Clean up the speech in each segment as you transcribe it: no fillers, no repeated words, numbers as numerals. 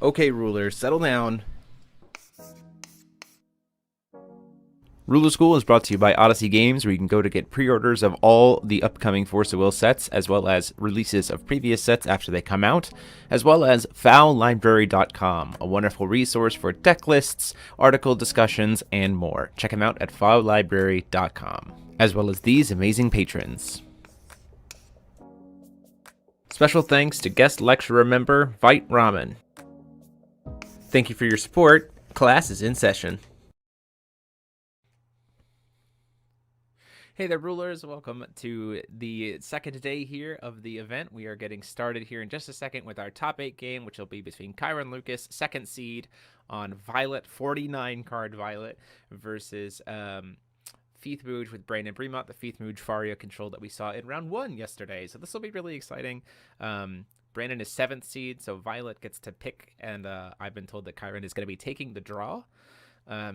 Okay, rulers, settle down. Ruler School is brought to you by Odyssey Games, where you can go to get pre-orders of all the upcoming Force of Will sets, as well as releases of previous sets after they come out, as well as fowlibrary.com, a wonderful resource for deck lists, article discussions, and more. Check them out at fowlibrary.com, as well as these amazing patrons. Special thanks to guest lecturer member Vite Ramen. Thank you for your support. Class is in session. Hey there, rulers. Welcome to the second day here of the event. We are getting started here in just a second with our top 8 game, which will be between Kyron Lucas, second seed on Violet, 49 card Violet, versus Feith Mooj with Brandon Bremont, the Feith Mooj Faria control that we saw in round 1 yesterday. So this will be really exciting. Brandon is 7th seed, so Violet gets to pick, and I've been told that Kyron is going to be taking the draw.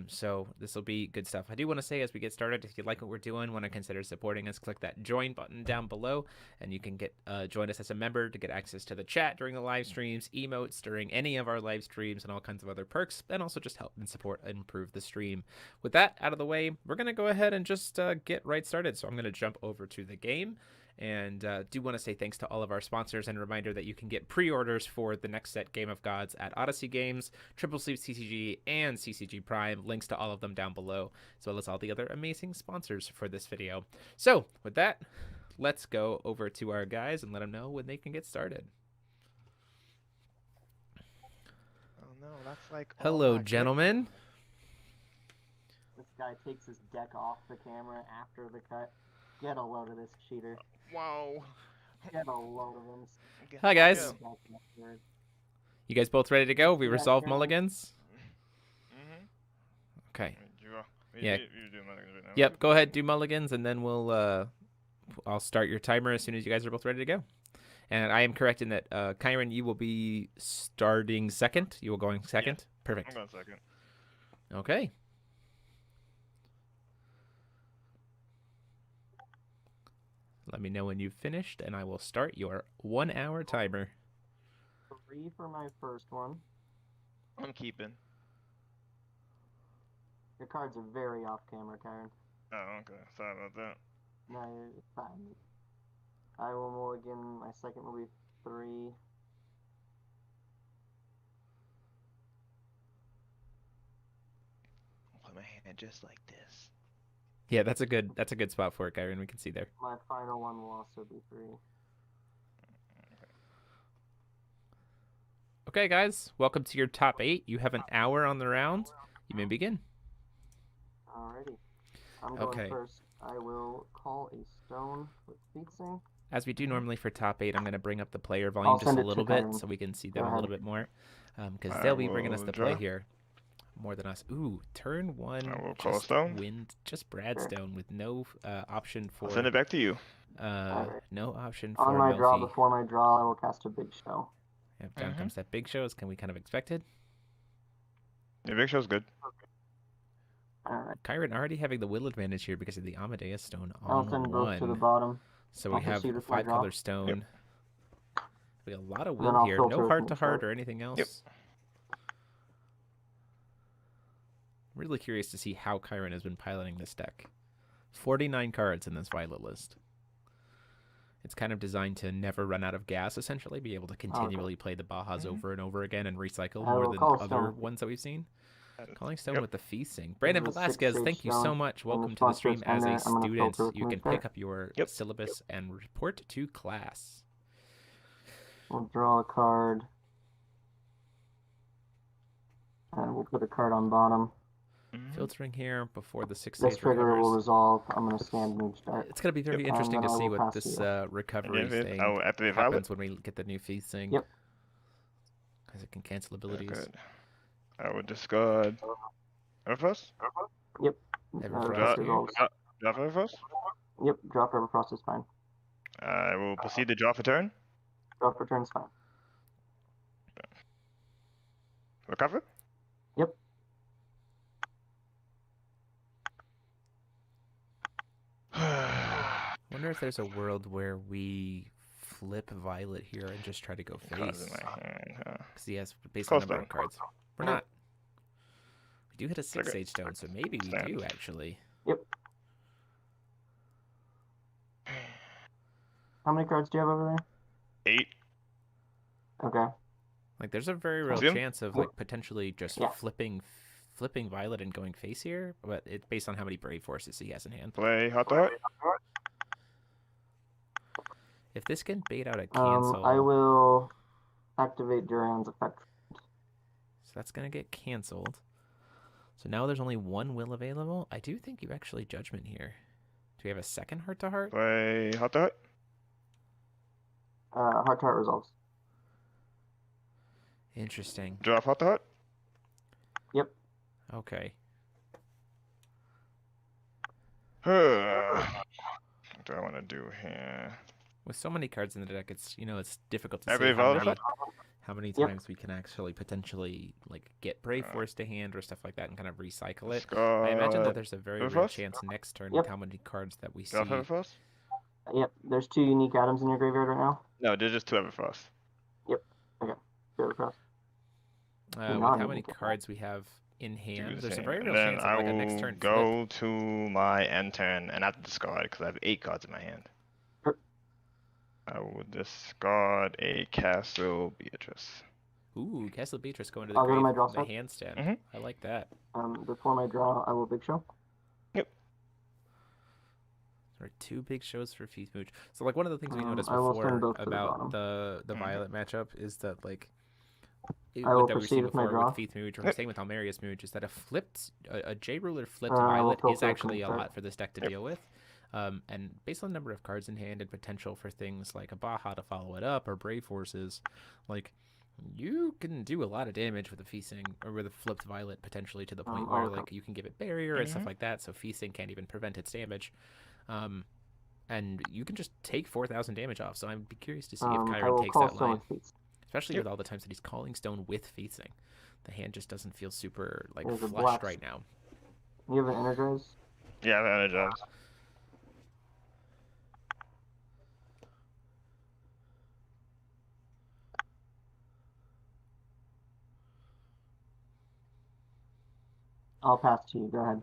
So this will be good stuff. I do want to say as we get started, if you like what we're doing, want to consider supporting us, click that join button down below, and you can get join us as a member to get access to the chat during the live streams, emotes during any of our live streams, and all kinds of other perks, and also just help and support and improve the stream. With that out of the way, we're going to go ahead and just get right started. So I'm going to jump over to the game. And do want to say thanks to all of our sponsors, and a reminder that you can get pre-orders for the next set Game of Gods at Odyssey Games, Triple Sleep TCG, and CCG Prime. Links to all of them down below, as well as all the other amazing sponsors for this video. So with that, let's go over to our guys and let them know when they can get started. Oh no, that's like... Hello, gentlemen. This guy takes his deck off the camera after the cut. Get a load of this cheater. Whoa. Get a load of him. Hi, guys. You guys both ready to go? We resolve mulligans? Okay. Yeah. You do mulligans right now. Yep, go ahead, do mulligans, and then we'll I'll start your timer as soon as you guys are both ready to go. And I am correct in that, Kyron, you will be starting second? You will going second? Yeah. Perfect. I'm going second. Okay. Let me know when you've finished, and I will start your 1-hour timer. 3 for my first one. I'm keeping. Your cards are very off camera, Karen. Oh, okay. Sorry about that. No, you're fine. I will mulligan. My second will be 3. I'll put my hand just like this. Yeah, that's a good spot for it, Kyron. We can see there. My final one will also be 3. Okay, guys, welcome to your top 8. You have an hour on the round. You may begin. Alrighty. I'm going Okay. first. I will call a stone with featsing. As we do normally for top 8, I'm going to bring up the player volume I'll just send a it to little bit Kyron. so we can see Go them a ahead. little bit more. Because I they'll be bringing us will the play draw. here more than us. Ooh, turn 1. I will call just stone. just Bradstone with no option for... I'll send it back to you. No option On for my draw, Melfi. before my draw, I will cast a big show. Yep, down comes that big shows. Can we kind of expect it? Yeah, Big Show's good. Alright. Kyron already having the will advantage here because of the Amadeus stone I'll on send both to the 1. bottom. So we I'll have proceed with my 5 draw. color stone. We got a lot of And then will I'll here. filter No with heart my to heart start. or anything else. Yep. Really curious to see how Kyron has been piloting this deck. 49 cards in this Violet list. It's kind of designed to never run out of gas, essentially, be able to continually play the Bajas over and over again and recycle I more will than call other stone. ones that we've seen. Calling stone Yep. with the feasting. Brandon This is a Velasquez, 6-stage thank you so stone. much. In Welcome to the response to stream its as a ender, I'm gonna student. filter with You my can start. pick up your Yep. syllabus and report to class. We'll draw a card. And we'll put a card on bottom. Filtering here before the 6 This stage trigger will recovers. resolve. I'm going to scan Mooj Dart. It's going to be very Yep. interesting And to then I see will what pass this you. recovery And then thing I will activate happens Violet. when we get the new feasting. Yep. Because it can cancel abilities. Good. I will discard Everfrost. Yep. Everfrost That's here. resolves. Drop Everfrost. Yep. Drop Everfrost is fine. I will proceed to draw for turn. Drop return is fine. Recover. Yep. Wonder if there's a world where we flip Violet here and just try to go Cards face. in my hand, huh? because he has based on Close number down. of cards. We're not. We do hit a 6 Okay. Sage Stone, so maybe we Stand. do actually. Yep. How many cards do you have over 8. there? Okay. Like, there's a very real See him? chance of like potentially just Yeah. flipping Violet and going face here, but it's based on how many Brave Forces he has in hand. Play Heart to Heart. If this can bait out a cancel, I will activate Duran's effect. so that's gonna get canceled. So now there's only one will available. I do think you actually Judgment here. Do we have a second Heart to Heart? Play Heart to Heart. Heart to Heart resolves. Interesting. Drop Heart to Heart. Yep. Okay. What do I want to do here? With so many cards in the deck, it's it's difficult to Every say Violet how many Yep. times we can actually potentially like get Brave Force to hand or stuff like that and kind of recycle it. Discard. I imagine that there's a very real Everfrost? chance next turn Yep. with how many cards that we see. Drop Everfrost. Yep. There's 2 unique items in your graveyard right now. No, there's just 2 Everfrost. Go across. With how non-unique many attack. cards we have in hand, Do the there's a same. very And real then chance I of like a will next turn flip. go to my end turn and have to discard because I have 8 cards in my hand. Sure. I will discard a Castle Beatrice. Ooh, Castle Beatrice going to the I'll go to grave, my draw the step. handstand. Mhm. I like that. Before my draw, I will Big Show. There are 2 big shows for Feast Mooch. So like one of the things we noticed I will send before both to the about bottom. the Violet matchup is that like I will that we were proceed seeing with my before draw. with Feast Mooch or same with Almeria's Mooch is that a J Ruler flipped I will Violet is filter actually a confirm. lot for this deck to deal with. And based on the number of cards in hand and potential for things like a Baja to follow it up or Brave Forces, like you can do a lot of damage with a feasting or with a flipped Violet potentially to the point where okay. like you can give it barrier and stuff Mhm. like that, so feasting can't even prevent its damage. And you can just take 4,000 damage off. So I'd be curious to see if I Chiron will takes call that Stone line, with Feast. especially Yep. with all the times that he's calling Stone with feasting. The hand just doesn't feel super like There's a flushed black- right now. You have an Energize? Yeah, I'm energized. I'll pass to you. Go ahead.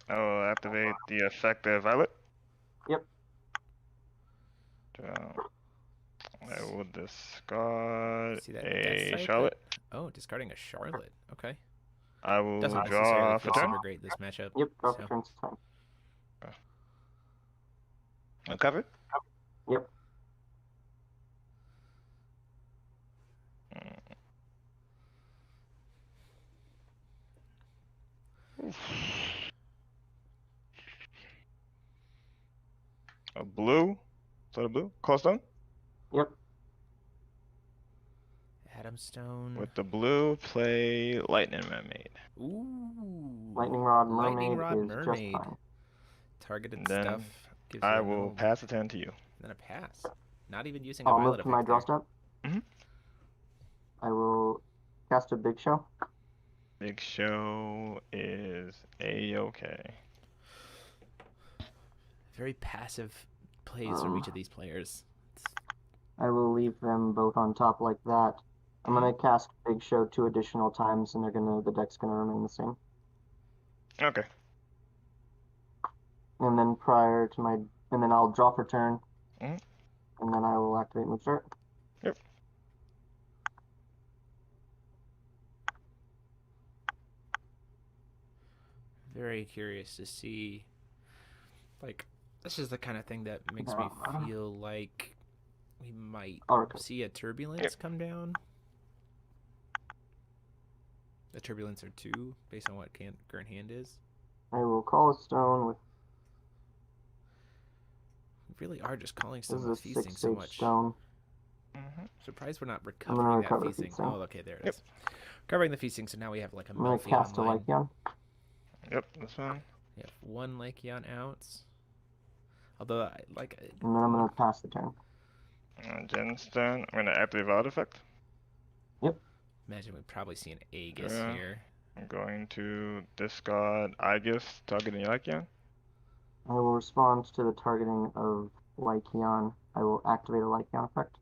I will activate the effect of Violet. Yep. I will discard See that a Death Sight? Charlotte. Oh, discarding a Charlotte. Okay. I will Doesn't draw necessarily for feel turn. super great this matchup. Yep, draw so- for turns. Fine. Uncovered. Yep. A blue. So the blue. Call Stone. Yep. Adam Stone. With the blue, play Lightning Mermaid. Ooh. Lightning Rod Lightning Mermaid Rod is Mermaid. just fine. Targeted And then stuff. Gives you I a will little- pass the turn to you. Then a pass. Not even using a I'll Violet move to my effect draw there. step. Mhm. I will cast a Big Show. Big Show is A-okay. Very passive plays from each of these players. I will leave them both on top like that. I'm gonna cast Big Show 2 additional times, and the deck's gonna remain the same. Okay. And then and then I'll draw for turn. Mhm. And then I will activate move start. Yep. Very curious to see. Like, this is the kind of thing that makes me feel like we might see a Turbulence come down. The Turbulence are 2, based on what current hand is. I will call a Stone with. We really are just calling This Stone is a with feasting 6 so Sage much. Stone. Surprised we're not I'm gonna recovering that recover feasting. feasting. Oh, okay, there it Yep. is. Recovering the feasting, so now we have like a I'm gonna Melfion cast a line. Lycion. Yep, that's fine. We have 1 Lycion out. Although, And then I'm gonna pass the turn. Jenstone. I'm gonna activate Violet effect. Imagine we'd probably see an Aegis Yeah. here. I'm going to discard Aegis, targeting Lycion. I will respond to the targeting of Lycion. I will activate a Lycion effect.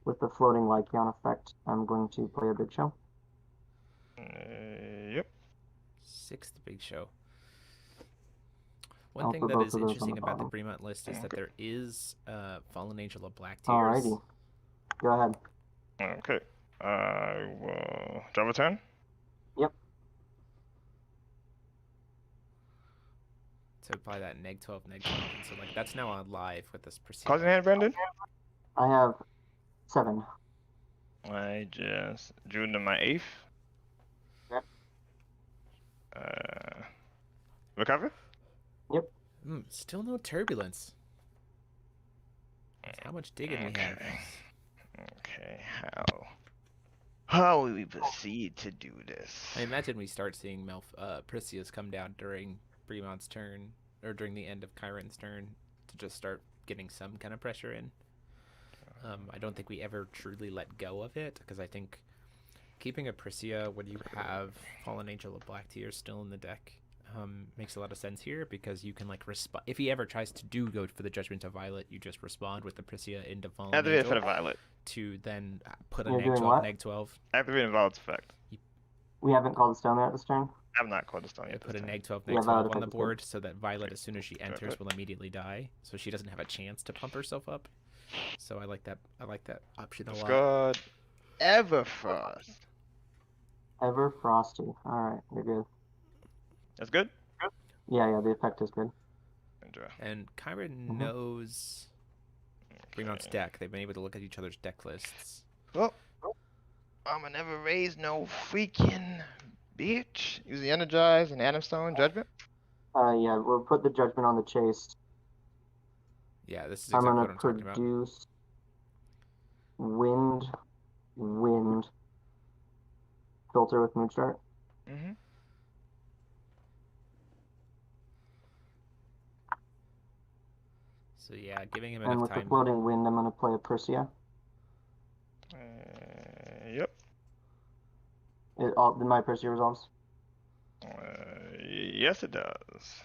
with the floating Lycaon effect, I'm going to play a big show. Yep. 6th big show. One I'll thing put that both is of those on interesting the about the bottom. Bremont list is that Okay. there is Fallen Angel of Black Tears. Alrighty. Go ahead. Okay. I will drop a turn. Yep. To apply that neg 12, neg 12. And so, like, that's now on live with this Cards in Presidio. hand, Brandon. I have 7. I just drew into my 8th. Yep. Recover? Yep. Still no turbulence. That's how much digging we have. Okay, how will we proceed to do this? I imagine we start seeing Prisios come down during Bremont's turn, or during the end of Chiron's turn, to just start getting some kind of pressure in. I don't think we ever truly let go of it, because I think keeping a Prisia when you have Fallen Angel of Black Tears still in the deck makes a lot of sense here, because you can like respond. If he ever tries to go for the Judgment of Violet, you just respond with the Prisia into Fallen Activate Angel for the Violet. to then put a You're neg doing 12, what? neg 12. Activate Violet's effect. We haven't called the stone there this turn. I'm not called the stone Yeah, yet. put a this turn. neg 12, Yeah, neg Violet 12 on the effect is good. board, so that Violet, as soon as she enters, Perfect. will immediately die. So she doesn't have a chance to pump herself up. So I like that. I like that option a lot. Discard Everfrost. Ever Frosty. Alright, you're good. That's good? Yeah, the effect is good. Enjoy. And Chiron knows Bremont's deck. They've been able to look at each other's deck lists. Well, I'ma never raise no freaking bitch. Use the Energize and Atom Stone Judgment. Yeah, we'll put the judgment on the chase. Yeah, this is I'm exactly gonna what I'm talking about. produce wind, filter with Moonstart. Mm-hmm. So yeah, giving him And enough with the time. floating wind, I'm gonna play a Persia. Yep. My Persia resolves. Yes, it does.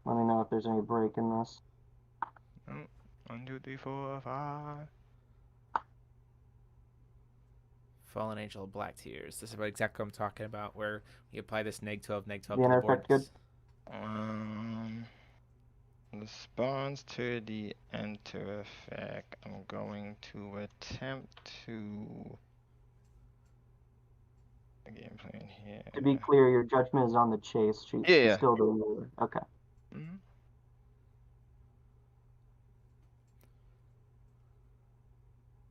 Let me know if there's any break in this. 1, 2, 3, 4, 5. Fallen Angel of Black Tears. This is what exactly I'm talking about, where we apply this neg 12, neg 12 The to the enter board. effect good? Response to the enter effect. I'm going to attempt to. The game plan here. To be clear, your judgment is on the chase. She's still the ruler. Okay. Mm-hmm.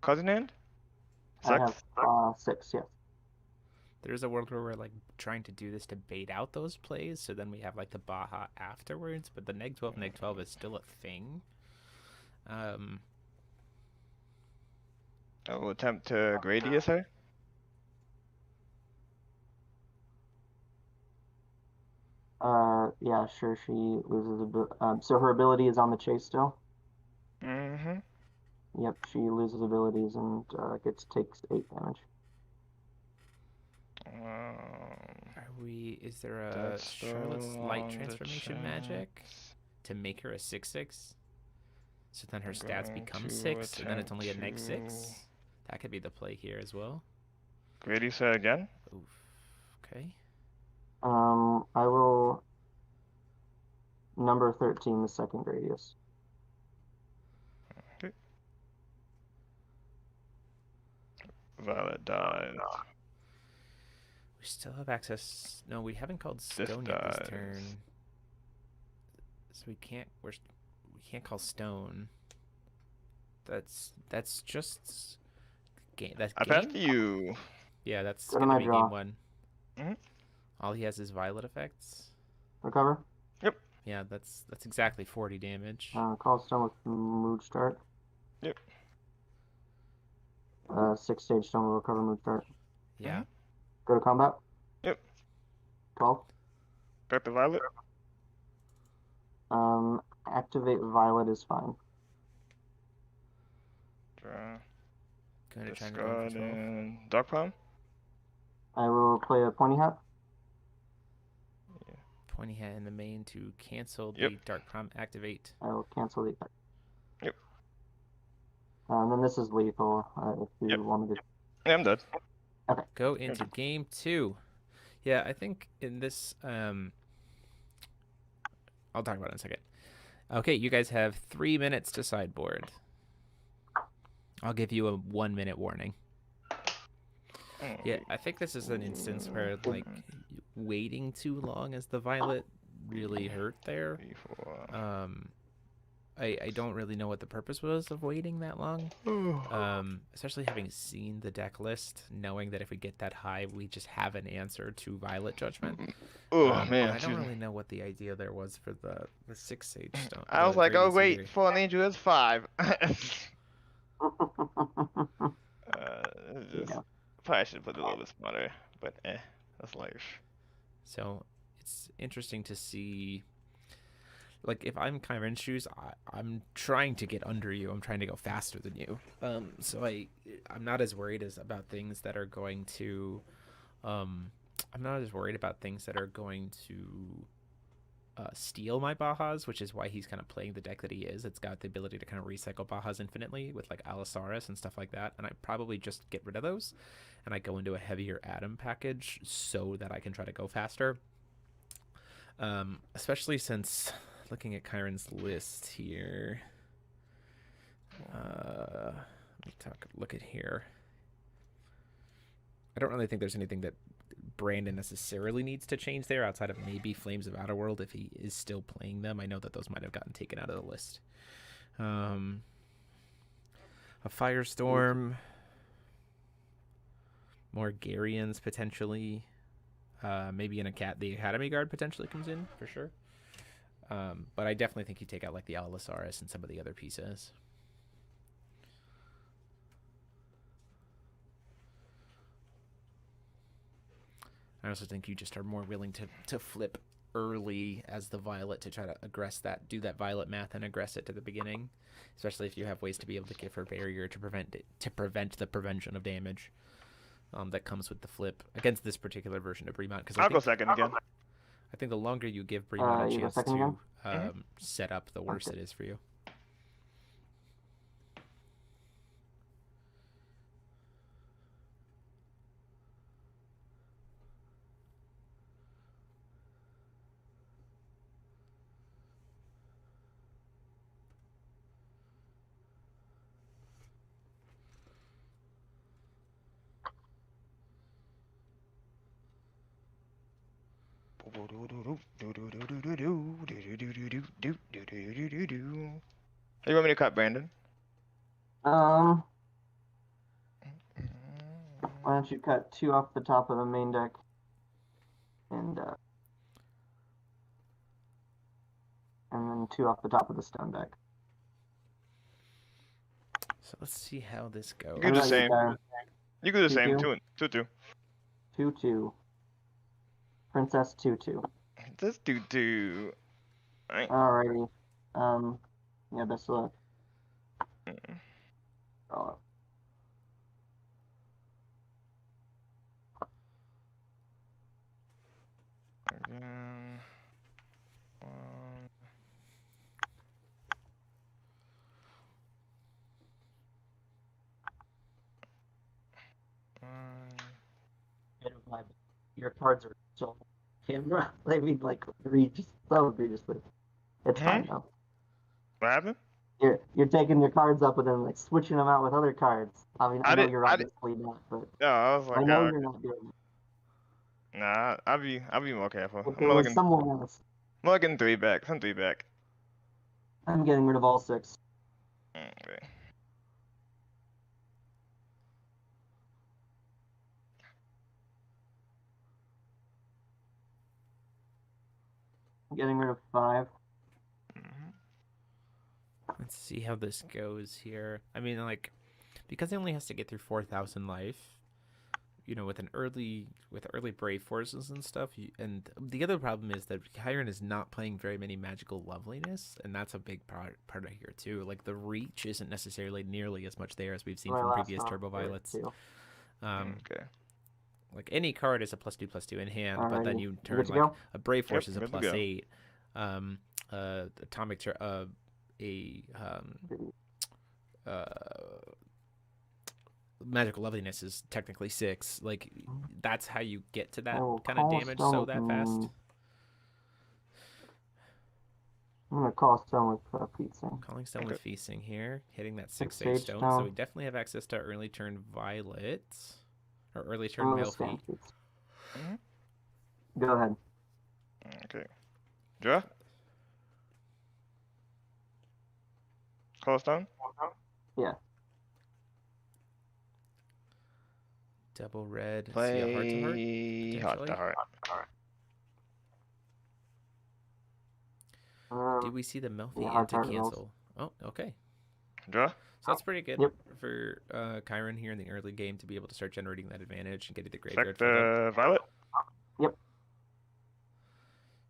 Cousin end? I have 6, yes. There's a world where we're like trying to do this to bait out those plays, so then we have like the Baja afterwards, but the neg 12, neg 12 is still a thing. I will attempt to Gradius her. Yeah, sure. She loses so her ability is on the chase still. Mm-hmm. Yep, she loses abilities and takes 8 damage. Is there a Charlotte's Light Transformation magic to make her a 6/6? So then her stats become 6, and then it's only a neg 6. That could be the play here as well. Gradius her again. Oof. Okay. I will number 13 the second Gradius. Okay. Violet dies. We still have access. No, we haven't called Stone yet this turn. So we can't call Stone. That's just game. That's I game. passed to you. Yeah, that's Go to gonna my be draw. game 1. Mm-hmm. All he has is Violet effects. Recover. Yep. Yeah, that's exactly 40 damage. Call stone with mood start. Yep. 6-stage stone will recover mood start. Yeah. Go to combat. Yep. 12. Back to Violet. Activate Violet is fine. Draw. Going to try and go for 12. And Dark Palm. I will play a pointy hat. Pointy hat in the main to cancel the Dark Prom activate. I will cancel the effect. Yep. And then this is lethal, if you Yep. want me to. Yeah, I'm dead. Okay. Go into game 2. Yeah, I think in this, I'll talk about it in a second. Okay, you guys have 3 minutes to sideboard. I'll give you a 1-minute warning. Yeah, I think this is an instance where, like, waiting too long as the violet really hurt there. 3, 4. I don't really know what the purpose was of waiting that long. Especially having seen the deck list, knowing that if we get that high, we just have an answer to Violet Judgment. Oh man, I don't really know what the idea there was for the 6 Sage Stone. I was like, oh wait, Fallen Angel is 5. Just, Yeah. probably should put it a little bit smarter, but that's life. So it's interesting to see. Like, if I'm Kyron's shoes, I'm trying to get under you. I'm trying to go faster than you. So I'm not as worried about things that are going to. I'm not as worried about things that are going to steal my Bajas, which is why he's kind of playing the deck that he is. It's got the ability to kind of recycle Bajas infinitely with like Allosaurus and stuff like that. And I probably just get rid of those, and I go into a heavier Atom package so that I can try to go faster. Especially since. Looking at Kyron's list here. Let me look at here. I don't really think there's anything that Brandon necessarily needs to change there outside of maybe Flames of Outer World if he is still playing them. I know that those might have gotten taken out of the list. A Firestorm. More Garians potentially. Maybe the Academy Guard potentially comes in for sure. But I definitely think you take out like the Allosaurus and some of the other pieces. I also think you just are more willing to flip early as the Violet to try to do that Violet math and aggress it to the beginning, especially if you have ways to be able to give her barrier to prevent the prevention of damage that comes with the flip against this particular version of Bremont. Because I'll go second again. I think the longer you give Bremont a chance to set up, the worse Okay. it is for you. How you want me to cut, Brandon? Why don't you cut 2 off the top of the main deck, and then 2 off the top of the stone deck. So let's see how this goes. You can do the same. You can do the same. 2-2. 2-2. 2-2. Princess 2-2. Just 2-2. Alright. Alrighty. Yeah, best of luck. Oh. Again. Your cards are so camera. I mean, like, so egregiously. It's fine though. What happened? You're taking your cards up and then like switching them out with other cards. I mean, I know you're obviously not, but No, I was like, I know you're not doing it. nah, I'll be more careful. If I'm it was looking someone else, 3 back. I'm 3 back. I'm getting rid of all 6. Okay. I'm getting rid of 5. Let's see how this goes here. I mean, like, because he only has to get through 4,000 life, you know, with early Brave Forces and stuff. And the other problem is that Kyron is not playing very many Magical Loveliness, and that's a big part of here too. Like, the reach isn't necessarily nearly as much there as we've seen from previous Turbo Violets. Okay. Like, any card is a +2/+2 in hand, but then you turn Good to like go? a Brave Force is a good to go. +8. Magical Loveliness is technically 6. Like, that's how you get to that will kind of call damage stone so with that fast. I'm gonna call stone with feasting. Calling stone with feasting here, hitting that 6 Sage stone. stone. So we definitely have access to early turn Violet or early turn I'm gonna Melfi. Mhm. Go ahead. Okay. Draw. Call stone. Yeah. Double red. See a heart to heart. Play heart to heart. Do we see the Melfi yeah, into heart cancel? Oh, okay. Draw. So that's pretty good Yep. for Chiron here in the early game to be able to start generating that advantage and getting the graveyard Check filled up. the Violet. Yep.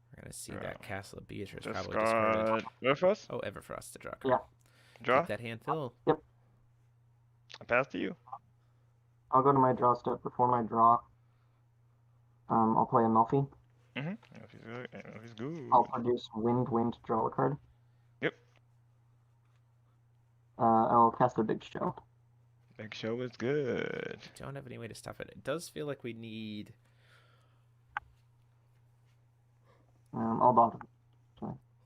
We're gonna see that Castle of Beatrice probably Discard discarded. Everfrost. Oh, Everfrost to draw a card. Yeah. Draw. Keep that hand fill. Yep. I pass to you. I'll go to my draw step. Before my draw, I'll play a Melfi. If he's good. If he's good. I'll produce wind to draw a card. Yep. I'll cast a big show. Big show is good. Don't have any way to stop it. It does feel like we need. I'll bottom.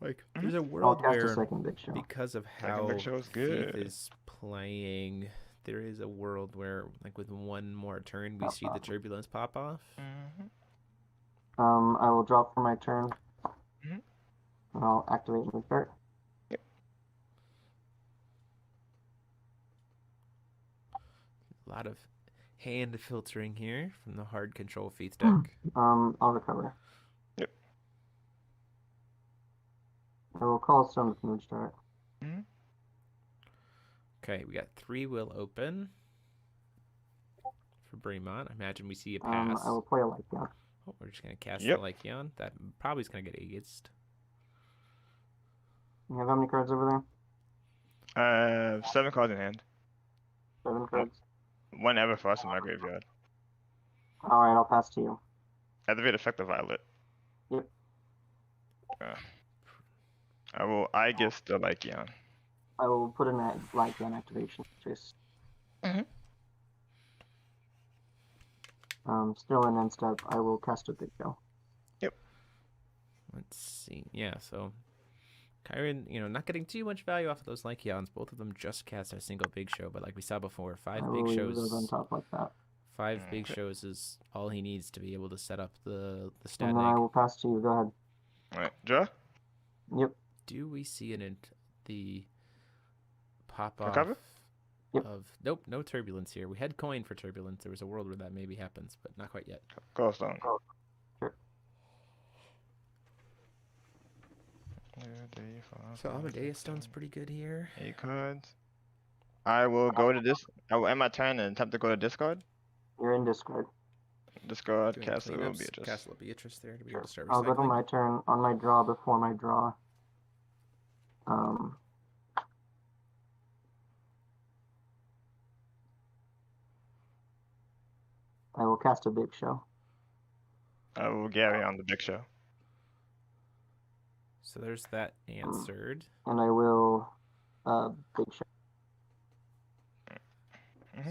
Like, there's a I'll world cast a where, second big show. because of Second how big show is Thief good. is playing, there is a world where, like, with one more turn, we see the turbulence pop off. I will drop for my turn. Mhm. And I'll activate my start. Yep. A lot of hand filtering here from the hard control Thief deck. I'll recover. Yep. I will call stone with moon start. Okay, we got 3 will open for Bremont. I imagine we see a pass. I will play a Lycion. Oh, we're just going to cast Yep. the Lycion. That probably is going to get aged. You have how many cards over there? 7 cards in hand. 7 cards. 1 Everfrost in my graveyard. Alright, I'll pass to you. Activate effect of Violet. Yep. I will Aegis the Lycion. I will put in that Lycion activation. Just. Still in end step. I will cast a big show. Yep. Let's see. Yeah, so Chiron, not getting too much value off of those Lycions. Both of them just cast a single big show, but like we saw before, 5 I big will leave shows. those on top like that. 5 big shows is all he needs to be able to set up the stat And then I egg. will pass to you. Go ahead. Alright, draw. Yep. Do we see the pop off Recover? Yep. of nope, no turbulence here. We had coin for turbulence. There was a world where that maybe happens, but not quite yet. Call stone. Sure. So Amadeus Stone's pretty good here. 8 cards. I will go to this. I will end my turn and attempt to go to discard. You're in discard. Discard Doing Castle of cleanups, Beatrice. Castle of Beatrice there to be Sure. able to start I'll go to recycling. my turn on my draw before my draw. I will cast a big show. I will Gary on the big show. So there's that answered. And I will big show.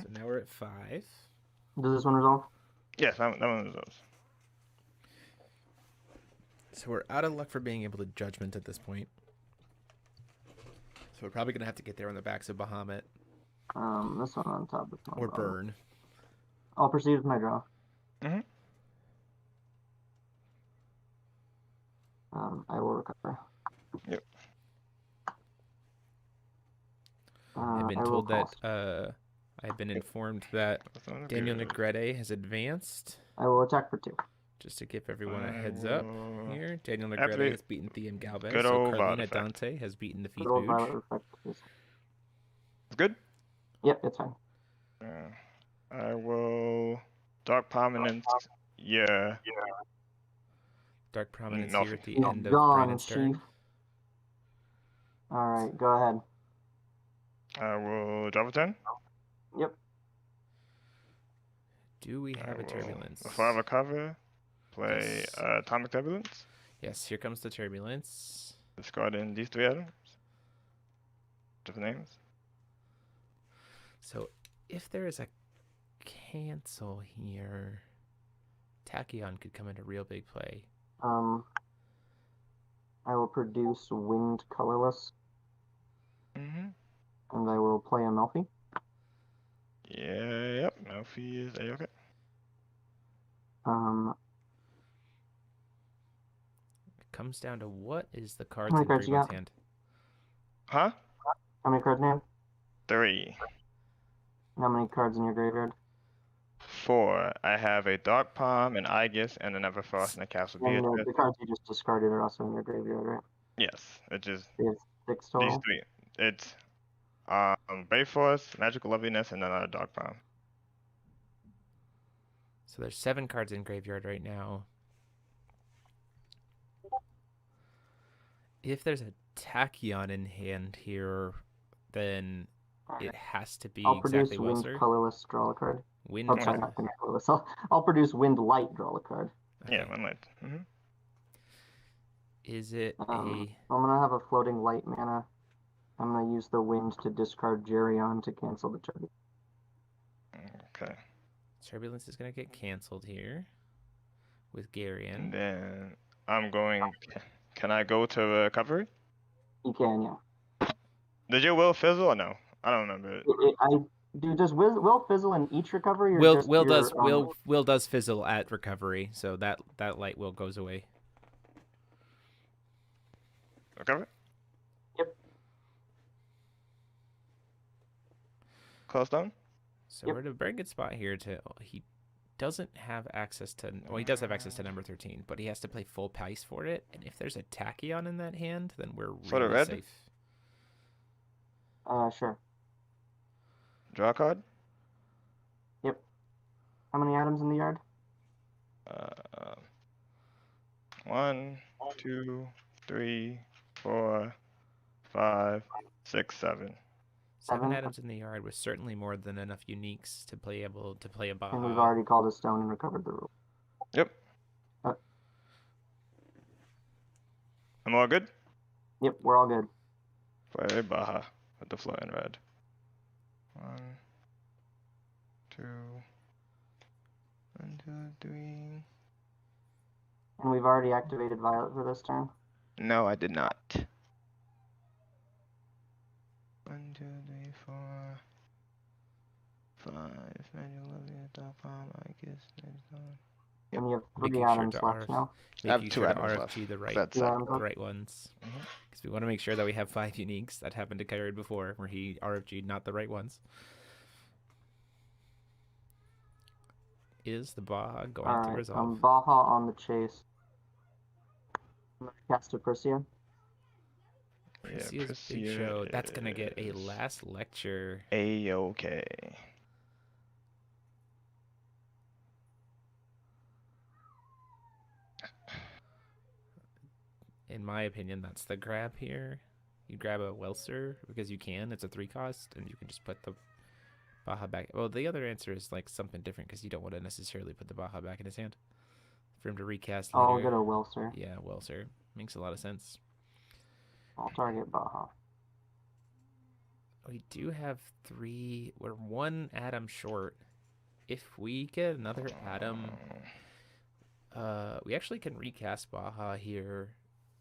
So now we're at 5. Does this one resolve? Yes, that one resolves. So we're out of luck for being able to judgment at this point. So we're probably gonna have to get there on the backs of Bahamut This one on top. This one or on bottom. Burn. I'll proceed with my draw. I will recover. Yep. I've been I will told that cost. I've been informed that Daniel Negrete has advanced. I will attack for 2. Just to give everyone a heads up here, Daniel Negrete Activate. has beaten Thean Galvez. Good So old Carlina Violet effect. Dante has beaten the Feet Good old Violet Booge. effect. Yes. It's good. Yep, it's fine. I will Dark Prominence. Yeah. Dark Prominence Nothing. here at the He's end of gone, Brandon's turn. Chief. Alright, go ahead. I will drop a turn. Yep. Do we have a turbulence? Before I recover, play Yes. Atomic Turbulence. Yes, here comes the turbulence. Discarding these 3 items. Different names. So if there is a cancel here, Tachyon could come into real big play. I will produce Wind Colorless, Mm-hmm. and I will play a Melfi. Yeah, yep. Melfi is A-okay. It comes down to what is the cards How many in cards you Dreamon's got? hand. Huh? How many cards in hand? 3. How many cards in your graveyard? 4. I have a Dark Palm, an Aegis, and an Everfrost, and a Castle And Beatrice. the cards you just discarded are also in your graveyard, right? Yes, it's just You have 6 these total. 3. It's Brave Force, Magical Loveliness, and another Dark Palm. So there's 7 cards in graveyard right now. If there's a Tachyon in hand here, then it has to be I'll exactly produce Wind Welser. Colorless, draw a card. Wind. Oh, sorry, not Wind Colorless. I'll produce Wind Light, draw a card. Okay. Yeah, one light. Mm-hmm. Is it I'm gonna have a floating light mana. I'm gonna use the wind to discard Geryon to cancel the target. Okay. Turbulence is gonna get canceled here with Garion. And then I'm going. Can I go to recovery? You can, yeah. Did your will fizzle or no? I don't remember. Does Will fizzle in each recovery or Will just Will your, does Will does fizzle at recovery, so that light will goes away. Recovery? Yep. Close down? So Yep. we're in a very good spot here to. He doesn't have access to. Well, he does have access to number 13, but he has to play full price for it. And if there's a Tachyon in that hand, then we're For the really red? safe. Sure. Draw a card? Yep. How many items in the yard? 1, 2, 3, 4, 5, 6, 7. 7 items in the yard was certainly more than enough uniques to play able to play a Baja. And we've already called a stone and recovered the rule. Yep. I'm all good? Yep, we're all good. Play Baja with the floating red. 1, 2, 1, 2, 3. And we've already activated Violet for this turn. No, I did not. 1, 2, 3, 4, 5. Magical Loveliness, Dark Palm, Aegis, next one. And you have 3 Making sure items to left now. I have Making 2 sure to items RFG left. the right, That's Yeah, it. I'm the right ones. Because we want to make sure that we have 5 uniques. That happened to Kyrie before, where he RFG'd not the right ones. Is the Baja going to resolve? Baja on the chase. I'm gonna cast a Persia. Perseus Big Show. That's going to get a last lecture. A-okay. In my opinion, that's the grab here. You grab a Welser because you can. It's a 3 cost, and you can just put the Baja back. Well, the other answer is like something different because you don't want to necessarily put the Baja back in his hand for him to recast later. I'll get a Welser. Yeah, Welser. Makes a lot of sense. I'll target Baja. We do have 3. We're 1 atom short. If we get another atom, we actually can recast Baja here.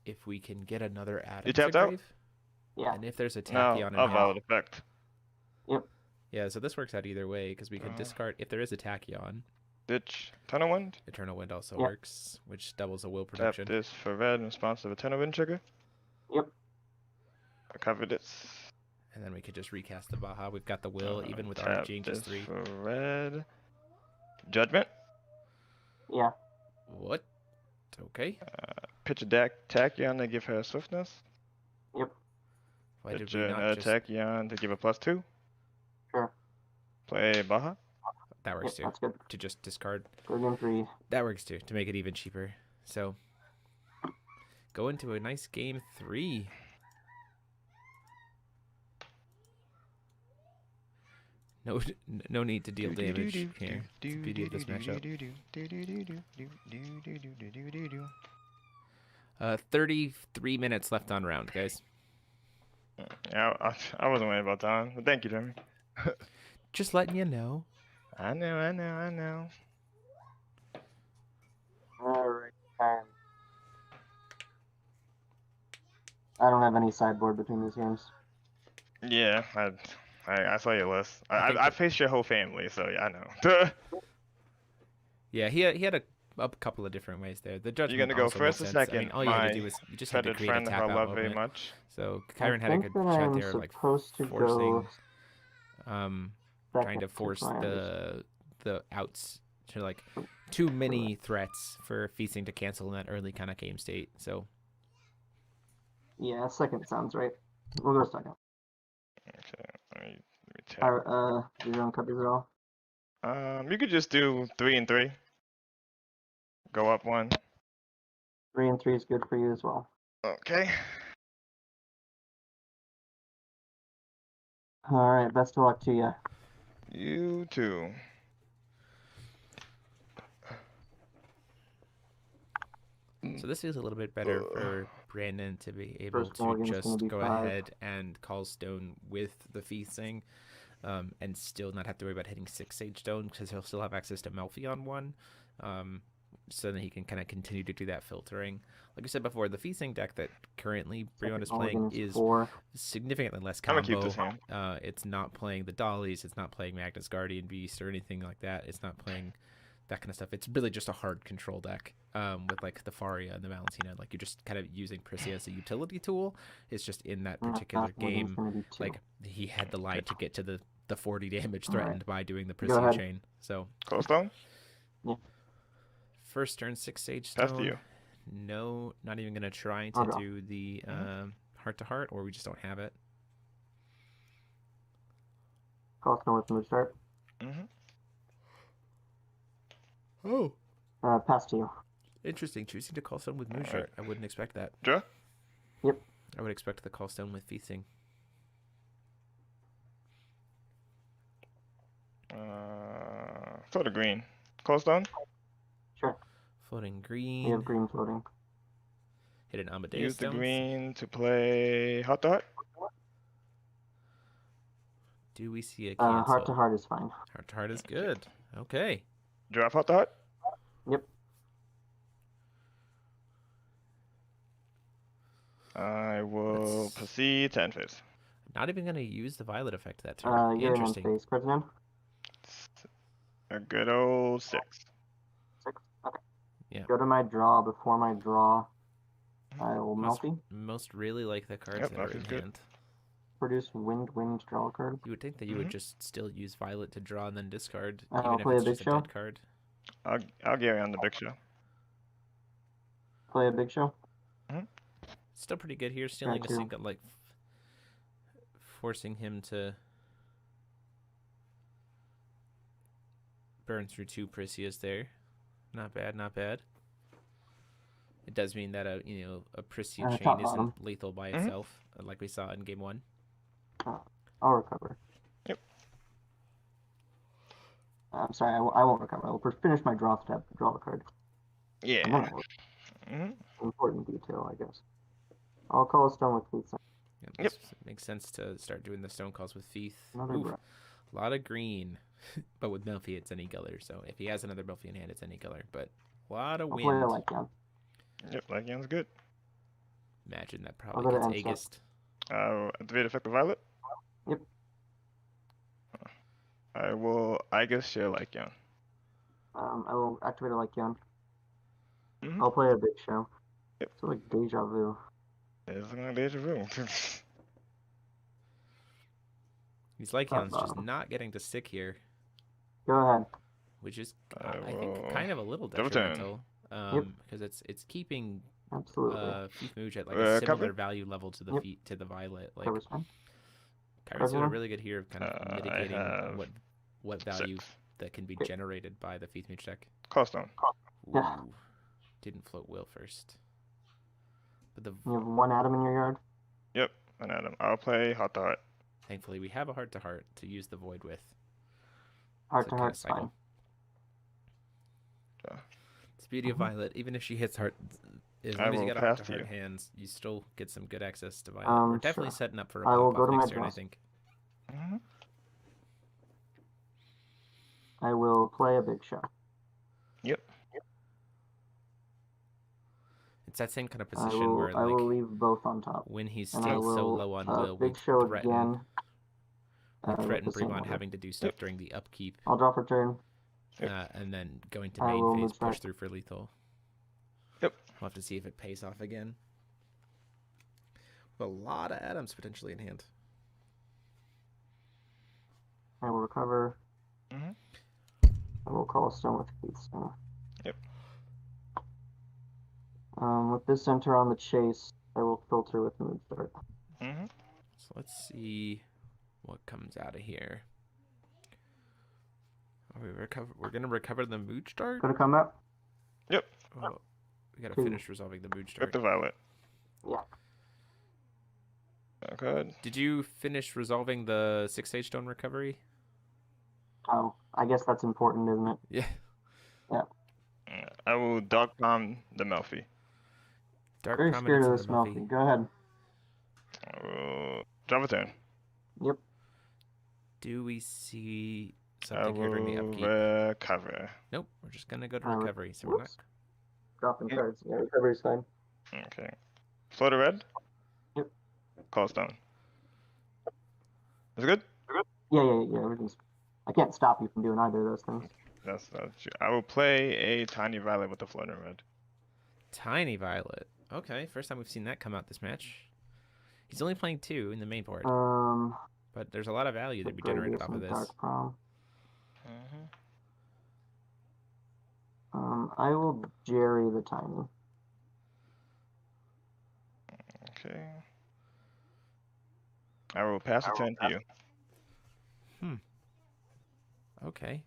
If we can get another atom. You tapped out? Yeah. And if there's a No, Tachyon in hand. valid effect. Yep. Yeah, so this works out either way because we can discard if there is a Tachyon. Ditch Eternal Wind. Eternal Wind also Yep. works, which doubles a will Tap production. this for red in response to Eternal Wind trigger. Yep. Recover this. And then we could just recast the Baja. We've got the will, even with Tap RFG this just 3. for red. Judgment. Yeah. What? Okay. Pitch a deck Tachyon to give her swiftness. Yep. Why did Pitch we not another just... Tachyon to give a +2. Sure. Play Baja. That works Yep, too. that's good. To just discard. Go game 3. That works too, to make it even cheaper. So, go into a nice game 3. No need to deal damage here. It's the beauty of this matchup. 33 minutes left on round, guys. Yeah, I wasn't worried about time, but thank you, Jeremy. Just letting you know. I know. Alright, turn. I don't have any sideboard between these games. Yeah, I saw your list. I think I that- faced your whole family, so yeah, I know. Yeah, he had a couple of different ways there. The You judgment gonna go also first made or sense. I mean, second? all you had to My do was you just had to feathered create a friend who I tap out love very moment. much. So I Kyron had a think good that shot I'm there, like supposed to forcing, go trying second to force my understanding. the outs to like too many threats for feasting to cancel in that early kind of game state. So Yeah, second sounds right. We'll go second. Okay, let me tap. Do your own copies at all? You could just do 3 and 3. Go up 1. 3 and 3 is good for you as well. Okay. Alright, best of luck to you. You too. so this is a little bit better for Brandon to be able First to Morgan's gonna just be go 5. ahead and call stone with the feasting, and still not have to worry about hitting 6 Sage Stone because he'll still have access to Melfi on 1. So then he can kind of continue to do that filtering. Like I said before, the feasting deck that currently Breon is playing Mulligan is 4. significantly less I'm gonna keep combo. this hand. It's not playing the Dollies, it's not playing Magnus Guardian Beast or anything like that. It's not playing that kind of stuff. It's really just a hard control deck, with like the Faria and the Valentina. Like you're just kind of using Prissy as a utility tool. It's just in that particular Mulligan's game, gonna be 2. like he had the line to get to the 40 damage Alright. threatened by doing the Go Prissy ahead. chain. So Cold stone? first turn 6 Sage Pass to Stone. you. No, not even gonna try I'll to go. do the heart to heart, or we just don't have it. Call stone with move start. Mm-hmm. Oh, Pass to you. interesting. Choosing to call stone with Moonshot. Alright. I wouldn't expect that. Draw? Yep. I would expect the call stone with feasting. Sort of green. Cold stone? Sure. Floating We green. have green floating. Hit an Amadeus Use the Stones. green to play heart to heart. Do we see a cancel? Heart to heart is fine. Heart to heart is good. Okay. Drop heart to heart. Yep. I will Let's- proceed to end phase. Not even gonna use the violet effect that turn. You're in Interesting. phase. Cards in hand? A good old 6. 6. Okay. Yeah. Go to my draw. Before my draw, I will Melfi. Most really like the cards Yep, that are in Melfi's good. hand. Produce wind, draw a card. You would think that you would just still use violet to draw and then discard, I'll even if play a it's big just a show. dead card. I'll get on the big show. Play a big show. Still pretty good here. Stealing a too. single, like forcing him to burn through 2 Priscias there. Not bad, not bad. It does mean that a Priscia Top chain bottom. isn't lethal by Mhm. itself, like we saw in game 1. I'll recover. Yep. I'm sorry, I won't recover. I will finish my draw step, draw the card. Yeah. And then I will. Mm-hmm. Important detail, I guess. I'll call a stone with feet. Yeah, Yep. this makes sense to start doing the stone calls with Feeth. Another Oof, breath. a lot of green, but with Melfi it's any color. So if he has another Melfi in hand, it's any color. But a lot of I'll wind. play a light down. Yep, Lycan's good. Imagine that go probably to gets end step. Aegis. Activate effect of violet. Yep. I will Aegis share Lycan. I will activate a light down. Mhm. I'll play a big show. Yep. It's like deja vu. It's like deja vu. These Lycans just bottom. not getting to stick here, Go ahead. which is I I think will kind of a little double turn. detrimental. Yep. Because it's keeping Absolutely. Feeth Mooch at like a similar cover? value level to the Yep. feet to the violet. Like Cover's fine. Kyron's doing a Everyone? really good here of kind of I mitigating have what value 6. that can be Okay. generated by the Feeth Mooch deck. Cold stone. Yeah. Ooh, didn't float will first. But You have 1 atom in your yard. Yep, an Adam. I'll play heart to heart. thankfully we have a heart to heart to use the void with. Heart So to kinda heart's cycle. fine. It's the beauty of Mhm. Violet. Even if she hits heart, as I long as you will got a heart pass to to heart you. hands, you still get some good access to Violet. We're definitely Sure. setting up for a I will pop go off to my next turn, I draw. think. Mhm. I will play a big show. Yep. It's that same kind of I position where, like, will leave both on top. when he's And I still so will low on will, we big show threaten, again. we with threaten the same Bremont order. having to do stuff during the upkeep, I'll draw for turn. and then going to I main will phase, move push start. through for lethal. Yep. We'll have to see if it pays off again. A lot of atoms potentially in hand. I will recover. Mhm. I will call a stone with Keithstone. Yep. With this enter on the chase, I will filter with move start. Mhm. So let's see what comes out of here. Are we we're gonna recover the mood start? Gonna come out? Yep. Oh, we gotta 2. finish resolving the mood Flip start. the violet. Yeah. Good. Did you finish resolving the 6 stage stone recovery? Oh, I guess that's important, isn't it? Yeah. I will Dark Palm the Melfi. Dark Very scared Prominence of in this the Melfi. Melfi. Go ahead. I will drop a turn. Yep. Do we see I something here during the will upkeep? recover. Nope, we're just gonna go to Uh, recovery, so we're not. whoops. Dropping Yep. cards. Yeah, recovery's fine. Okay. Floater red. Yep. Call stone. Is it good? Yeah. Everything's. I can't stop you from doing either of those things. That's true. I will play a tiny violet with the floater red. Tiny Violet. Okay, first time we've seen that come out this match. He's only playing 2 in the main board, but there's a lot of value that we generated off of this. Dark Prom. Mhm. I will Jerry the tiny. Okay. I will pass the turn to you. Okay,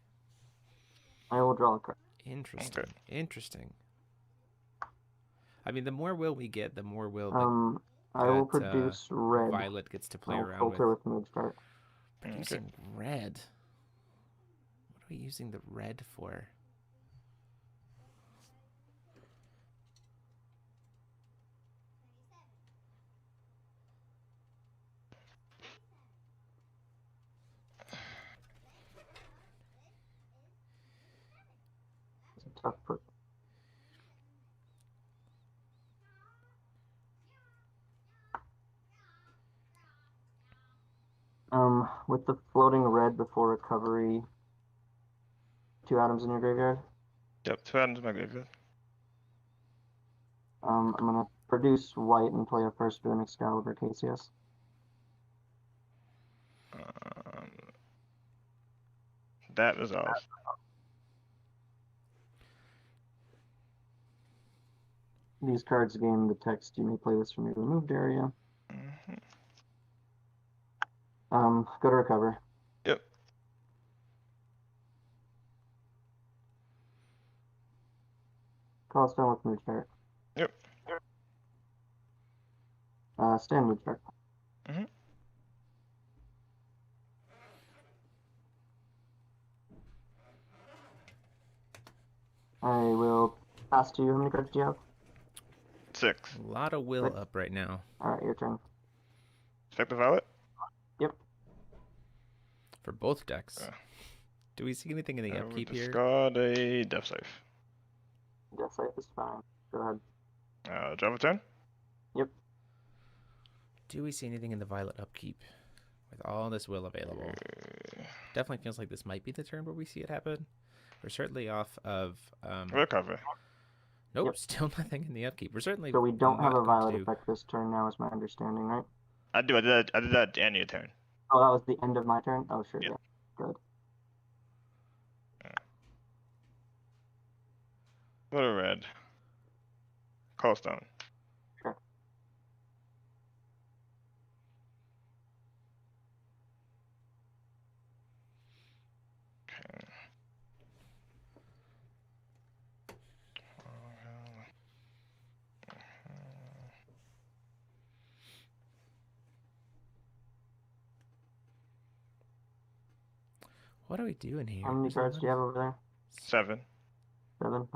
I will draw a card. interesting. Interesting. I mean, the more will we get, the more will I will that, produce red. Violet gets to play I'll around filter with. with move start. Producing red. What are we using the red for? It's a tough put. With the floating red before recovery, 2 atoms in your graveyard. Yep, 2 items in my graveyard. I'm gonna produce white and play a first Boon Excalibur KCS. That is off. These cards gain the text. You may play this from your removed area. Mhm. Go to recover. Yep. Call stone with move start. Yep. Stand move start. Mhm. I will pass to you. How many cards do you have? 6. A lot of will 6. up right now. Alright, your turn. Spectre violet. Yep. For both decks. Yeah. Do we see anything in the I will upkeep here? discard a Death Safe. Death Safe is fine. Go ahead. Drop a turn. Yep. Do we see anything in the Violet upkeep? With all this will available. Definitely feels like this might be the turn where we see it happen. We're certainly off of... Recover. Nope, Yep. still nothing in the upkeep. We're certainly So we don't have a not going to violet do... effect this turn now, is my understanding, right? I did that at the end of your turn. Oh, that was the end of my turn? Oh, sure, Yep. yeah. Good. Floater red. Call stone. Sure. Okay. What are we doing here? How many cards do you have over there? 7. 7?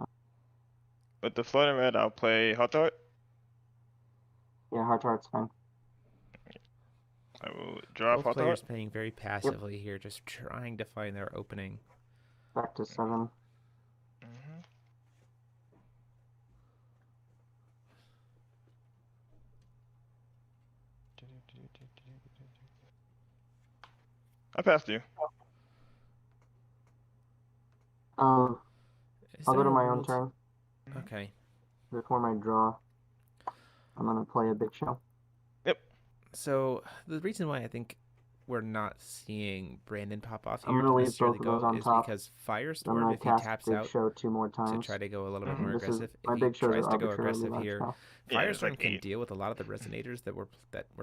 With the floating red, I'll play Hot Dart. Yeah, Heart's fine. I will drop Both Hot players Dart. playing very passively here, just trying to find their opening. back to 7. Mm-hmm. I passed you. I'll Is go there to a my own world- turn. Okay. Before my draw, I'm gonna play a big show. So the reason why I think we're not seeing Brandon pop off I'm here gonna to leave necessarily both of those go on is top. because I'm Firestorm, gonna if he cast taps big out show 2 more to times. try to go a little bit Mhm. more This is aggressive, my if he big shows tries are to go arbitrarily aggressive large here, now. Yeah, it's Firestorm like can 8. deal with a lot of the resonators that we're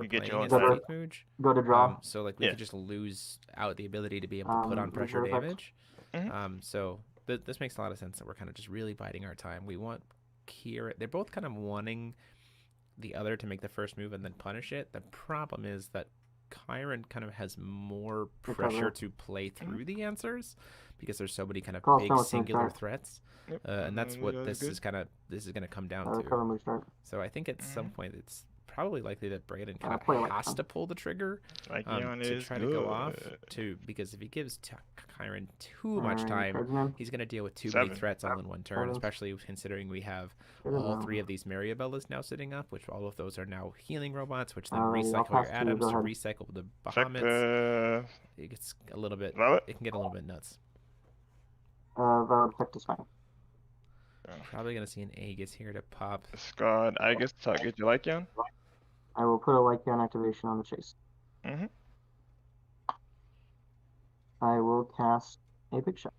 You get playing yours as back. Faith Mooge. Go to draw. So like we Yeah. could just lose out the ability to be able to put on Use pressure your effect. damage. Mhm. So this makes a lot of sense that we're kind of just really biding our time. We want Kira. They're both kind of wanting the other to make the first move and then punish it. The problem is that Kyron kind of has more pressure to play through the answers because there's so many kind of Call big stone with singular start. threats, Yep. and that's what That's this good. is going to come down Cover to. move start. So I think at some point it's probably likely that Brandon kind play of like has that. to pull the trigger Lycan to is try good. to go off because if he gives Kyron too much Alright, time, charging him. he's going to deal with too many 7. threats all in one turn, 7. especially considering we have Get it all now. 3 of these Mariabellas now sitting up, which all of those are now healing robots, which then Alrighty, I'll recycle your pass to you, atoms go to ahead. recycle the Effect, Bahamets. It gets a little bit. Violet? It can get a little bit nuts. Valid effect is fine. Probably going to see an Aegis here to pop. Scott, I guess target you Lycan. I will put a Lycan activation on the chase. Mm-hmm. I will cast a big shot.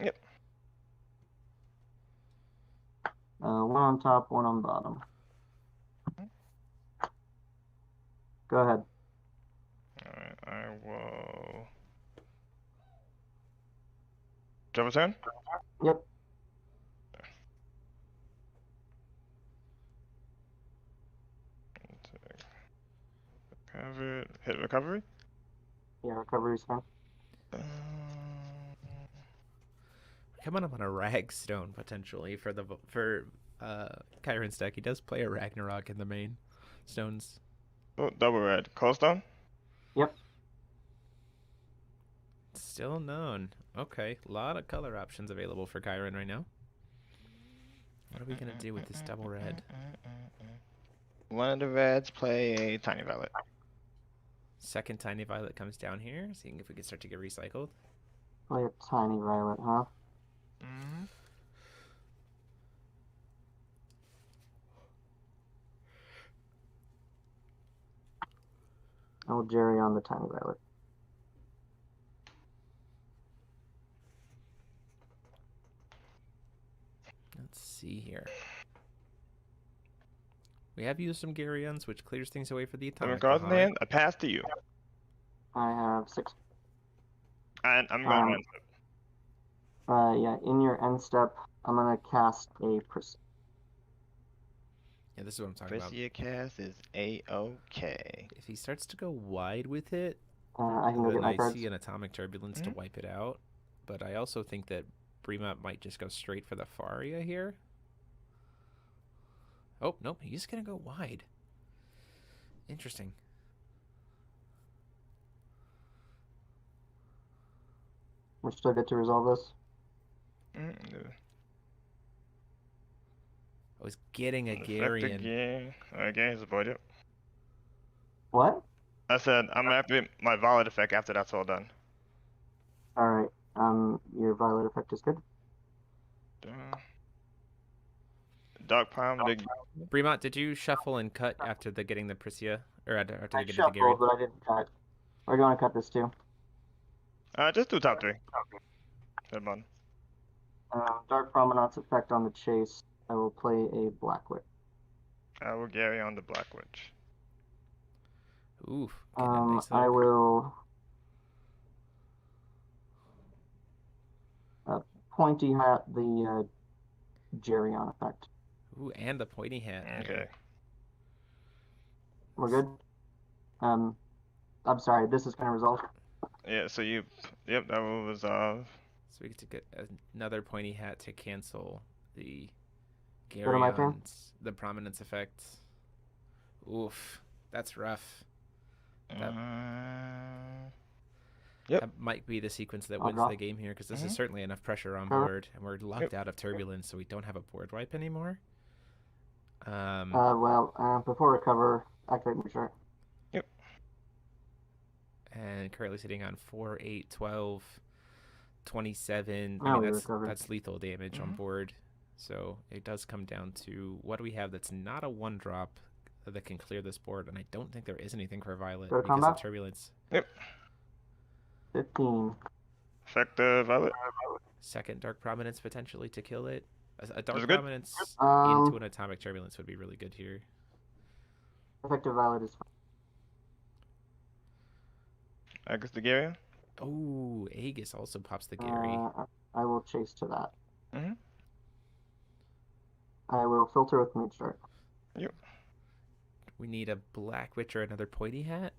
Yep. 1 on top, 1 on bottom. Go ahead. Alright, I will. Double turn? Yep. Have it. Hit recovery? Yeah, recovery's fine. Coming up on a Ragstone potentially for Kyron's deck. He does play a Ragnarok in the main stones. Oh, double red. Coldstone? Yep. Still known. Okay, a lot of color options available for Kyron right now. What are we gonna do with this double red? One of the reds play a tiny violet. Second tiny violet comes down here, seeing if we can start to get recycled. Play a tiny violet, huh? Mm-hmm. I'll Jerry on the tiny violet. Let's see here. We have used some Garyons, which clears things away for the Seven atomic cards in Bahamut. hand. I pass to you. I have 6. And I'm going to end it. Yeah, in your end step, I'm gonna cast a Yeah, this is what I'm talking about. Prescia cast is A-OK. If he starts to go wide with it, I can go get then my I cards. see an atomic turbulence to wipe it out. But I also think that Brima might just go straight for the Faria here. Oh, nope, he's gonna go wide. Interesting. We still get to resolve this. I was getting a Effect Garion. again. Okay, he's avoided. What? I said I'm gonna have to get my violet effect after that's all done. Alright, your violet effect is good. Dark Palm, the Bremont, did you shuffle and cut after getting the Priscia? Or after I getting the shuffled, Garion? but I didn't cut. Or do you want to cut this too? just do top 3. Good one. Dark Promenade's effect on the chase. I will play a Black Witch. I will Gary on the Black Witch. Oof. Getting a nice I hook. will pointy hat the Gerion effect. Ooh, and the pointy hat. Okay. We're good? I'm sorry, this is gonna resolve. Yeah, so yep, that will resolve. So we get to get another pointy hat to cancel the Go to my turn? Garyon's, the prominence effect. Oof, that's rough. Yep. That might be the sequence that I'll wins draw. the game here, because this is Mhm. certainly enough pressure on Cover. board, and we're locked out of turbulence, so we don't have a board wipe anymore. Before we cover, activate Moodshark. And currently sitting on 4, 8, 12, 27. I Now mean, we recover. that's lethal damage on Mhm. board. So it does come down to what do we have that's not a 1-drop that can clear this board, and I don't think there is anything for Violet Go to because of combat. turbulence. 15. Effective Violet. Second Dark Prominence potentially to kill it. A Is Dark it good? Prominence Um, into an Atomic Turbulence would be really good here. Effective Violet is Agus Dagaria. Oh, Aegis also pops the Gary. I will chase to that. Mhm. I will filter with Moodshark. We need a Black Witch or another Pointy Hat,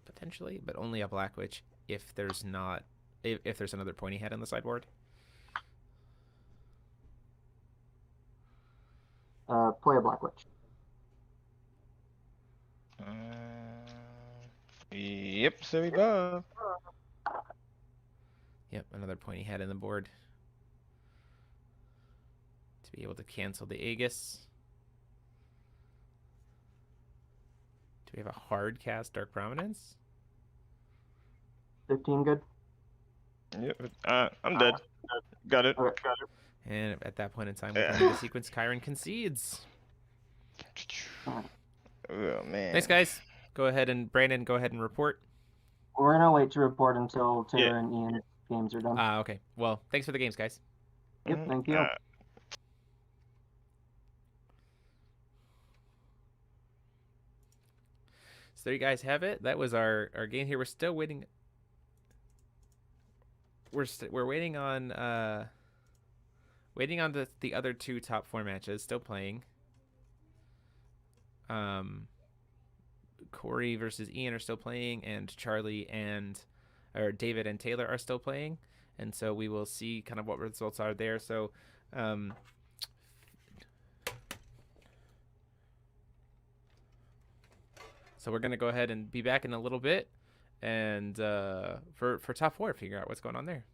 potentially, but only a Black Witch if there's not if there's another Pointy Hat on the sideboard. Play a Black Witch. Yep, silly buff. Yep, another Pointy Hat in the board to be able to cancel the Aegis. Do we have a hard cast Dark Prominence? 15 good? Yep. I'm dead. Got it. Okay. And at that point in time, we Yeah. come to the sequence Chiron concedes. Oh man. Thanks, guys. Go ahead and Brandon, go ahead and report. We're gonna wait to report until Taylor Yeah. and Ian's games are done. Okay. Well, thanks for the games, guys. Yep, Mhm. thank you. So there you guys have it. That was our game here. We're still waiting. We're waiting on the other 2 top 4 matches still playing. Corey versus Ian are still playing, and Charlie and David and Taylor are still playing, and so we will see kind of what results are there. So so we're gonna go ahead and be back in a little bit, and for top 4, figure out what's going on there.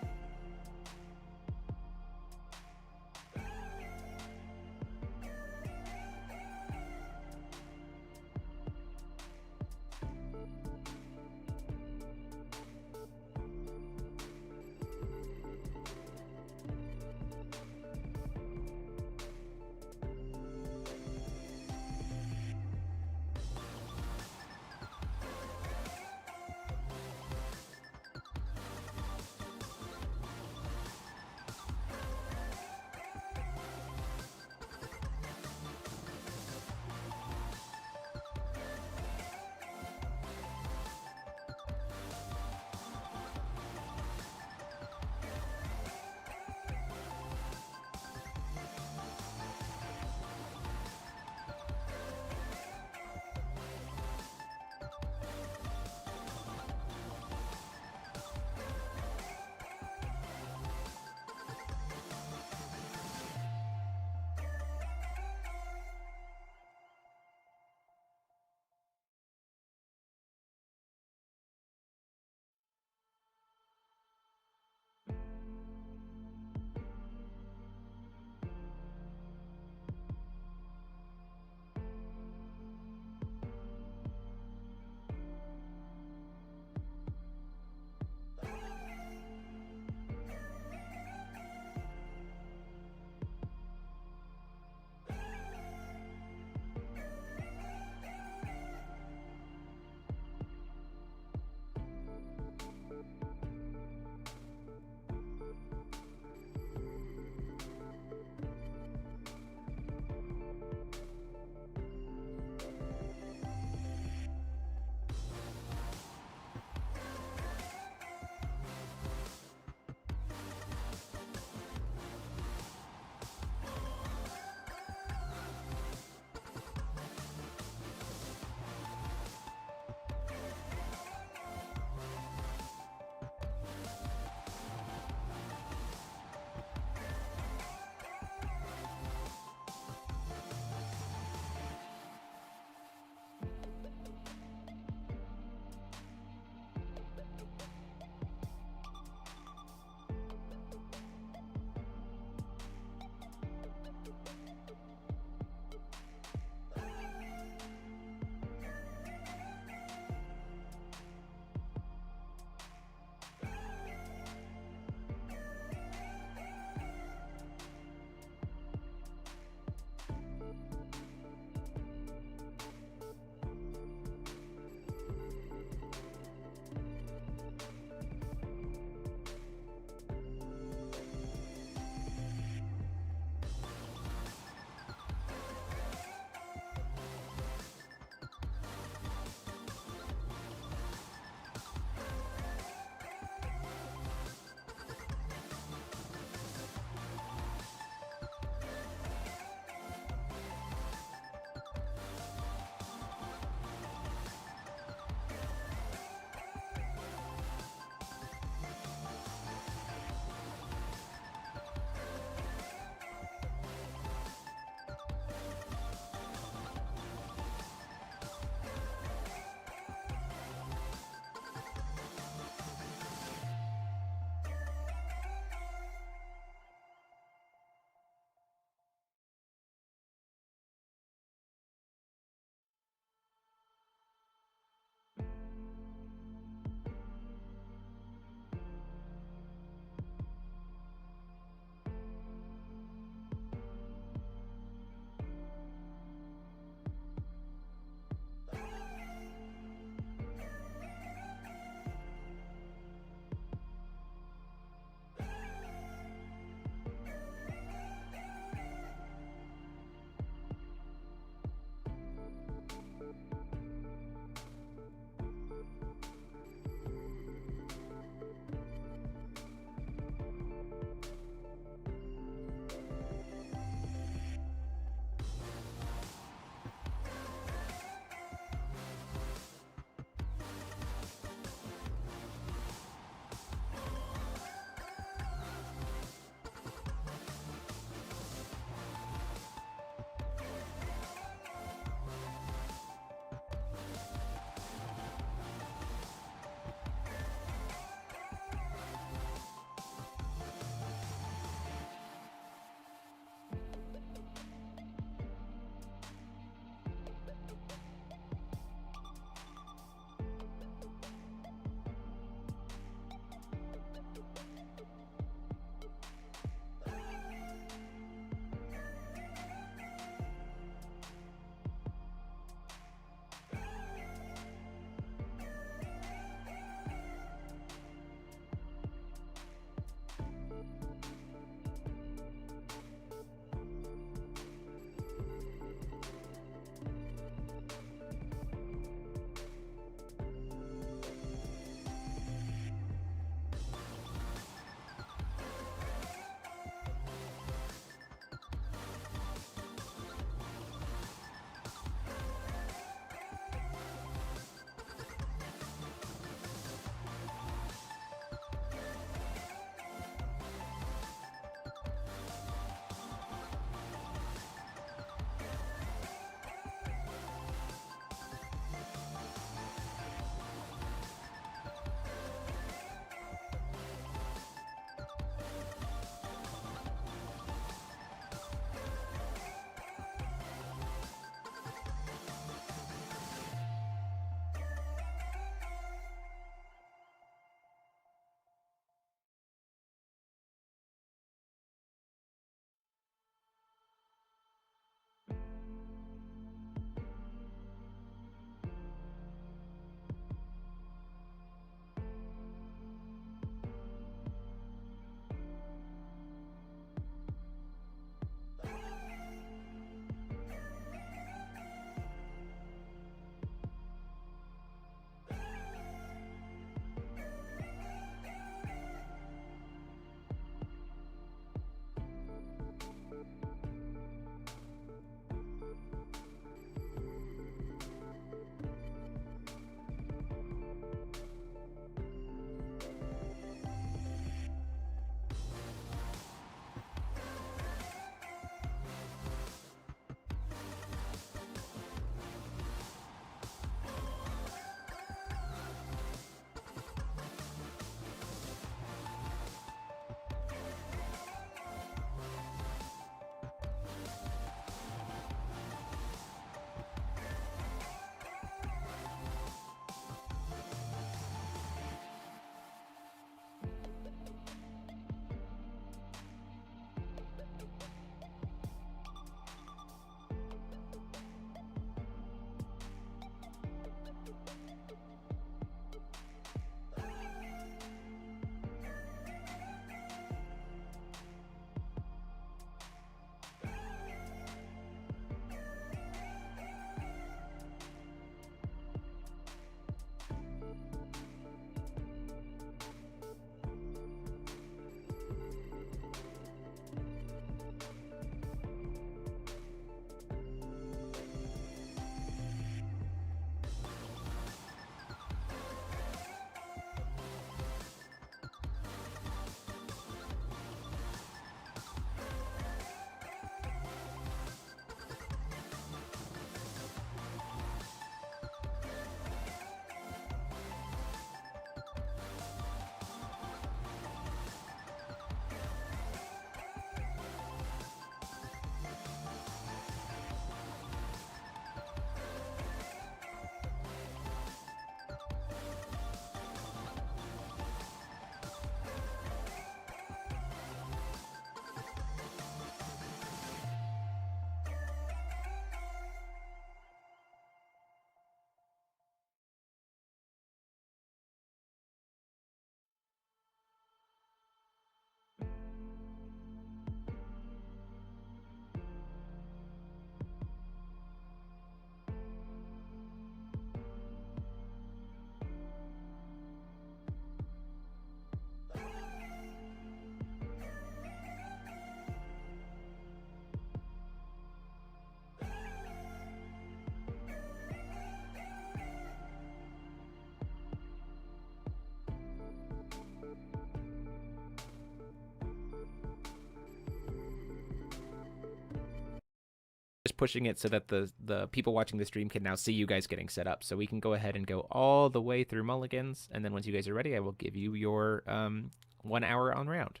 pushing it so that the people watching the stream can now see you guys getting set up. So we can go ahead and go all the way through mulligans, and then once you guys are ready, I will give you your 1 hour on round.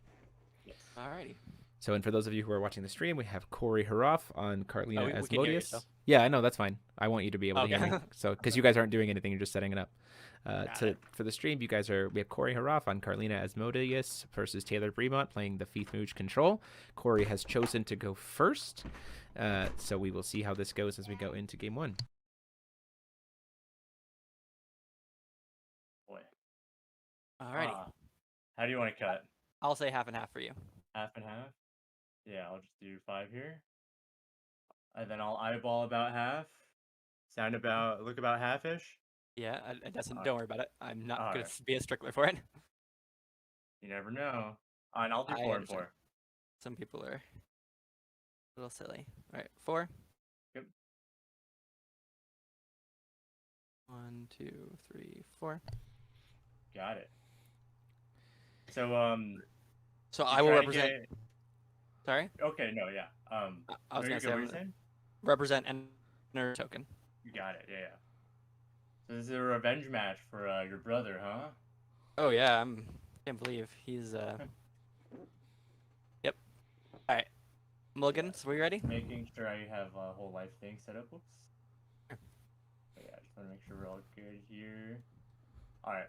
Alrighty. So, and for those of you who are watching the stream, we have Corey Haroff on Carlina we can hear you Asmodeus. still. Yeah, I know, that's fine. I want you to be able to hear Okay. me. So, because you guys aren't doing anything, you're just setting it up. Got it. For the stream, we have Corey Haroff on Carlina Asmodeus versus Taylor Bremont playing the Feethmooge control. Corey has chosen to go first. So we will see how this goes as we go into game 1. Boy. Alrighty. How do you want to cut? I'll say half and half for you. Half and half? Yeah, I'll just do 5 here. And then I'll eyeball about half. Look about half-ish. Yeah, it doesn't. Alright. Don't worry about it. I'm not gonna Alright. be a stickler for it. You never know. And I'll do I 4 and understand. 4. Some people are a little silly. All right, 4. Yep. 1, 2, 3, 4. Got it. So So you I will try to represent. get- Sorry, Okay, no, yeah. I was no, gonna you're say good. What I'm you gonna saying? represent an inner token. You got it. Yeah. So this is a revenge match for your brother, huh? Oh yeah, can't believe he's Yep. All right, Mulligans, were you ready? Making sure I have a whole life thing set up. Whoops. Sure. But yeah, I just want to make sure we're all good here. All right.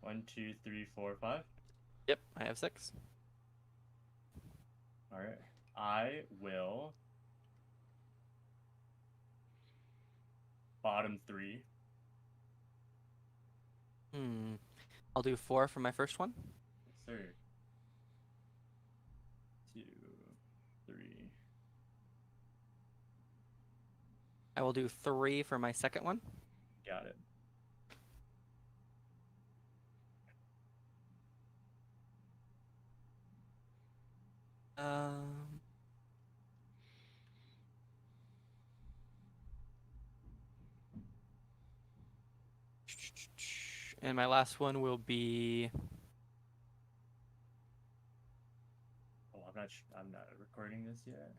1, 2, 3, 4, 5. Yep, I have 6. All right. I will bottom 3. I'll do 4 for my first one. Yes, sir. 2, 3. I will do 3 for my second one. Got it. And my last one will be Oh, I'm not recording this yet.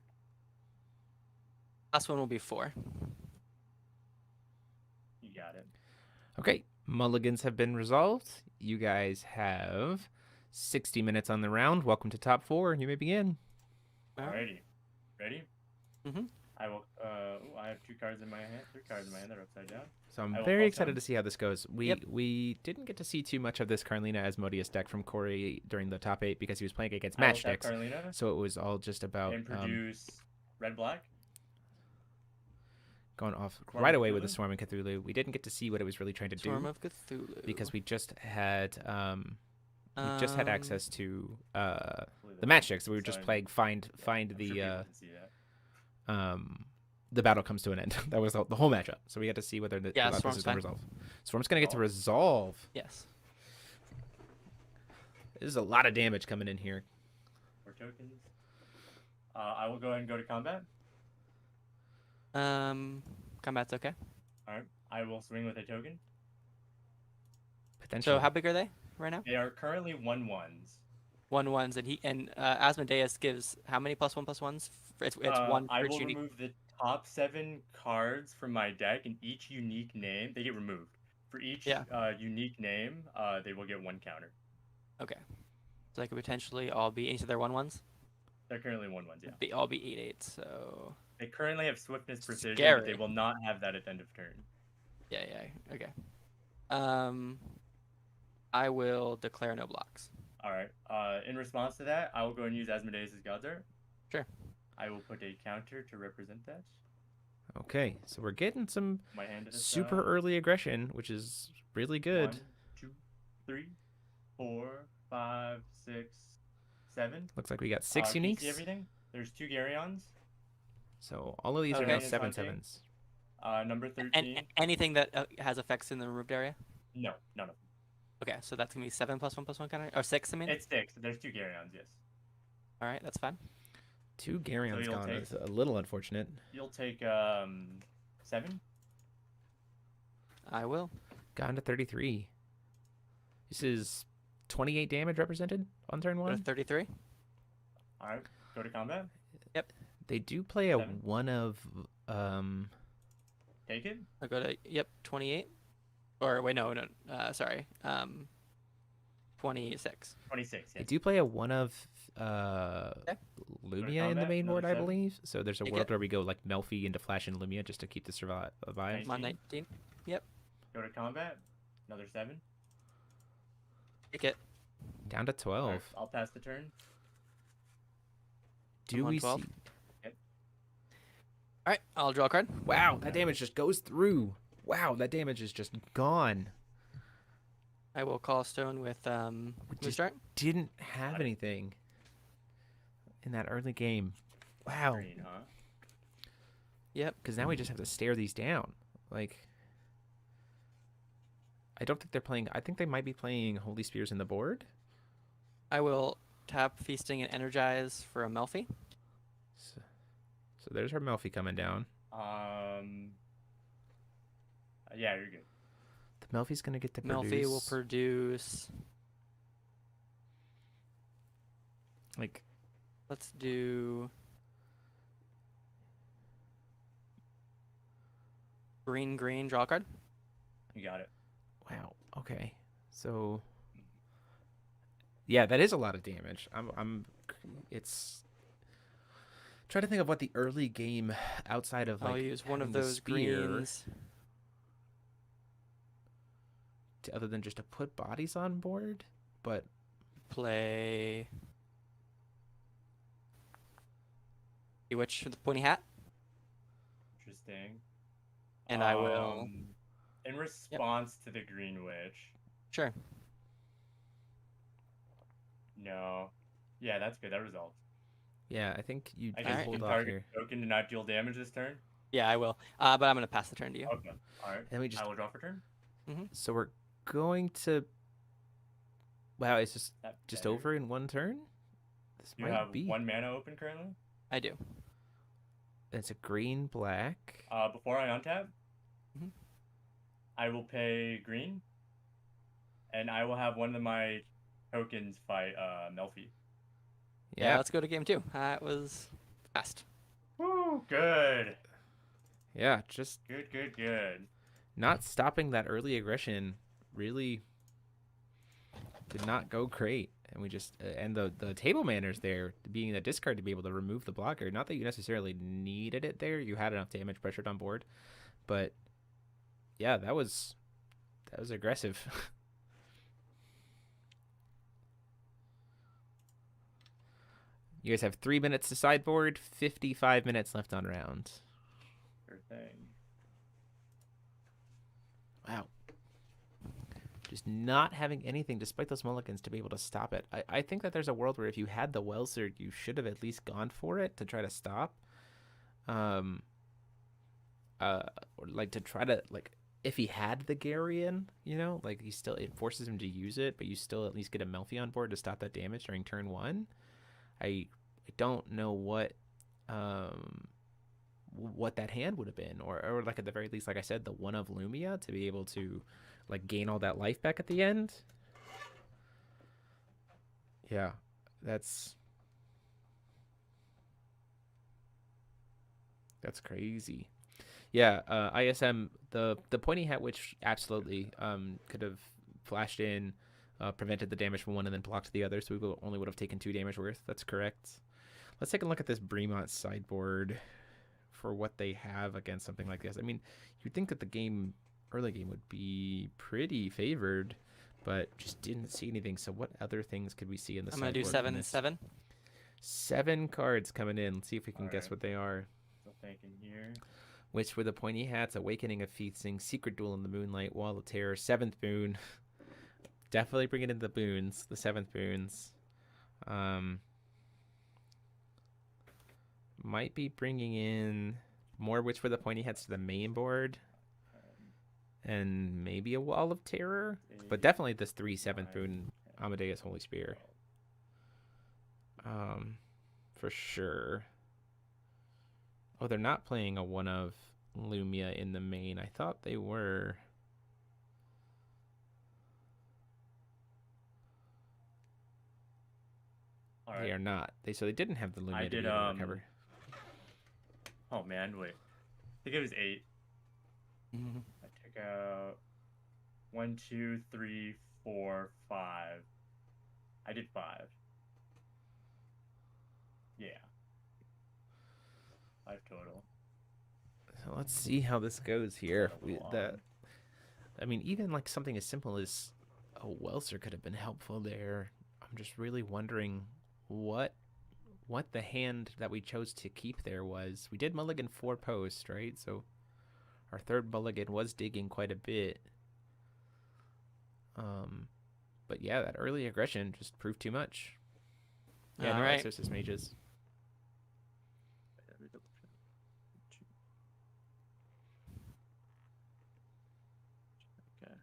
4. You got it. Okay, mulligans have been resolved. You guys have 60 minutes on the round. Welcome to top 4. You may begin. Alrighty. Ready? Mhm. I will. I have 2 cards in my hand. 3 cards in my hand. They're upside down. So I'm I will very call excited seven. to see how this goes. Yep. We didn't get to see too much of this Carlina Asmodeus deck from Corey during the top 8 because he was playing against I will match tap decks. Carlina So it was all just about and produce red black. going off Swarm right of away with the Cthulhu? Swarm and Cthulhu. We didn't get to see what it was really trying to Swarm do of Cthulhu. because we just had access to Hopefully the that- match decks. So we were just Sorry. playing find I'm sure people the can see that. the battle comes to an end. That was the whole matchup. So we had to see whether the Yeah, this Swarm's is going fine. to resolve. Swarm's going to get to Oh. resolve. Yes. There's a lot of damage coming in here. 4 tokens. I will go ahead and go to combat. Combat's okay. All right. I will swing with a token. Potentially. So how big are they right now? They are currently 1/1s. 1/1s, and Asmodeus gives how many +1/+1s? It's 1 I for each will unique. remove the top 7 cards from my deck, and each unique name they get removed. For each unique name, they will get 1 counter. Okay. So they could potentially all be. So they're 1/1s. They're currently 1/1s. Yeah. All be 8/8. So They currently have swiftness, precision, Scary. but they will not have that at the end of turn. yeah. Okay. I will declare no blocks. All right. In response to that, I will go and use Asmodeus' God's Art. Sure. I will put a counter to represent that. Okay, so we're getting some My hand to the super side. early aggression, which is really good. 1, 2, 3, 4, 5, 6, 7. Looks like we got 6 Can you see uniques. everything? There's 2 Garyons. So all of these are Okay. now It's 7/7s. Number 13. And anything that has effects in the removed area. No, none of them. Okay, so that's gonna be 7 +1/+1 counter, or 6. I mean. It's 6. There's 2 Garyons, yes. All right, that's fine. 2 Garyons you'll gone. take- It's a little unfortunate. You'll take 7. I will. Gone to 33. This is 28 damage represented on turn Go to 1. 33. All right. Go to combat. They do play a 7. one of Take it. I'll go to 28. Or wait, no, sorry. 26. 26. They Yes. do play a one of Okay. Lumia in the combat, main board, I another 7. believe. So there's a Take world it. where we go like Melfi into Flash and Lumia just to keep the survive. Nice. I'm on 19. Go to combat. Another 7. Take it. Down to 12. Alright, I'll pass the turn. Do on we 12. see? All right, I'll draw a card. Wow, that damage just goes through. Wow, that damage is just gone. I will call stone with Just Moonstrike. didn't have anything in that early game. Wow. Green, huh? Yep. Because now we just have to stare these down. Like, I don't think they're playing. I think they might be playing Holy Spears in the board. I will tap Feasting and Energize for a Melfi. So there's our Melfi coming down. Yeah, you're good. The Melfi's gonna get to Melfi produce. will produce. Like, Let's do green, green, draw a card. You got it. wow. Okay. So. Yeah, that is a lot of damage. It's. Try to think of what the early game outside of like I'll use one of having the those spear, greens. other than just to put bodies on board, but Play Bewitch with the pointy hat. Interesting. And I will. In response to the Green Witch. Sure. No. Yeah, that's good. That resolves. yeah, I think you I just guess hold can off target here. token to not deal damage this turn. Yeah, I will. But I'm gonna pass the turn to you. Okay. All right. And we just I will draw for turn. so we're going to. Wow, it's just That just better. over in one turn. This You might have be. 1 mana open currently. I do. It's a green black. Before I untap, Mhm. I will pay green, and I will have one of my tokens fight Melfi. Yeah, Yeah, let's go to game 2. That was fast. Woo! Good. yeah, just Good. not stopping that early aggression really did not go great. And we just and the table manners there being the discard to be able to remove the blocker. Not that you necessarily needed it there. You had enough damage pressured on board, but yeah, that was aggressive. You guys have 3 minutes to sideboard, 55 minutes left on round. Sure thing. Wow. Just not having anything despite those mulligans to be able to stop it. I think that there's a world where if you had the Wellser, you should have at least gone for it to try to stop. Or like to try to, like, if he had the Garion, you know, like he still, it forces him to use it, but you still at least get a Melfi on board to stop that damage during turn 1. I don't know what that hand would have been, or like at the very least, like I said, the one of Lumia to be able to like gain all that life back at the end. Yeah, that's crazy. Yeah, ISM, the pointy hat, which absolutely could have flashed in, prevented the damage from one and then blocked the other, so we only would have taken 2 damage worth. That's correct. Let's take a look at this Bremont sideboard for what they have against something like this. I mean, you'd think that the early game would be pretty favored, but just didn't see anything. So what other things could we see in the I'm gonna sideboard? do from 7 this? 7. 7 cards coming in. Let's see if we can guess Alright. what they are. Still thinking here. Which were the pointy hats, Awakening of Feasting, Secret Duel in the Moonlight, Wall of Terror, 7th Boon. Definitely bring it in the boons, the 7th boons. Might be bringing in more Which were the pointy hats to the main board. And maybe a Wall of Terror. But definitely this 3 7th boon, Amadeus Holy Spear. For sure. Oh, they're not playing a one of Lumia in the main. I thought they were. All right. They are not. So they didn't have the Lumia I to be did able to recover. Oh man, wait. I think it was 8. Mhm. I took out 1, 2, 3, 4, 5. I did 5. Yeah. 5 total. So let's see how this goes here. A little odd. I mean, even like something as simple as a Welser could have been helpful there. I'm just really wondering what the hand that we chose to keep there was. We did mulligan 4 post, right? So our third mulligan was digging quite a bit. But yeah, that early aggression just proved too much. Yeah, no All right. Exorcist mages. Let me double check. Okay.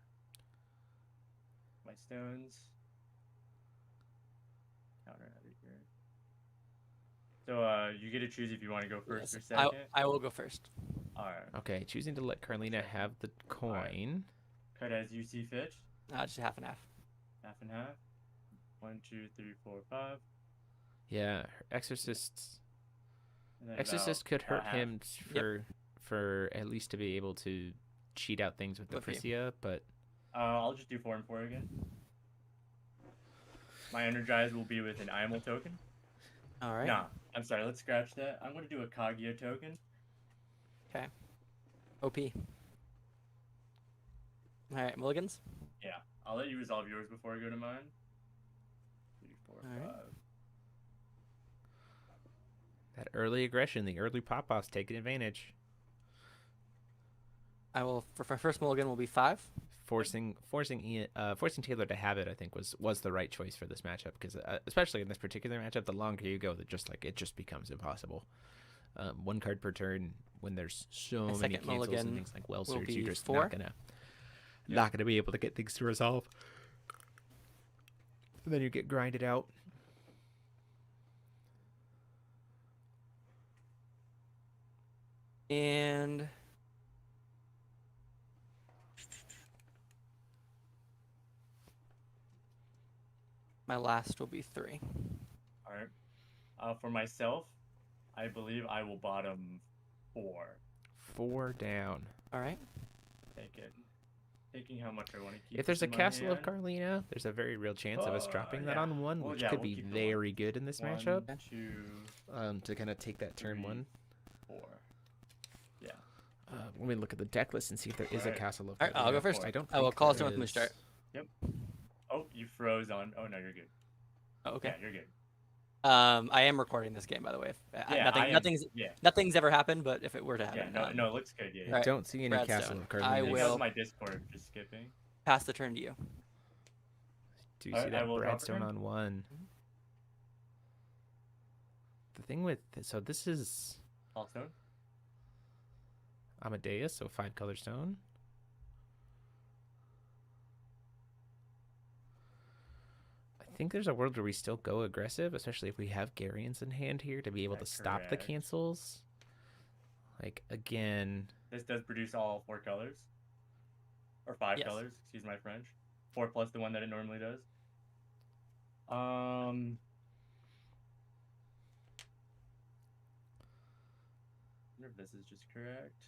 My stones. Counter out of here. So you get to choose if you want to go first Yes, or second. I will go first. All right. Okay, choosing to let Carlina have the coin. Cut as you see fit. Just half and half. Half and half. 1, 2, 3, 4, 5. Yeah, Exorcist And then Exorcist could about hurt half. him for at least to be able to cheat out things with the With you. Frisia, but I'll just do 4 and 4 again. My energize will be with an IML token. All right. Nah, I'm sorry. Let's scratch that. I'm gonna do a Kaguya token. Okay. OP. All right, mulligans. Yeah, I'll let you resolve yours before I go to mine. 3, 4, All right. 5. that early aggression, the early pop-offs taking advantage. I will. For my first mulligan will be 5. Forcing Taylor to have it, I think, was the right choice for this matchup because especially in this particular matchup, the longer you go, it just becomes impossible. 1 card per turn when there's so My many second cancels mulligan and things like will Welsers, be you're just 4. not gonna be able to get things to resolve. And then you get grinded out. And my last will be 3. All right. For myself, I believe I will bottom 4. 4 down. All right. Take it. Thinking how much I want to keep. If there's a this in my castle of hand. Carlina, there's a very real chance of us dropping that Yeah. on 1, Well, which yeah, could we'll be keep the 1. very good in this 1, matchup. 2, To kind of take that turn 3, 1. 4. Yeah. Let me look at the deck list and see if there is a Alright. castle of All right, I'll Carlina. go first. I don't. I will think call us there in with is. Moonstart. Oh, you froze on. Oh no, you're good. Oh, okay. Yeah, you're good. I am recording this game, by the way. Yeah, I am. Nothing's ever happened, but if it were to Yeah, happen, no, it looks good. Yeah. I Alright, don't see any Bradstone. castle of Carlina. I It's will- on my Discord, just skipping. pass the turn to you. Do you Alright, see I that will drop a Bradstone turn. on 1? The thing with so this is All stone. Amadeus, so 5 color stone. I think there's a world where we still go aggressive, especially if we have Garyans in hand here to be able Yeah, to stop the correct. cancels. Like again, This does produce all 4 colors. Or 5 Yes. colors, excuse my French. 4 plus the one that it normally does. I wonder if this is just correct.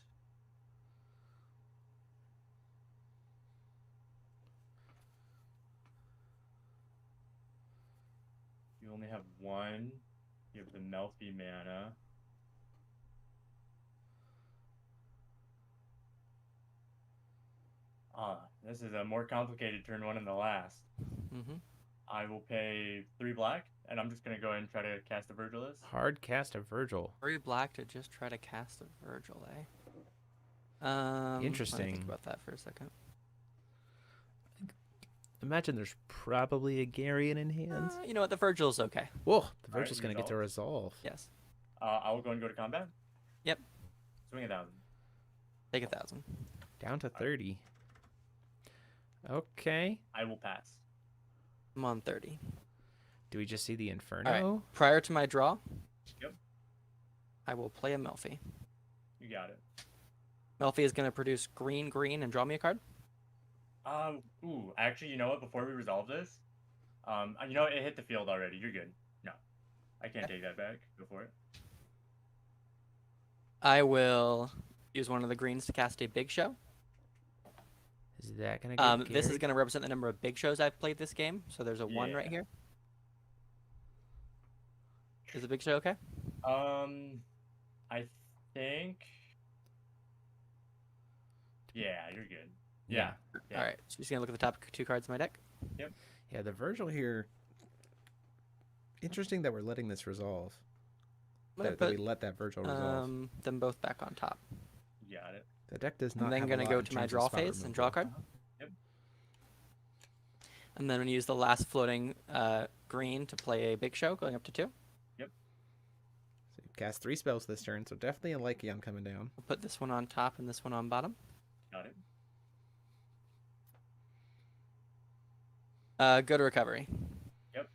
You only have 1. You have the Melfi mana. This is a more complicated turn 1 than the last. Mm-hmm. I will pay 3 black, and I'm just gonna go ahead and try to cast a Virgilus. hard cast of Virgil. 3 black to just try to cast a Virgil, eh? Let me Interesting. think about that for a second. Imagine there's probably a Garian in hand. You know what? The Virgil's okay. Whoa, the Alright, Virgil's gonna get to resolve. Yes. I will go and go to combat. Yep. Swing 1,000. Take 1,000. Down to 30. Okay. I will pass. I'm on 30. Do we just see the Inferno? Prior to my draw, Yep. I will play a Melfi. You got it. Melfi is going to produce green, green, and draw me a card. Actually, you know what? Before we resolve this, you know what? It hit the field already. You're good. No, I can't take that back. Go for it. I will use one of the greens to cast a big show. Is that gonna get This is Gary? going to represent the number of big shows I've played this game. So there's a 1 right Yeah. here. Is the big show okay? I think. Yeah, you're good. Yeah. Yeah. All right. So just going to look at the top 2 cards in my deck. Yeah, the Virgil here. Interesting that we're letting this resolve. I'm going That we to let that Virgil put resolve. them both back on top. Got it. The deck does not. I'm then have going a to lot go in to my terms of draw spot phase and draw a removal. card. Yep. And then I'm going to use the last floating green to play a big show, going up to 2. So you cast 3 spells this turn, so definitely a Lycion coming down. I'll put this one on top and this one on bottom. Got it. Go to recovery. Yep.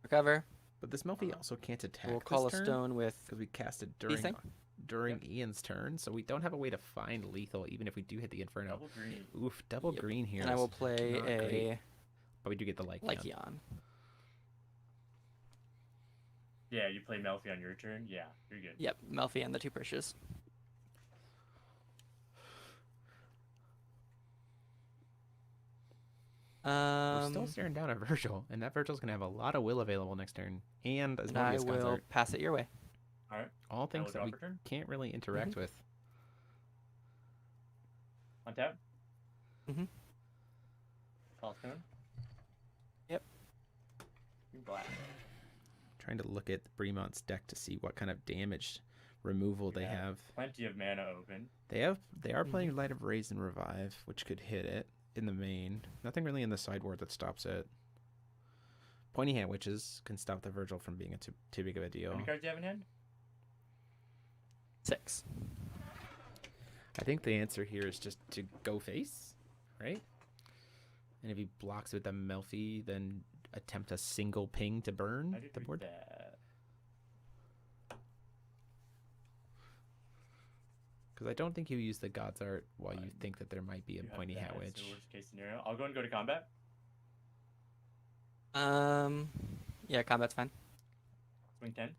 Recover. But this Melfi also can't attack We'll this call a turn stone with because we cast it thing? during Ian's turn, so we don't have a way to find lethal even if we do hit the Inferno. Double green. Oof, double Yep. green here. and I is will play not great, a but we do get the Lycion. Lycion. Yeah, you play Melfi on your turn. Yeah, you're good. Yep, Melfi and the 2 Precious. We're still staring down a Virgil, and that Virgil's gonna have a lot of will available next turn, and as And I Morbius will Concert. pass it your way. All right. All things that draw we for turn. can't really interact with. On tap. Mhm. Call stone. Yep. You're black. Trying to look at Bremont's deck to see what kind of damage removal they Yeah. have. Plenty of mana open. They are playing Light of Rays and Revive, which could hit it in the main. Nothing really in the sideboard that stops it. Pointy Hat Witches can stop the Virgil from being too big of a How deal. many cards do you have in hand? 6. I think the answer here is just to go face, right? And if he blocks with the Melfi, then attempt a single ping to burn I did the read board. that. Because I don't think you use the God's Art while you Fine. think that there might be a You have Pointy Hat that, Witch. So worst case scenario. I'll go to combat. Yeah, combat's fine. Swing 10.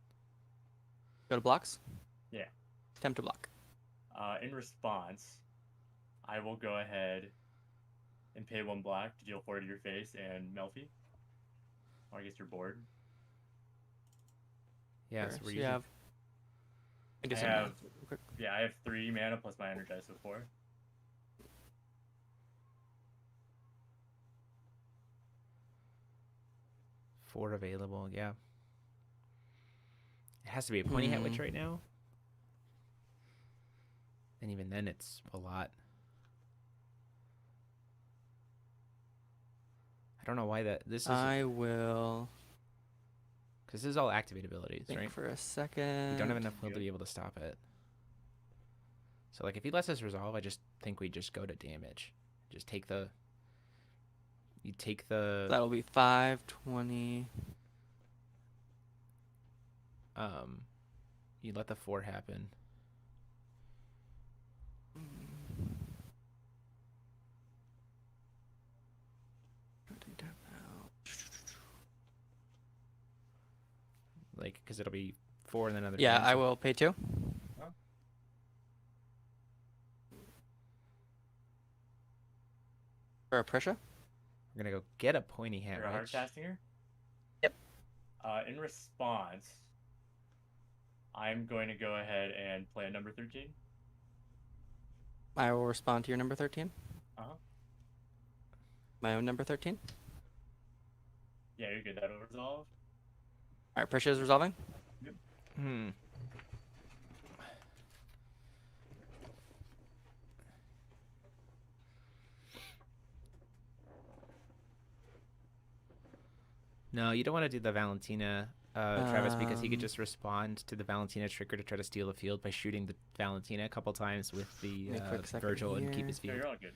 Go to blocks. Yeah. Attempt to block. In response, I will go ahead and pay 1 black to deal 4 to your face and Melfi. Or I guess you're bored. Yeah, Sure, so so we're you using have. I guess I I'm have- not- quick. Yeah, I have 3 mana plus my energize, so 4. four available. Yeah, it has to be a Pointy Hat Witch right now. And even then, it's a lot. I don't know why this is I will because this is all activate abilities, think right? for a second. We don't have enough will to be able to stop it. So like if he lets us resolve, I just think we just go to damage. Just take the. You take the. That'll be 5, 20. You let the 4 happen. Like, because it'll be 4 and then another. Yeah, turn, I so- will pay 2. For a Prisha? We're gonna go get a Pointy Hat You're a hard Witch. casting her? Yep. In response, I'm going to go ahead and play a number 13. I will respond to your number 13. Uh-huh. My own number 13. Yeah, you're good. That'll resolve. Alright, Prisha is resolving. No, you don't want to do the Valentina, Travis, because he could Um, just respond to the Valentina trigger to try to steal the field by shooting the Valentina a couple times with the Give me a quick second Virgil and keep here. his No, field. you're all good.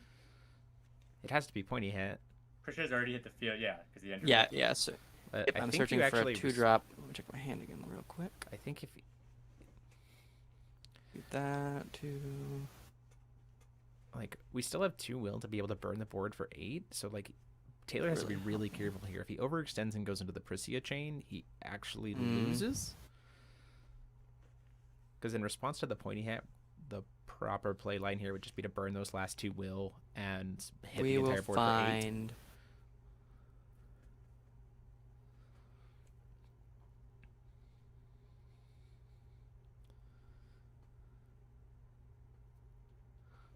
It has to be Pointy Hat. Prisha's already hit the field, yeah, because the end. Yeah, yeah. So, But yep, I I'm think searching you for a actually 2-drop. Let me check my hand again real quick. I think if Keep that to. like we still have 2 will to be able to burn the board for 8, so like Taylor has to be Really really helpful. careful here. If he overextends and goes into the Priscia chain, he actually Mm. loses. Because in response to the pointy hat, the proper play line here would just be to burn those last 2 will and hit We the will entire board for 8. find.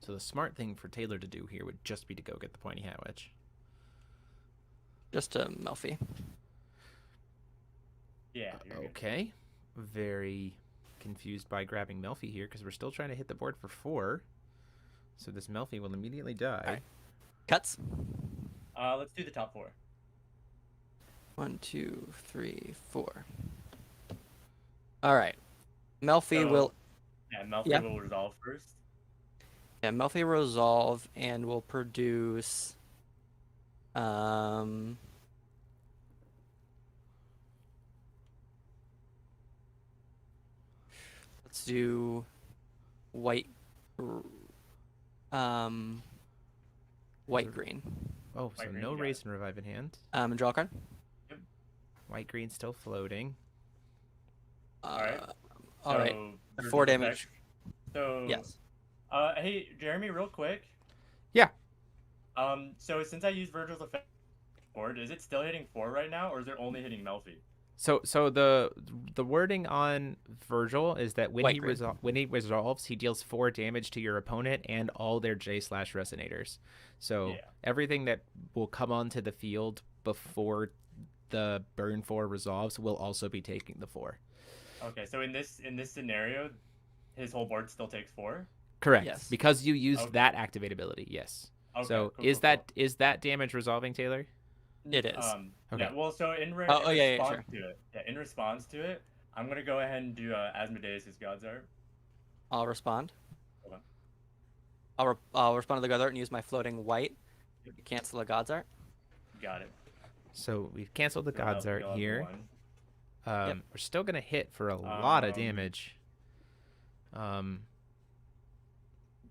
So the smart thing for Taylor to do here would just be to go get the pointy hat witch. Just a Melfi. Yeah. You're good. Okay. Very confused by grabbing Melfi here because we're still trying to hit the board for 4. So this Melfi will immediately die. Alright. Cuts. Let's do the top 4. 1, 2, 3, 4. All right. Melfi So- will. Yeah, Melfi Yeah. will resolve first. Yeah, Melfi will resolve and will produce. Let's do white. White green. Oh, so White green, no you got raise it. and revive in hand. Draw a card. White green still floating. Alright. All right. So, The versus 4 effect. damage. So Yes. Hey Jeremy, real quick. Yeah. So since I used Virgil's effect board, is it still hitting 4 right now, or is it only hitting Melfi? So the wording on Virgil is that when White he green. when he resolves, he deals 4 damage to your opponent and all their J/resonators. So Yeah. everything that will come onto the field before the burn 4 resolves will also be taking the 4. Okay, so in this scenario, his whole board still takes 4. Correct. Yes. Because you used Okay. that activate ability. Yes. Okay, So cool, is cool, that is that damage resolving, Taylor? It is. Okay. Yeah. Well, so in Oh, yeah, response to it, in response to it, I'm gonna go ahead and do Asmodeus' God's Art. I'll respond. Okay. I'll respond to the God's Art and use my floating white. Cancel the God's Art. Got it. So we've canceled the You'll have- God's Art you'll have here. 1. We're still gonna hit for a lot of Um, damage.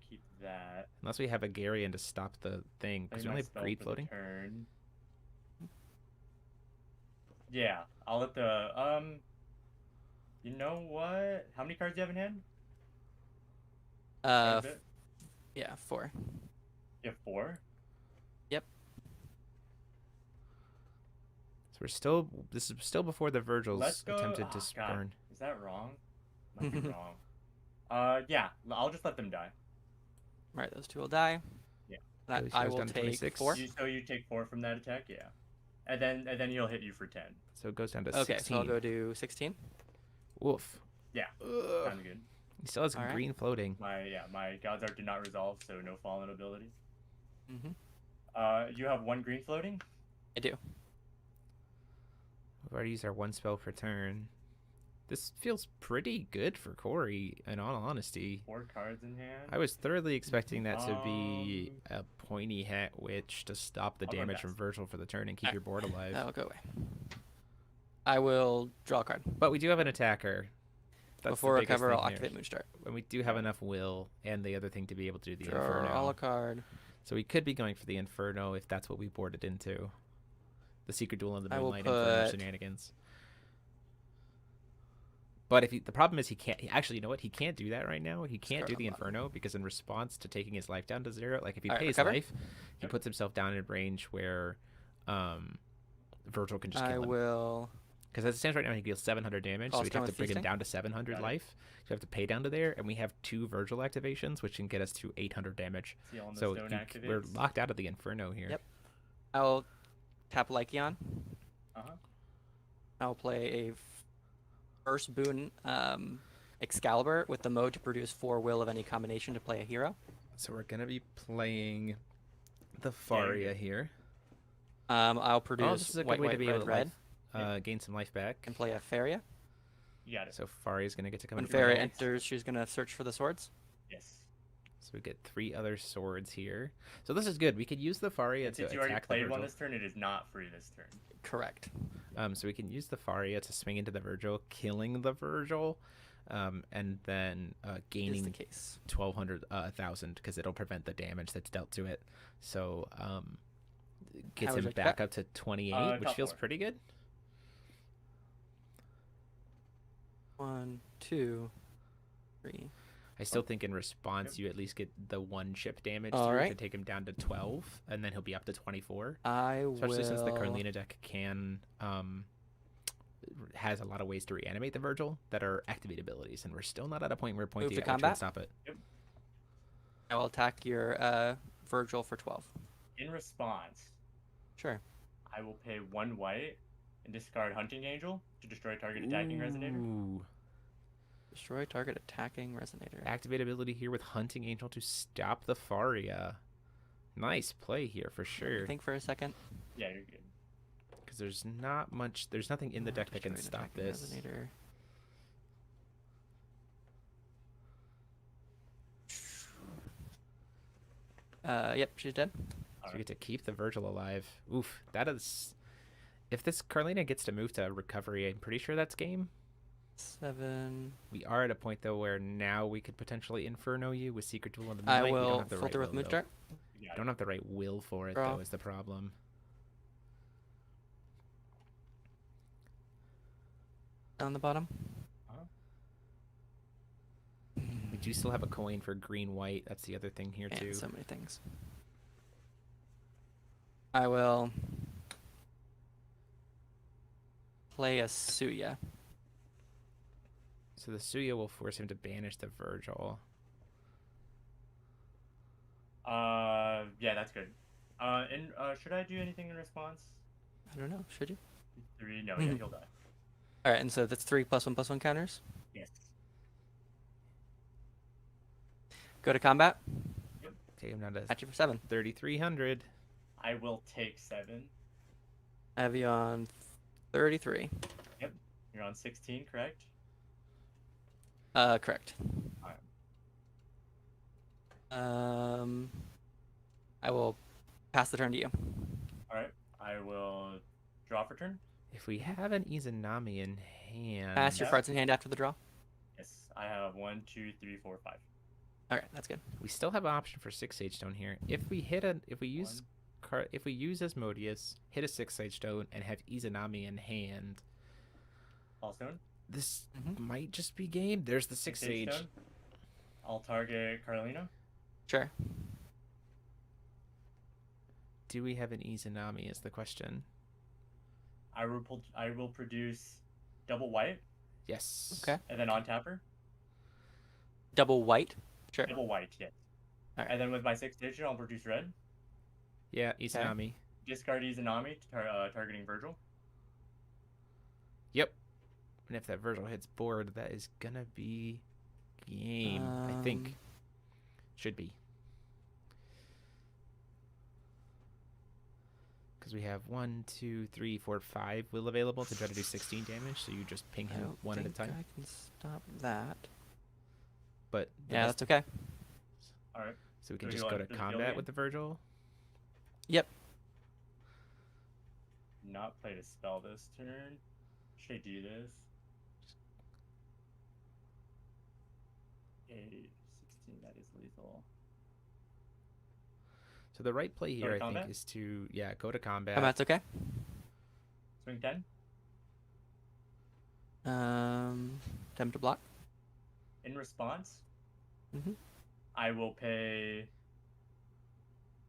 Keep that. Unless we have a Garian to stop the thing, because we Play my only have spell greed for the floating. turn. Yeah, I'll let the You know what? How many cards do you have in hand? Quite a Uh, bit? yeah, 4. You have 4. So we're still. This is still before the Virgils Let's go. attempted oh, to God. spurn. Is that wrong? Might be wrong. Yeah, I'll just let them die. All right, those 2 will die. Yeah. That, Okay, so I it's will down to take 26. 4. So you take 4 from that attack, yeah. And then he'll hit you for 10. So it goes down to Okay, 16. so I'll go to 16. Woof. Yeah. Ugh. Sounds good. He still has Alright. green floating. My God's Art did not resolve, so no fallen ability. Mm-hmm. You have 1 green floating? I do. We've already used our 1 spell per turn. This feels pretty good for Corey, in all honesty. 4 cards in hand. I was thoroughly expecting that to be a pointy hat witch to stop the I'll go damage next. from Virgil for the turn and keep your board alive. That'll go away. I will draw a card. But we do have an attacker. That's Before the I biggest cover, thing I'll here. activate Moonstart. And we do have enough will and the other thing to be able to do the Draw Inferno. a card. So we could be going for the Inferno if that's what we boarded into. The Secret Duel of the I will Moonlight Inferno put- shenanigans. But if the problem is he can't. Actually, you know what? He can't do that right now. He can't do Discard the on bottom. Inferno because in response to taking his life down to 0, like if he Alright, pays recover. life, he Yep. puts himself down in range where Virgil can just I kill him. will. Because as it stands right now, he deals 700 damage, so Call we'd have Stone to with bring him Feasting. down to 700 Got it. life. So we have to pay down to there, and we have 2 Virgil activations, which can get us to 800 damage. See all the So stone we're activates? locked out of the Inferno here. Yep. I'll tap Lycion. Uh-huh. I'll play a first boon Excalibur with the mode to produce 4 will of any combination to play a hero. So we're going to be playing the you're Faria good. here. I'll Oh, produce this is a white, good way white, to be red, able to red, gain some life back. and play a Faria. You got it. So Faria's going to get to come When in. Faria front. enters, she's gonna search for the swords. Yes. So we get 3 other swords here. So this is good. We could use the Faria And to since you already attack the played one Virgil. this turn, it is not free this turn. Correct. So we can use the Faria to swing into the Virgil, killing the Virgil, and then Is the gaining case. 1,200, 1,000, because it'll prevent the damage that's dealt to it. So gets How would him you back cut? up to 28, which top feels 4. pretty good. 1, 2, 3. I still think in response you at least get the 1 chip damage All through right. to take him down to 12, and then he'll be up to 24. I Especially since the will. Carlina deck can has a lot of ways to reanimate the Virgil that are activate abilities, and we're still not at a point where Move Pointy to Ultra can combat? stop it. I will attack your Virgil for 12. In response, Sure. I will pay 1 white and discard Hunting Angel to destroy target attacking resonator. Ooh. Destroy target attacking resonator. Activate ability here with Hunting Angel to stop the Faria. Nice play here for sure. Think for a second. Yeah, you're good. Because there's not much, there's nothing in the deck that can Destroy stop attacking this. Resonator. Yep, she's dead. So you get to keep the Virgil alive. Oof, that is. If this Carlina gets to move to recovery, I'm pretty sure that's game. 7. We are at a point though where now we could potentially Inferno you with Secret Duel of the I Moonlight. We don't will have the filter right with will, though. Moonstruck. You got Don't it. have the right will for it Draw. though is the problem. On the bottom. We do still have a coin for green white. That's the other thing here And too. so many things. I will play a Suya. So the Suya will force him to banish the Virgil. Yeah, that's good. Should I do anything in response? I don't know. Should you? 3, no, yeah, he'll die. All right, and so that's 3 +1/+1 counters. Yes. Go to combat. Take him down to At you for 7. 3,300. I will take 7. I have you on 33. You're on 16, correct? Correct. Alright. I will pass the turn to you. Alright. I will draw for turn. If we have an Izanami in hand, Pass your Yeah. cards in hand after the draw. Yes, I have 1, 2, 3, 4, 5. All right, that's good. we still have an option for 6 Sage Stone here. If we use Asmodeus, hit a 6 Sage Stone, and have Izanami in hand, All stone. this Mhm. might just be game. There's the 6 Sage. Stone. I'll target Carlina. Sure. Do we have an Izanami is the question. I will produce double white Yes. Okay. and then on tapper. Double white. Sure. Double white, yes. Alright. And then with my 6th station, I'll produce red. Yeah, Izanami. Discard Izanami, targeting Virgil. Yep. And if that Virgil hits board, that is gonna be game. I think. Should be. Because we have 1, 2, 3, 4, 5 will available to try to do 16 damage. So you just ping I him don't one at a think time. I can stop that. But the Yeah, best- that's okay. Alright. so we can So just you go want to to do the combat building? with the Virgil. Yep. Not play to spell this turn. Should I do this? 8, 16, that is lethal. So the right play Go here, to I think, combat? is to go to combat. Combat's okay. Swing 10. Time to block. In response, Mhm. I will pay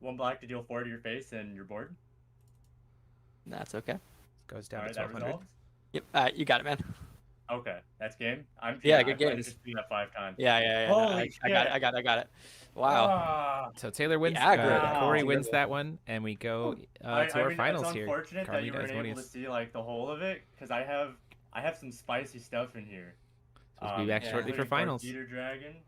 1 black to deal 4 to your face and your board. That's okay. Goes down Alright, to that 1,200. resolves. Yep. You got it, man. Okay, that's game. Yeah, good I played games. this thing at 5 times. Yeah. No, Holy I shit. got it. I got it. Wow. Ah, So Taylor wins. aggro. Corey Wow. wins that one, and we go to our finals it's here. unfortunate that you Carlina weren't able to Asmodeus. see like the whole of it, because I have some spicy stuff in here. So we'll be back yeah. shortly for including finals. Torpedo Dragon.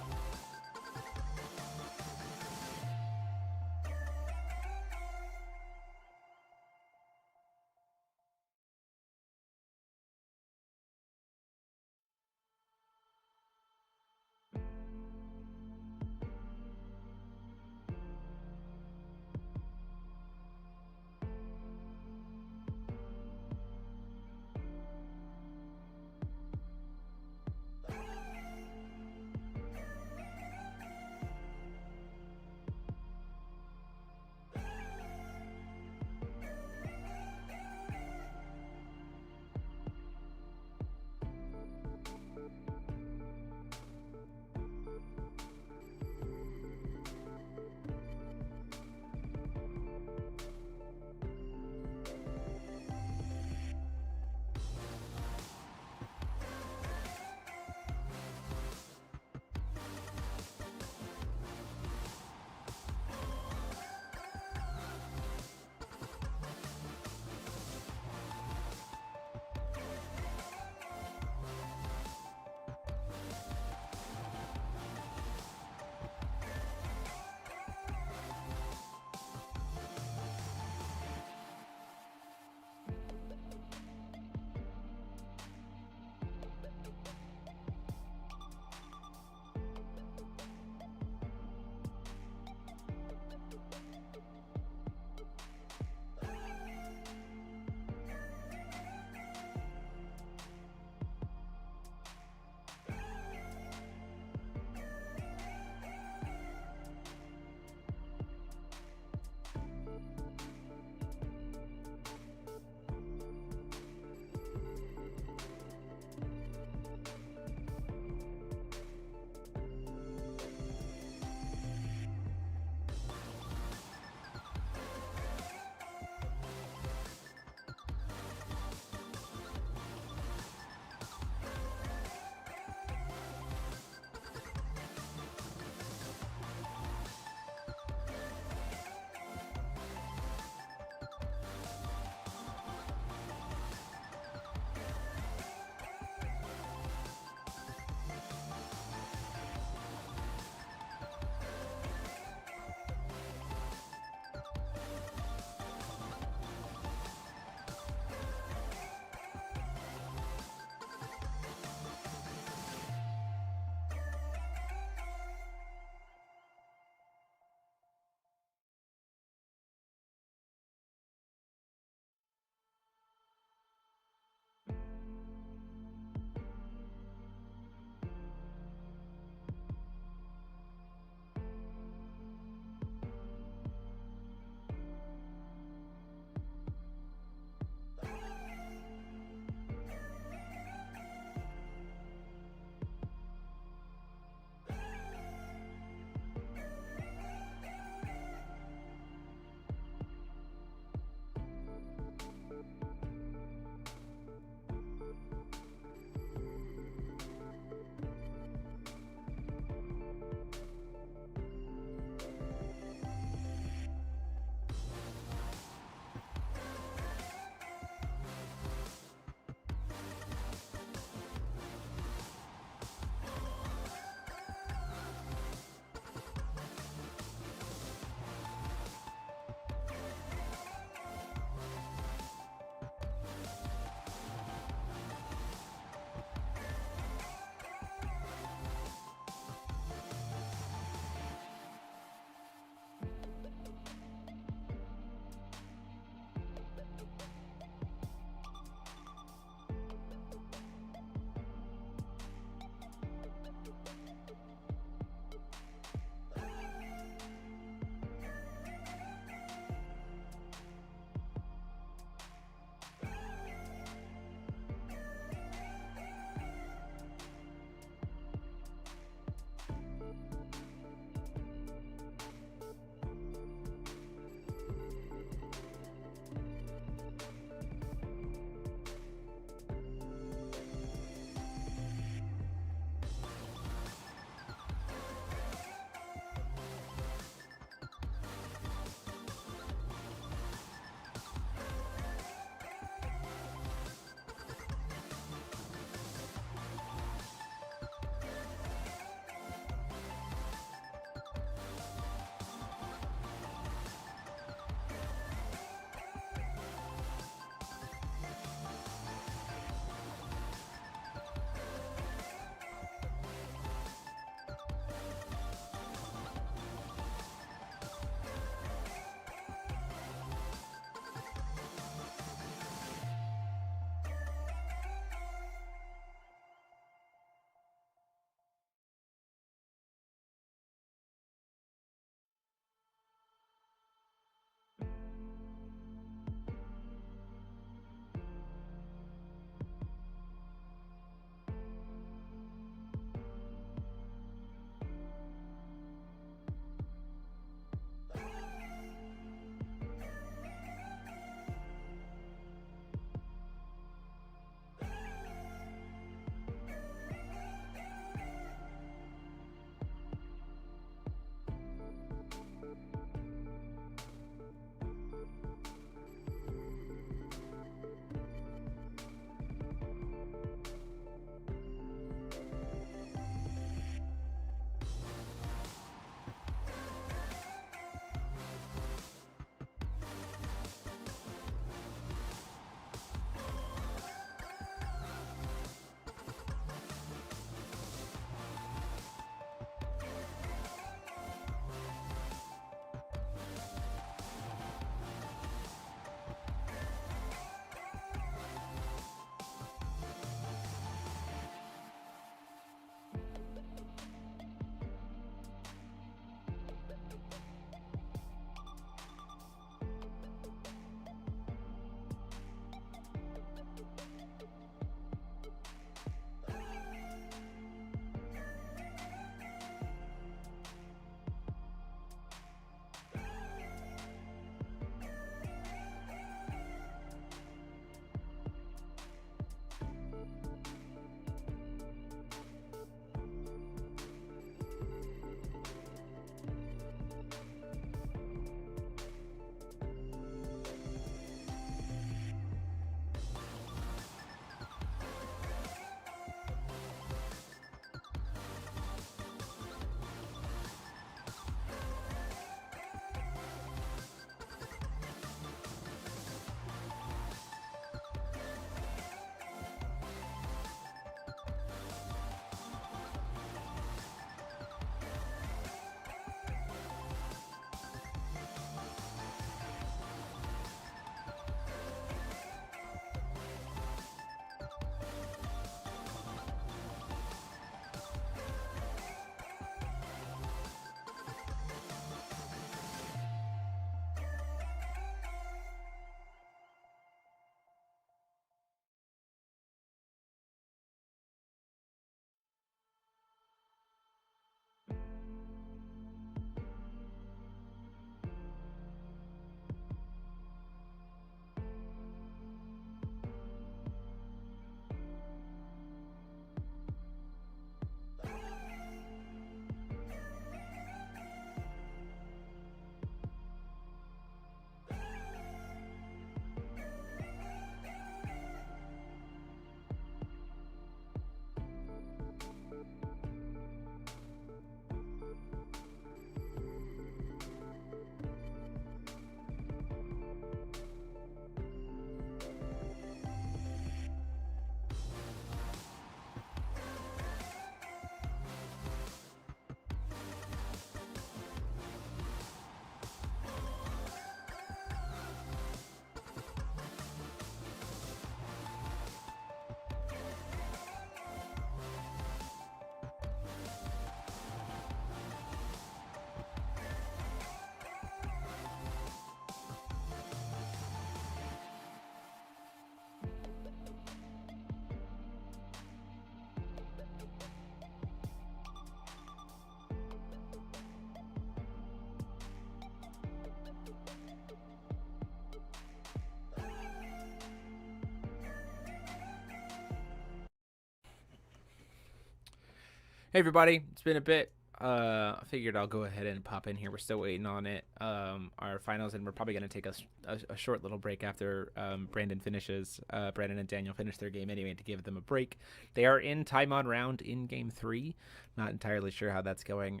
Hey everybody, it's been a bit. I figured I'll go ahead and pop in here. We're still waiting on it. Our finals, and we're probably gonna take a short little break after Brandon finishes. Brandon and Daniel finish their game anyway to give them a break. They are in time on round in game 3. Not entirely sure how that's going.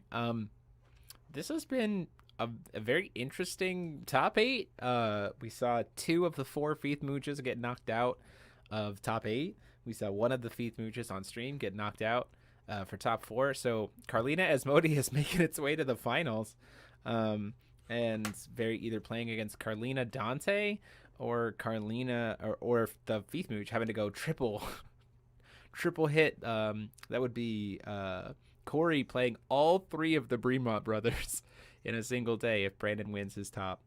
This has been a very interesting top 8. We saw 2 of the 4 Feeth Mooches get knocked out of top 8. We saw 1 of the Feeth Mooches on stream get knocked out for top 4. So Carlina Asmodi is making its way to the finals, and very either playing against Carlina Dante or Carlina or the Feeth Mooch having to go triple hit. That would be Corey playing all 3 of the Bremont brothers in a single day if Brandon wins his top.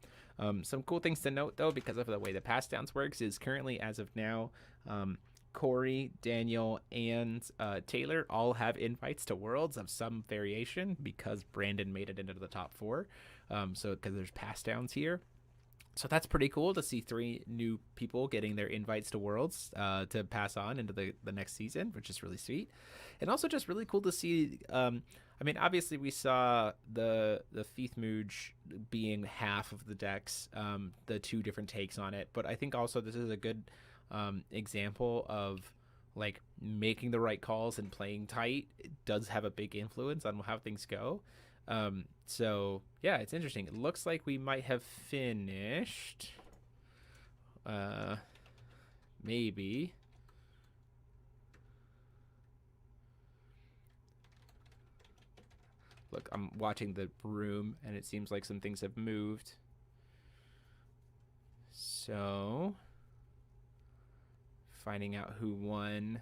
Some cool things to note though, because of the way the pass downs works, is currently as of now, Corey, Daniel, and Taylor all have invites to Worlds of some variation because Brandon made it into the top 4. So because there's pass downs here. So that's pretty cool to see 3 new people getting their invites to Worlds to pass on into the next season, which is really sweet. And also just really cool to see, I mean, obviously we saw the Feeth Mooch being half of the decks, the 2 different takes on it. But I think also this is a good example of like making the right calls and playing tight. It does have a big influence on how things go. So yeah, it's interesting. It looks like we might have finished. Maybe. Look, I'm watching the room and it seems like some things have moved. So finding out who won.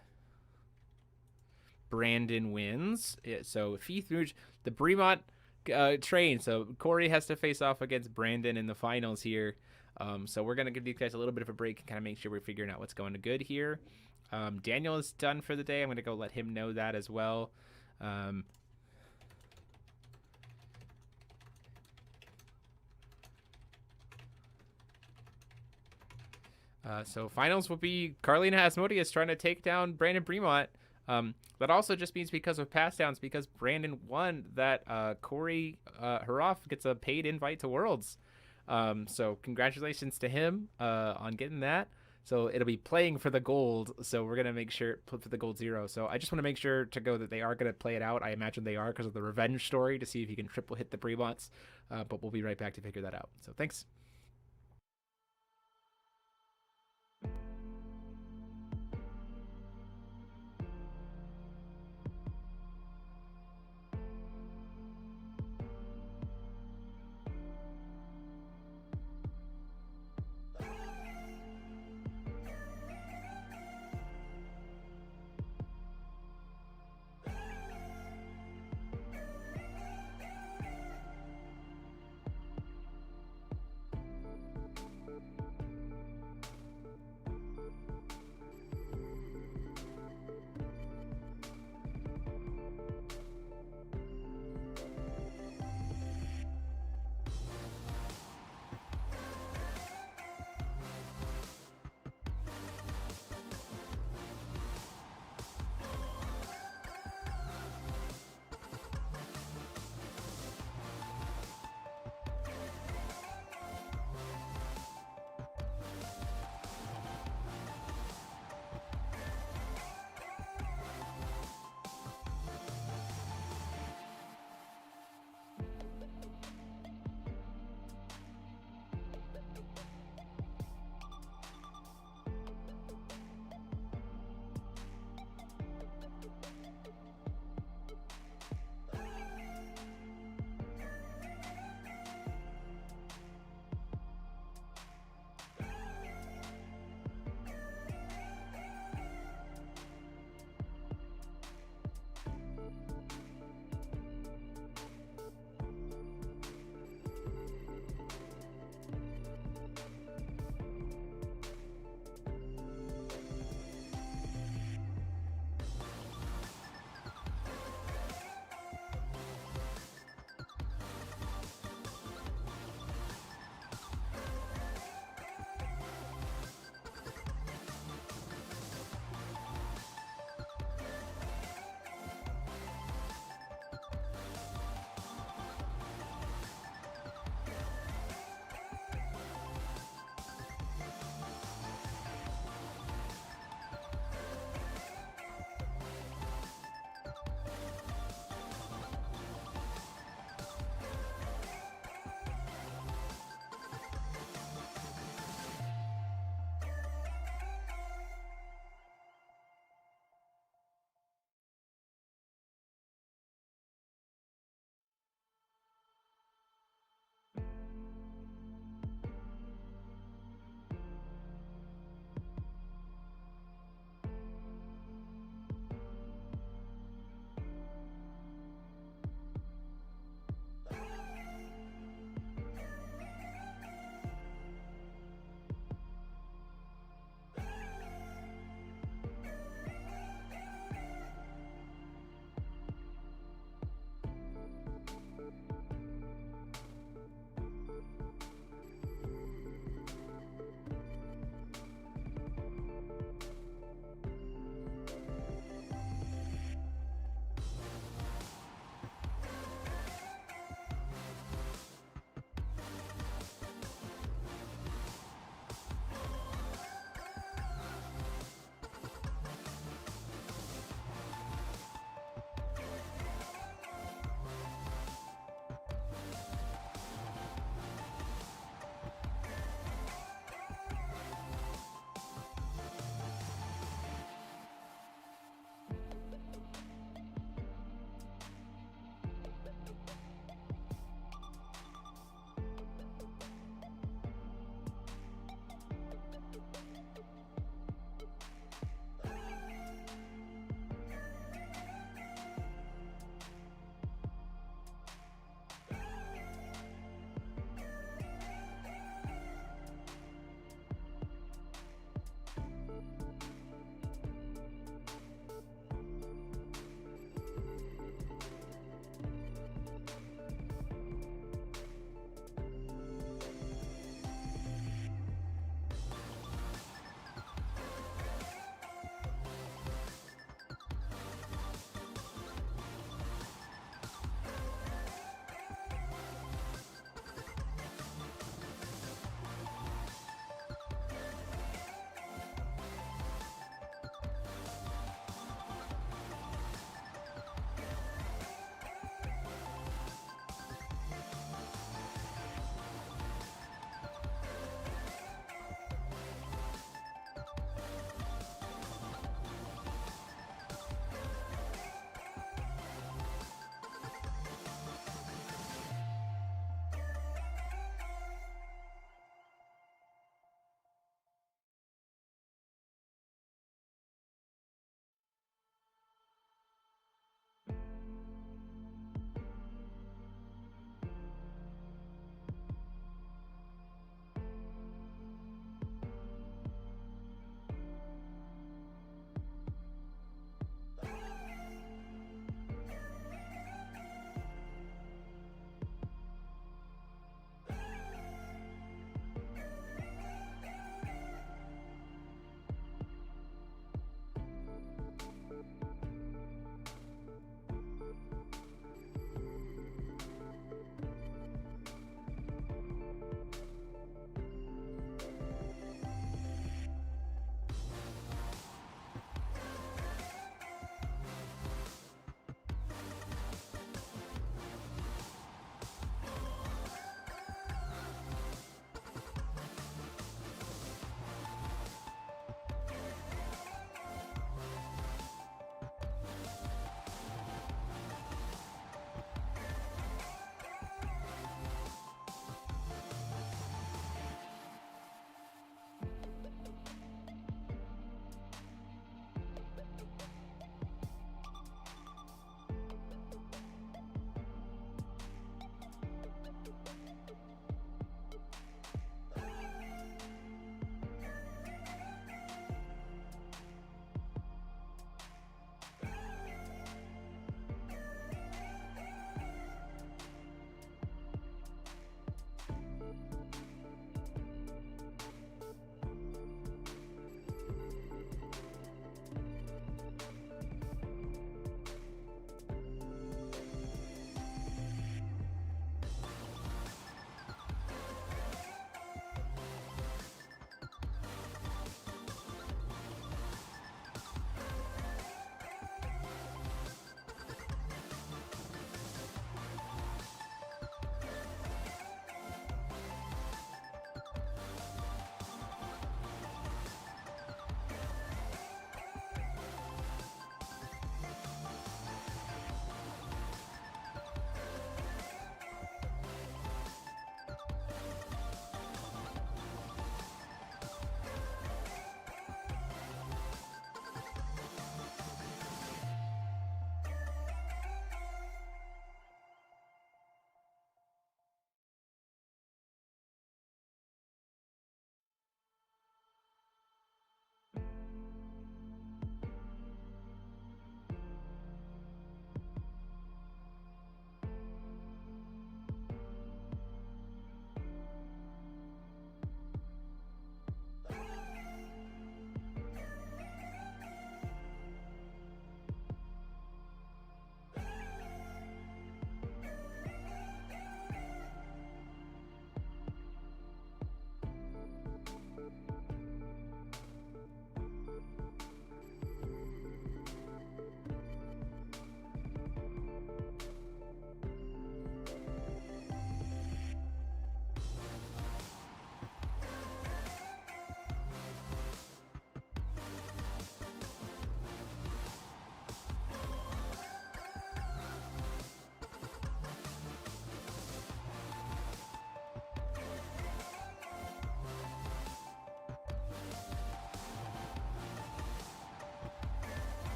Brandon wins. Yeah, so Feeth Mooch, the Bremont train. So Corey has to face off against Brandon in the finals here. So we're gonna give these guys a little bit of a break and kind of make sure we're figuring out what's going good here. Daniel is done for the day. I'm gonna go let him know that as well. So finals will be Carlina Asmodius trying to take down Brandon Bremont. That also just means because of pass downs, because Brandon won, that Corey Haroff gets a paid invite to Worlds. So congratulations to him on getting that. So it'll be playing for the gold. So we're going to make sure put for the gold 0. So I just want to make sure to go that they are going to play it out. I imagine they are because of the revenge story to see if he can triple hit the Bremonts. But we'll be right back to figure that out. So thanks.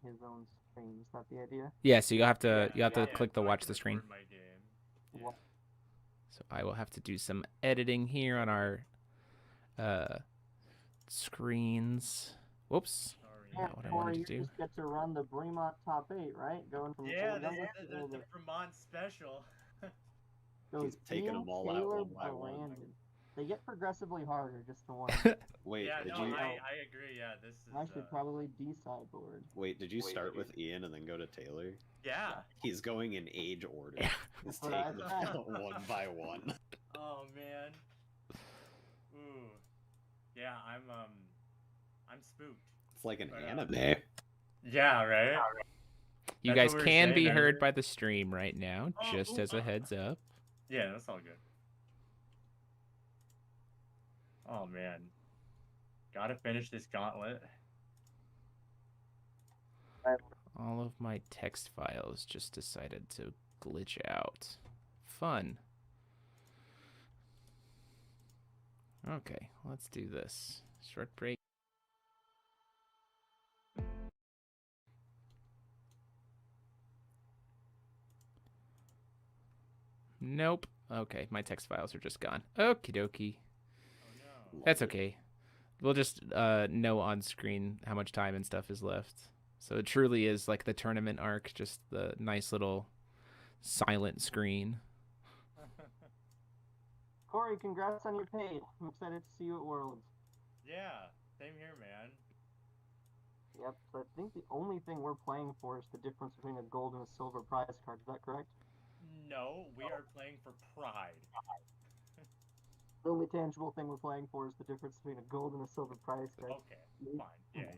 his own screen. Is that the idea? Yeah, so you'll have to Yeah, click the so I watch can the screen. record my game. Yeah. What? So I will have to do some editing here on our screens. Whoops. Sorry. Yeah, Not what I Corey, wanted you to do. just get to run the Bremont top 8, right? Going from Yeah, youngest this to is oldest. the Vermont special. Goes He's taking Ian, them all out Taylor, one by one. Brandon. They get progressively harder just to one. Wait, Yeah, did no, you I agree. Yeah, this is. I should probably D-sideboard. wait? Did you start with Ian and then go to Taylor? Yeah. He's going in age order. He's That's what I taking them said. out one by one. Oh man. Ooh. Yeah, I'm spooked. It's like an Right anime. Yeah, right. You That's guys what we were can saying, be man. heard by the stream right now, Oh, just ooh, as a heads up. Yeah, that's all good. Oh man. Gotta finish this gauntlet. All of my text files just decided to glitch out. Fun. Okay, let's do this. Short break. Nope. Okay, my text files are just gone. Okie dokie. Oh no. That's okay. We'll just know on screen how much time and stuff is left. So it truly is like the tournament arc, just the nice little silent screen. Corey, congrats on your paid. I'm excited to see you at Worlds. Yeah, same here, man. Yep, so I think the only thing we're playing for is the difference between a gold and a silver prize card. Is that correct? No, we are playing for pride. The only tangible thing we're playing for is the difference between a gold and a silver prize card. Okay, fine. Yeah.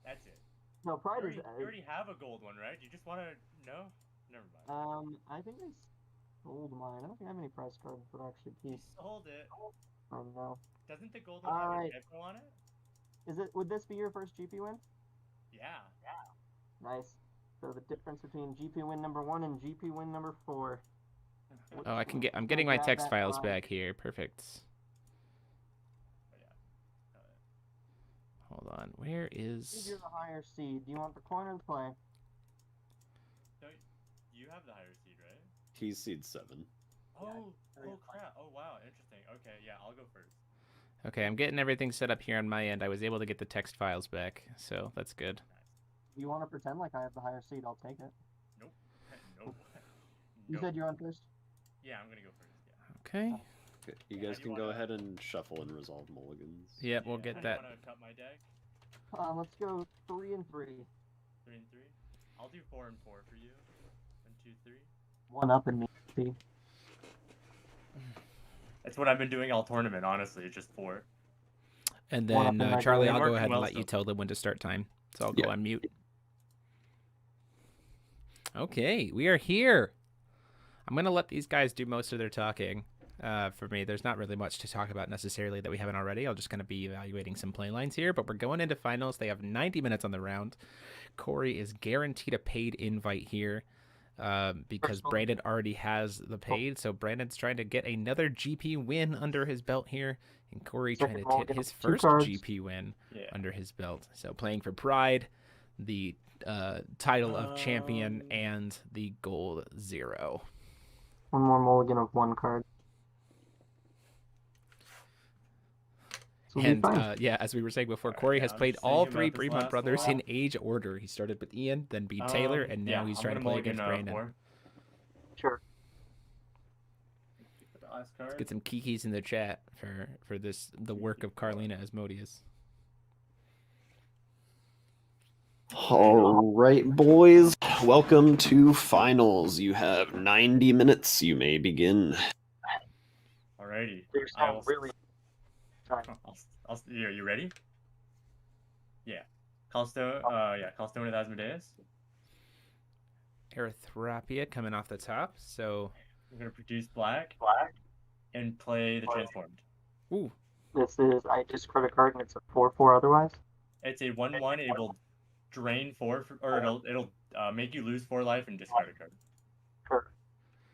That's it. No, pride You is. already have a gold one, right? You just want to no? Never mind. I think I sold mine. I don't think I have any prize cards that are actually You piece. sold it. Oh no. Doesn't the gold one have a Alright. typo on it? Is it? Would this be your first GP win? Yeah. Nice. So the difference between GP win number 1 and GP win number 4. Oh, I'm getting my text files back here. Perfect. Oh, yeah. Hold on. Where If is... you're the higher seed, do you want the coin or the play? No, you have the higher seed, right? He's seed 7. Oh, crap. Oh, wow. Interesting. Okay, yeah, I'll go first. Okay, I'm getting everything set up here on my end. I was able to get the text files back, so that's good. If you want to pretend like I have the higher seed, I'll take it. Nope. Nope. You Nope. said you're on first? Yeah, I'm gonna go first. Yeah. Okay. Okay, you Yeah, guys how do can you go wanna- ahead and shuffle and resolve mulligans. Yeah, we'll How get do that. you want to cut my deck? Let's go 3 and 3. 3 and 3. I'll do 4 and 4 for you. 1, 2, 3. 1 up in me. See? That's what I've been doing all tournament. Honestly, it's just 4. And One up then, in my Charlie, goal. I'll go Working ahead and well let you so tell them when to start time. So I'll go Yeah. on mute. Okay, we are here. I'm going to let these guys do most of their talking. For me, there's not really much to talk about necessarily that we haven't already. I'll just going to be evaluating some play lines here, but we're going into finals. They have 90 minutes on the round. Corey is guaranteed a paid invite here because Brandon already has the paid. So Brandon's trying to get another GP win under his belt here, and Corey trying Second to roll, hit get his 2 first cards. GP win Yeah. under his belt. So playing for pride, the title of champion, and the gold 0. One more mulligan of 1 card. So And yeah, as we were saying before, Alright, Corey yeah, has I'm played just all thinking 3 about this Bremont last brothers one. in age order. He started with Ian, then beat Taylor, and now he's trying to play against Brandon. 4. Sure. The last card. Get some kikis in the chat for the work of Carlina Asmodeus. All right, boys. Welcome to finals. You have 90 minutes. You may begin. Alrighty. There's I no will- really. You ready? Yeah. Callstone. Yeah. Callstone with Asmodeus. Erythropia coming off the top. So, We're gonna produce black. And play the transformed. ooh, This is, I discard a card and it's a 4/4 otherwise. It's a 1/1. It will drain 4, or it'll make you lose 4 life and discard a card. Sure.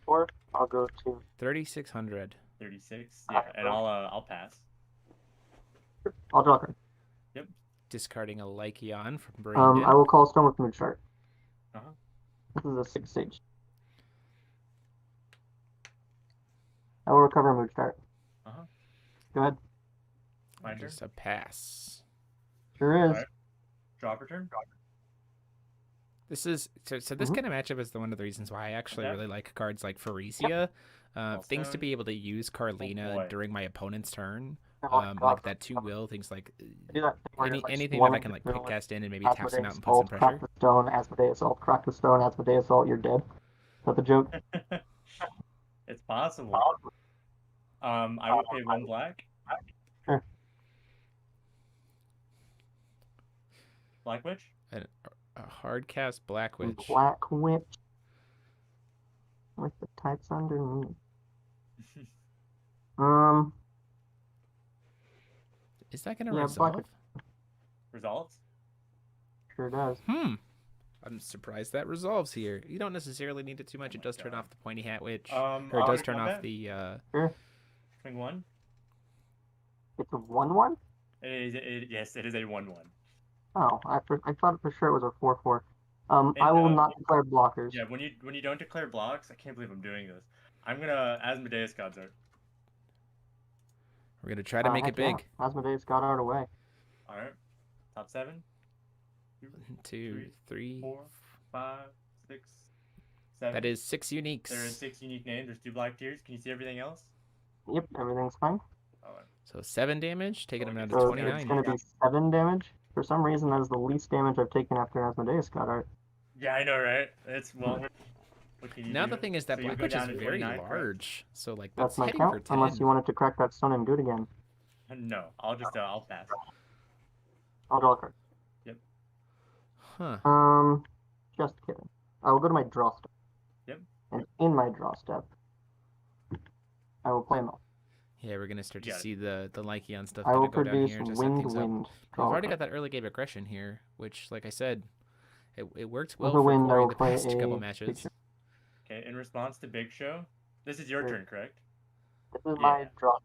4, I'll go to. 3,600. 36. Yeah, and I'll pass. I'll draw a card. discarding a Lycion from Brandon. I will call Stone with Mood Chart. Uh-huh. This is a 6 stage. I will recover Mood Chart. Uh-huh. Go ahead. My turn. Just a pass. Sure is. Alright. Drop return. This is so this kind of matchup is one of the reasons why I actually really like cards like Pharesia. Things to be able to use Carlina during my opponent's turn. Like that 2-will, things like anything that I can like quick cast in and maybe tap them out and put some pressure. Crack the stone, Asmodeus ult, crack the stone, Asmodeus ult, you're dead. Is that the joke? It's possible. I will pay 1 black. Sure. Black Witch? A hard cast Black Witch. Black Witch. With the types underneath. Is that gonna Yeah, resolve? Black Resolves? Sure does. I'm surprised that resolves here. You don't necessarily need it too much. It does turn off the Pointy Hat Witch. Or it does turn off the Sure. Swing 1? It's a 1/1? Yes, it is a 1/1. Oh, I thought for sure it was a 4/4. I will not declare blockers. Yeah, when you don't declare blocks, I can't believe I'm doing this. I'm gonna Asmodeus God's Art. We're gonna try to make it big. Yeah. Asmodeus got out away. Alright. Top 7. 1, 2, 3, 4, 5, 6, 7. That is 6 uniques. There are 6 unique names. There's 2 black tiers. Can you see everything else? Yep, everything's fine. Alright. So 7 damage, taking him down to So 29. it's going to be 7 damage. For some reason, that is the least damage I've taken after Asmodeus got out. Yeah, I know, right? It's what can you Now do? the thing is that So you Black go Witch is down to very 29, correct? large. So like That's that's my hitting for count, 10. unless you wanted to crack that stone and do it again. No, I'll just I'll pass. I'll draw a card. Huh. Just kidding. I will go to my draw step. Yep. And in my draw step, I will play Mel. Yeah, we're gonna start to Got it. see the Lycion stuff I will that'll go down produce here to set Wind things up. Wind. We've already got that early game aggression here, which, like I said, it worked well With a for wind, I Corey will the play past couple a matches. picture. Okay, in response to Big Show, this is your Sure. turn, correct? This is my Yeah. draw.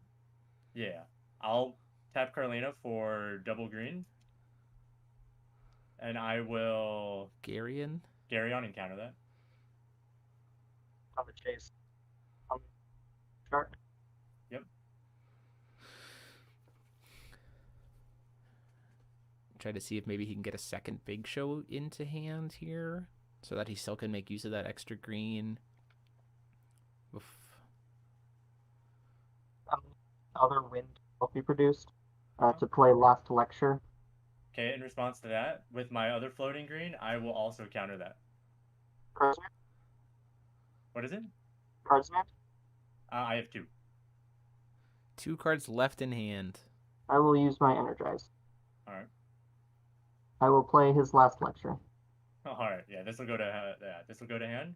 Yeah. I'll tap Carlina for double green. And I will Garion. Gary on and counter that. On the chase. Shark. Yep. Try to see if maybe he can get a second Big Show into hand here, so that he still can make use of that extra green. Oof. Other wind will be produced to play Last Lecture. Okay, in response to that, with my other floating green, I will also counter that. Cardsman? What is it? Cardsman? I have 2. 2 cards left in hand. I will use my Energize. Alright. I will play his Last Lecture. Alright, yeah, this will go to hand.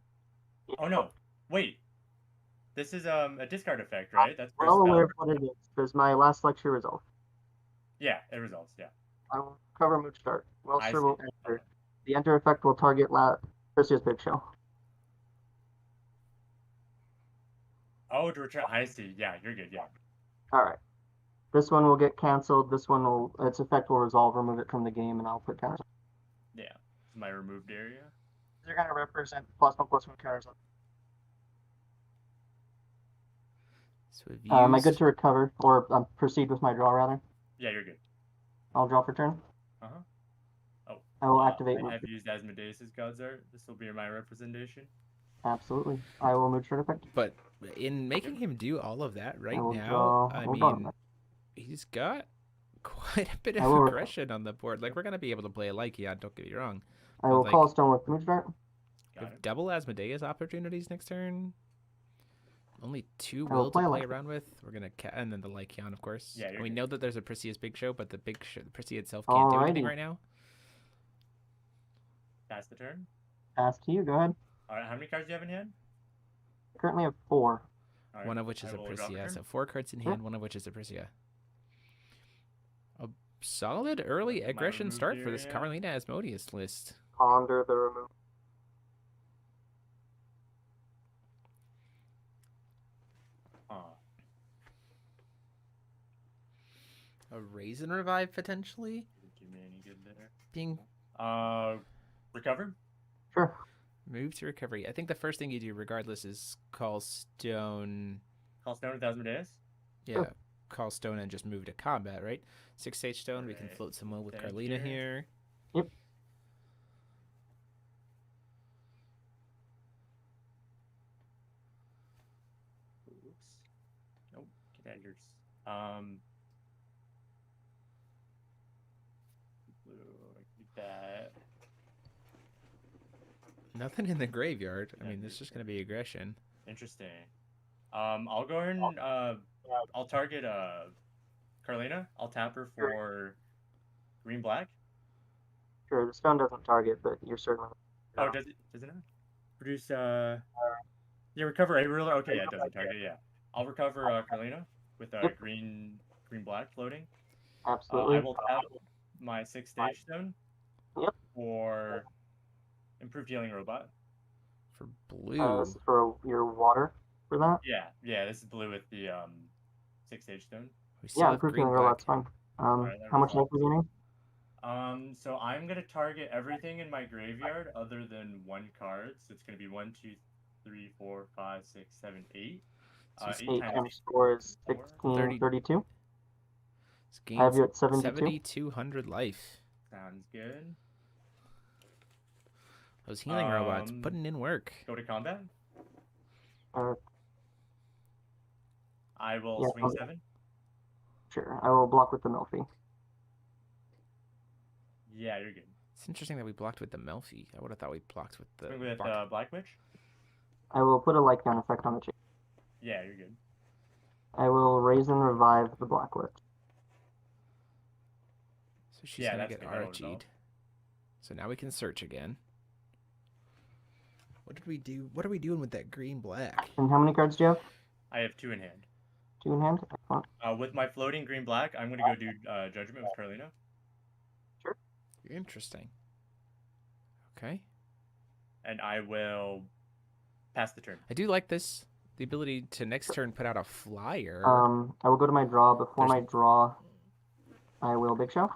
Oh no, wait. This is a discard effect, right? That's for a Well aware of spell. what it is. There's my Last Lecture result. Yeah, it resolves, yeah. I will cover Mood Start. Well, I sir see. will enter. The enter effect will target Perseus Big Show. Oh, to return. I see. Yeah, you're good. Yeah. Alright. This one will get cancelled. This one will, its effect will resolve, remove it from the game, and I'll put counters. Yeah. It's my removed area. They're going to represent +1/+1 counters. So we've Am I used- good to recover, or proceed with my draw, rather? Yeah, you're good. I'll draw for turn. Uh-huh. Oh. I will activate I Mood have used Asmodeus' God's Art. This will be my representation. Absolutely. I will Mood Start effect. But in making him do all of that right I will now, draw. I Hold on. mean, he's got quite a bit I of will- aggression on the board. Like, we're going to be able to play a Lycion, don't get me wrong. I will like- call Stone with Mood Start. We Got have it. double Asmodeus opportunities next turn. Only 2 I will will to play play Lycion. around with. We're gonna and then the Lycion, of course. Yeah, And you're we good. know that there's a Perseus Big Show, but the Perseus itself can't do anything Alrighty. right now. Pass the turn. Pass to you. Go ahead. All right. How many cards do you have in hand? Currently have 4. All right, One of which is I a will draw Perseus. turn. So 4 cards in Sure. hand, one of which is a Perseus. A solid early My aggression removed start for this area. Carlina Asmodeus list. Ponder the remove. A Raisin Revive potentially. Too many. good there. Being Recover? Sure. moved to recovery. I think the first thing you do, regardless, is call stone. Call Stone with Asmodeus? Yeah, call stone and just move to combat, right? 6 stage stone. We can Alright, float some will with thank Carlina you. here. Yep. Oops. Nope. Contenders. Blue, like that. Nothing in the graveyard. I Yeah, mean, this is just gonna be aggression. Interesting. I'll go ahead and I'll target Carlina. I'll tap her for green black. Sure. The stone doesn't target, but you're certainly. Oh, does it? Does it not? Produce yeah, recover a ruler. Okay, yeah, it doesn't target. Yeah, I'll recover Carlina with Yep. green black floating. Absolutely. I will tap my 6 stage stone. Yep. For improved healing robot. For blue. This is for your water for that. Yeah, this is blue with the 6 stage stone. We still Yeah, have improved green healing black. robot's fine. Alright, that How much life resolves. are you getting? So I'm gonna target everything in my graveyard other than 1 card. So it's gonna be 1, 2, 3, 4, 5, 6, 7, 8. So it's 8 8 times times 4 is 4. 16, 30. 32. It's I have gains you at 72. 7,200 life. Sounds good. Those healing robots putting in work. Go to combat. Uh, I will Yeah, swing okay. 7. Sure. I will block with the Milfy. Yeah, you're good. It's interesting that we blocked with the Melfi. I would have thought we blocked with the Swing with Bach- Black Witch. I will put a light gun effect on the chain. Yeah, you're good. I will raise and revive the Black Witch. So she's Yeah, gonna that's get good, that'll RG'd. resolve. So now we can search again. What did we do? What are we doing with that green black? And how many cards do you have? I have 2 in hand. 2 in hand? Excellent. With my floating green black, I'm gonna go do Judgment with Carlina. Interesting. Okay. And I will pass the turn. I do like this. The ability to next turn put out a flyer. I will go to my draw. Before There's- my draw, I will Big Show.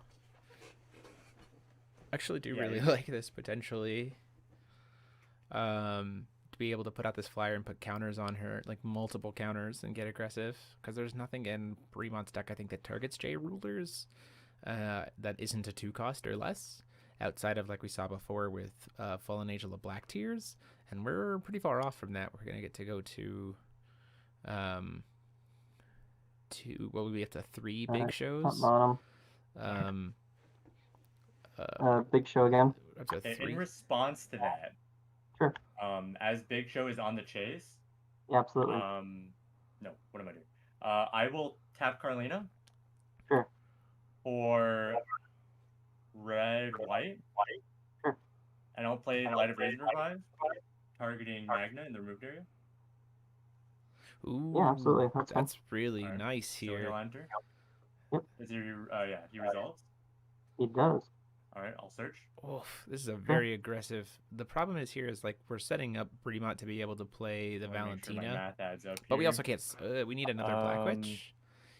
Actually do Yeah, really yeah. like this potentially. To be able to put out this flyer and put counters on her, like multiple counters, and get aggressive. Because there's nothing in Bremont's deck, I think, that targets J rulers that isn't a 2-cost or less. Outside of, like we saw before, with Fallen Angel of Black Tears. And we're pretty far off from that. We're going to get to go to well, we have to 3 big Top shows. bottom. Uh, Big Show again. up to In 3. response to that, Sure. As Big Show is on the chase, Yeah, absolutely. no, what am I doing? I will tap Carlina. Sure. For red, white. Sure. And I'll play Light of Raisin Revive, targeting Magna in the removed area. Ooh, Yeah, absolutely. That's fine. That's really Alright, nice So here. he'll enter. Yep. Is he, yeah, he resolves. He does. Alright, I'll search. Oof, this is a very aggressive. The problem is here is like we're setting up Bremont to be able to play the I wanna make sure my Valentina, math adds up but we here. also can't. We need another Black Witch.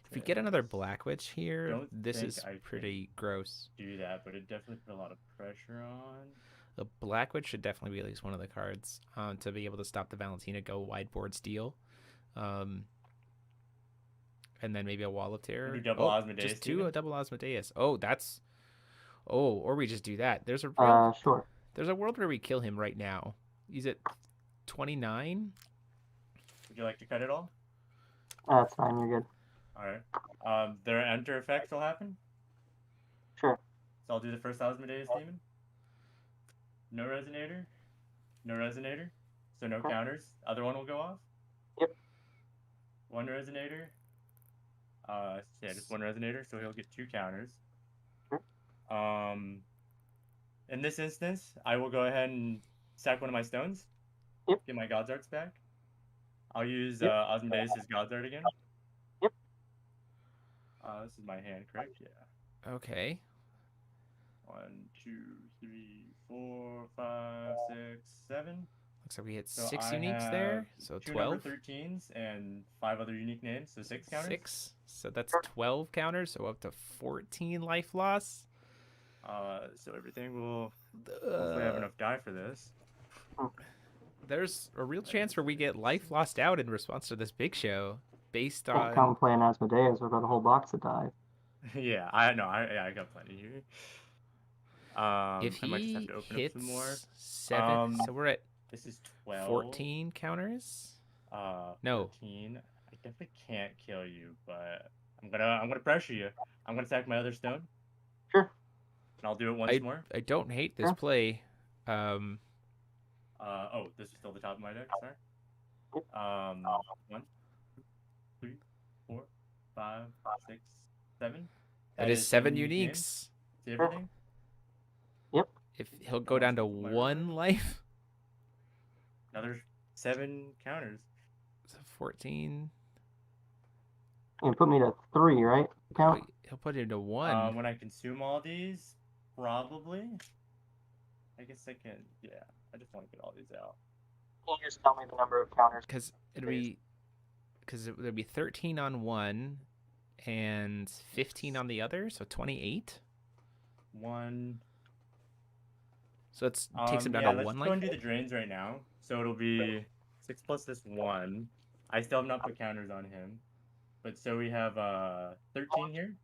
If we get another Black Witch here, Don't this think is I pretty gross. do that, but it definitely put a lot of pressure on. The Black Witch should definitely be at least one of the cards to be able to stop the Valentina go wideboard steal. And then maybe a Wall of Terror. Do double Asmodeus Just 2 even? a double Asmodeus. Oh, that's. Oh, or we just do that. There's a real, Sure. there's a world where we kill him right now. He's at 29. Would you like to cut it all? That's fine. You're good. Alright. Their enter effects will happen. Sure. So I'll do the first Asmodeus demon. No resonator. No resonator. So no Okay. counters. Other one will go off. Yep. 1 resonator. Yeah, just 1 resonator, so he'll get 2 counters. Sure. In this instance, I will go ahead and sack one of my stones. Yep. Get my God's Arts back. I'll use Yep. Asmodeus' God's Art again. Yep. This is my hand, correct? Yeah. Okay. 1, 2, 3, 4, 5, 6, 7. Looks like we hit So 6 I uniques there. have So 2 12. number 13s and 5 other unique names, so 6 counters. 6. So that's 12 counters. So up to 14 life loss. So everything will hopefully have enough die for this. There's a real chance where we get life lost out in response to this big show, based Can't come on playing Asmodeus without a whole box of die. Yeah, I got plenty here. if I might just have he to open up some more. hits 7. So we're at This is 12. 14 counters. No. 14. I definitely can't kill you, but I'm gonna pressure you. I'm gonna sack my other stone. Sure. And I'll do it once more. I don't hate this Sure. play. Oh, this is still the top of my deck. Sorry. 1, 2, 3, 4, 5, 6, 7. That is 7 unique names. uniques. See everything? If he'll go down to My 1 life. Another 7 counters. So 14. You put me to 3, right? Count. He'll put him to 1. When I consume all these, probably. I guess I can. Yeah, I just want to get all these out. Can you just tell me the number of counters? Because there'd be 13 on one and 15 on the other, so 28. 1. So it takes him down yeah, to let's 1 go life. and do the drains right now. So it'll be 6 plus this 1. I still have not put counters on him. But so we have 13 here.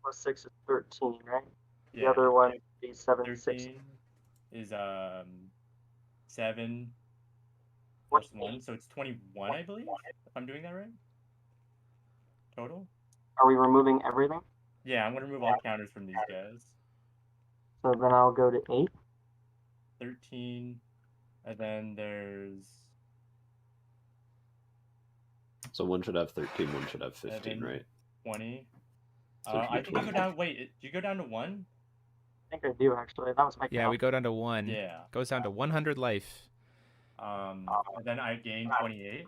Plus 6 is 13, right? Yeah. The other one would be 7, 6. 13 is 7 plus 1, so it's 21, I believe, if I'm doing that right. Total. Are we removing everything? Yeah, I'm gonna remove all counters from these guys. So then I'll go to 8. 13, and then there's So one should have 13, one should have 15, 7, right? 20. So it should be I think you go 20. down. Wait, do you go down to 1? I think I do, actually. That was my Yeah, count. we go down to 1. Yeah. Goes down to 100 life. And then I gain 28.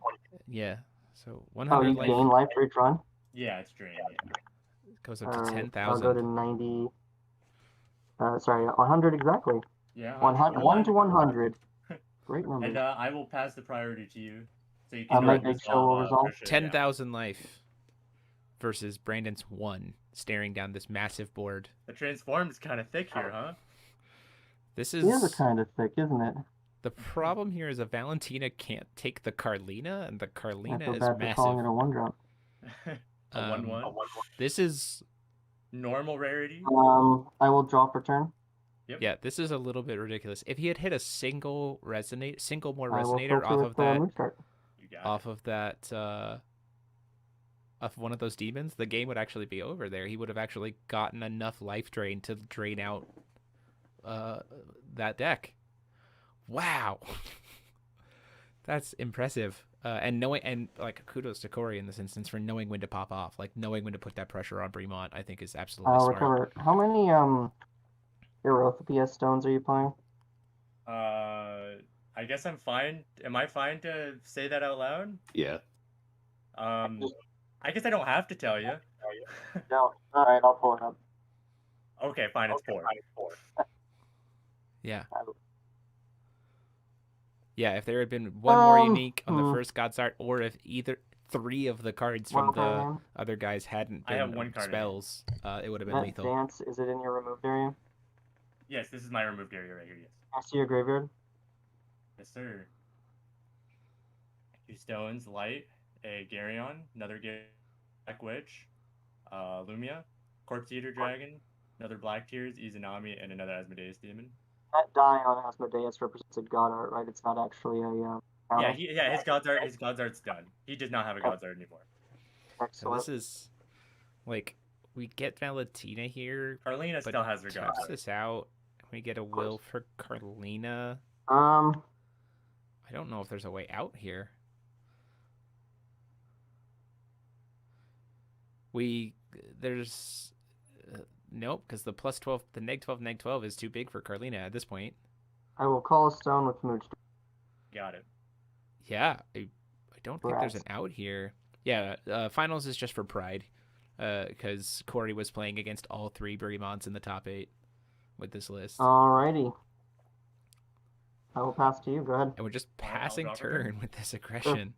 Yeah. So Oh, 100 you life gain life for each run? Yeah, it's drained. Yeah. goes up to Alright, I'll go to 10,000. 90. Sorry, 100 exactly. Yeah. 1 to 100. Great number. And I will pass the priority to you, so you I'll can make big show will resolve. pressure, 10,000 life versus Brandon's 1, staring down this massive board. The transform is kind of thick here, huh? This These are is kind of thick, isn't it? the problem here is a Valentina can't take the Carlina, and the I Carlina feel is bad for calling it massive. a 1-drop. A 1/1. This is Normal rarity. I will draw for turn. Yep. yeah, this is a little bit ridiculous. If he had hit a single more I will resonator filter off with of the that, move start. You got off of that, off one of those demons, the game would actually be over there. He would have actually gotten enough life drain to drain out that deck. Wow, that's impressive. And like kudos to Corey in this instance for knowing when to pop off, like knowing when to put that pressure on Bremont. I think is absolutely I'll smart. recover. How many Erothopia stones are you playing? I guess I'm fine. Am I fine to say that out loud? Yeah. I guess I don't have to tell you. No. All right, I'll pull it up. Okay, fine. It's 4. Yeah. Yeah, if there had been one more unique on the first God's Art, or if either 3 of the cards from the other guys hadn't I have been 1 card in. spells, it would have been That lethal. dance, is it in your removed area? Yes, this is my removed area right here. Yes. I see your graveyard. Yes, sir. 2 stones, light, a Garyon, another Black Witch, Lumia, Corpse Eater Dragon, another Black Tears, Izanami, and another Asmodeus Demon. That die on Asmodeus represents a god art, right? It's not actually a counter. Yeah, his God's Art's done. He does not have a God's Art anymore. So Excellent. this is like we get Valentina here, Carlina but still has her God's taps Art. this out. We get a will for Carlina. Um, I don't know if there's a way out here. There's nope, because the plus 12, the neg 12 is too big for Carlina at this point. I will call a stone with Mooch. Got it. Yeah, I don't think there's an out here. Yeah, finals is just for pride, because Corey was playing against all 3 Bremonts in the top 8 with this list. Alrighty. I will pass to you. Go ahead. And we're just Alright, I'll passing drop her. turn with this aggression.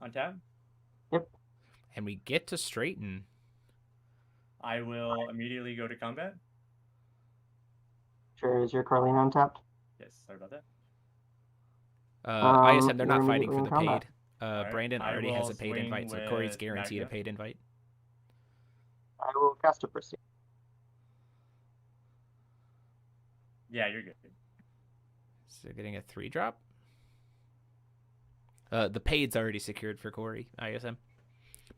On tab? And we get to straighten. I will immediately go to combat. Sure, is your Carlina untapped? Yes, sorry about that. ISM, they're you're not fighting immediately for in the combat. paid. Alright, Brandon I already has will a paid swing invite, so Corey's with guaranteed a Magda. paid invite. I will cast a proceed. Yeah, you're good. So getting a 3-drop. The paid's already secured for Corey, ISM.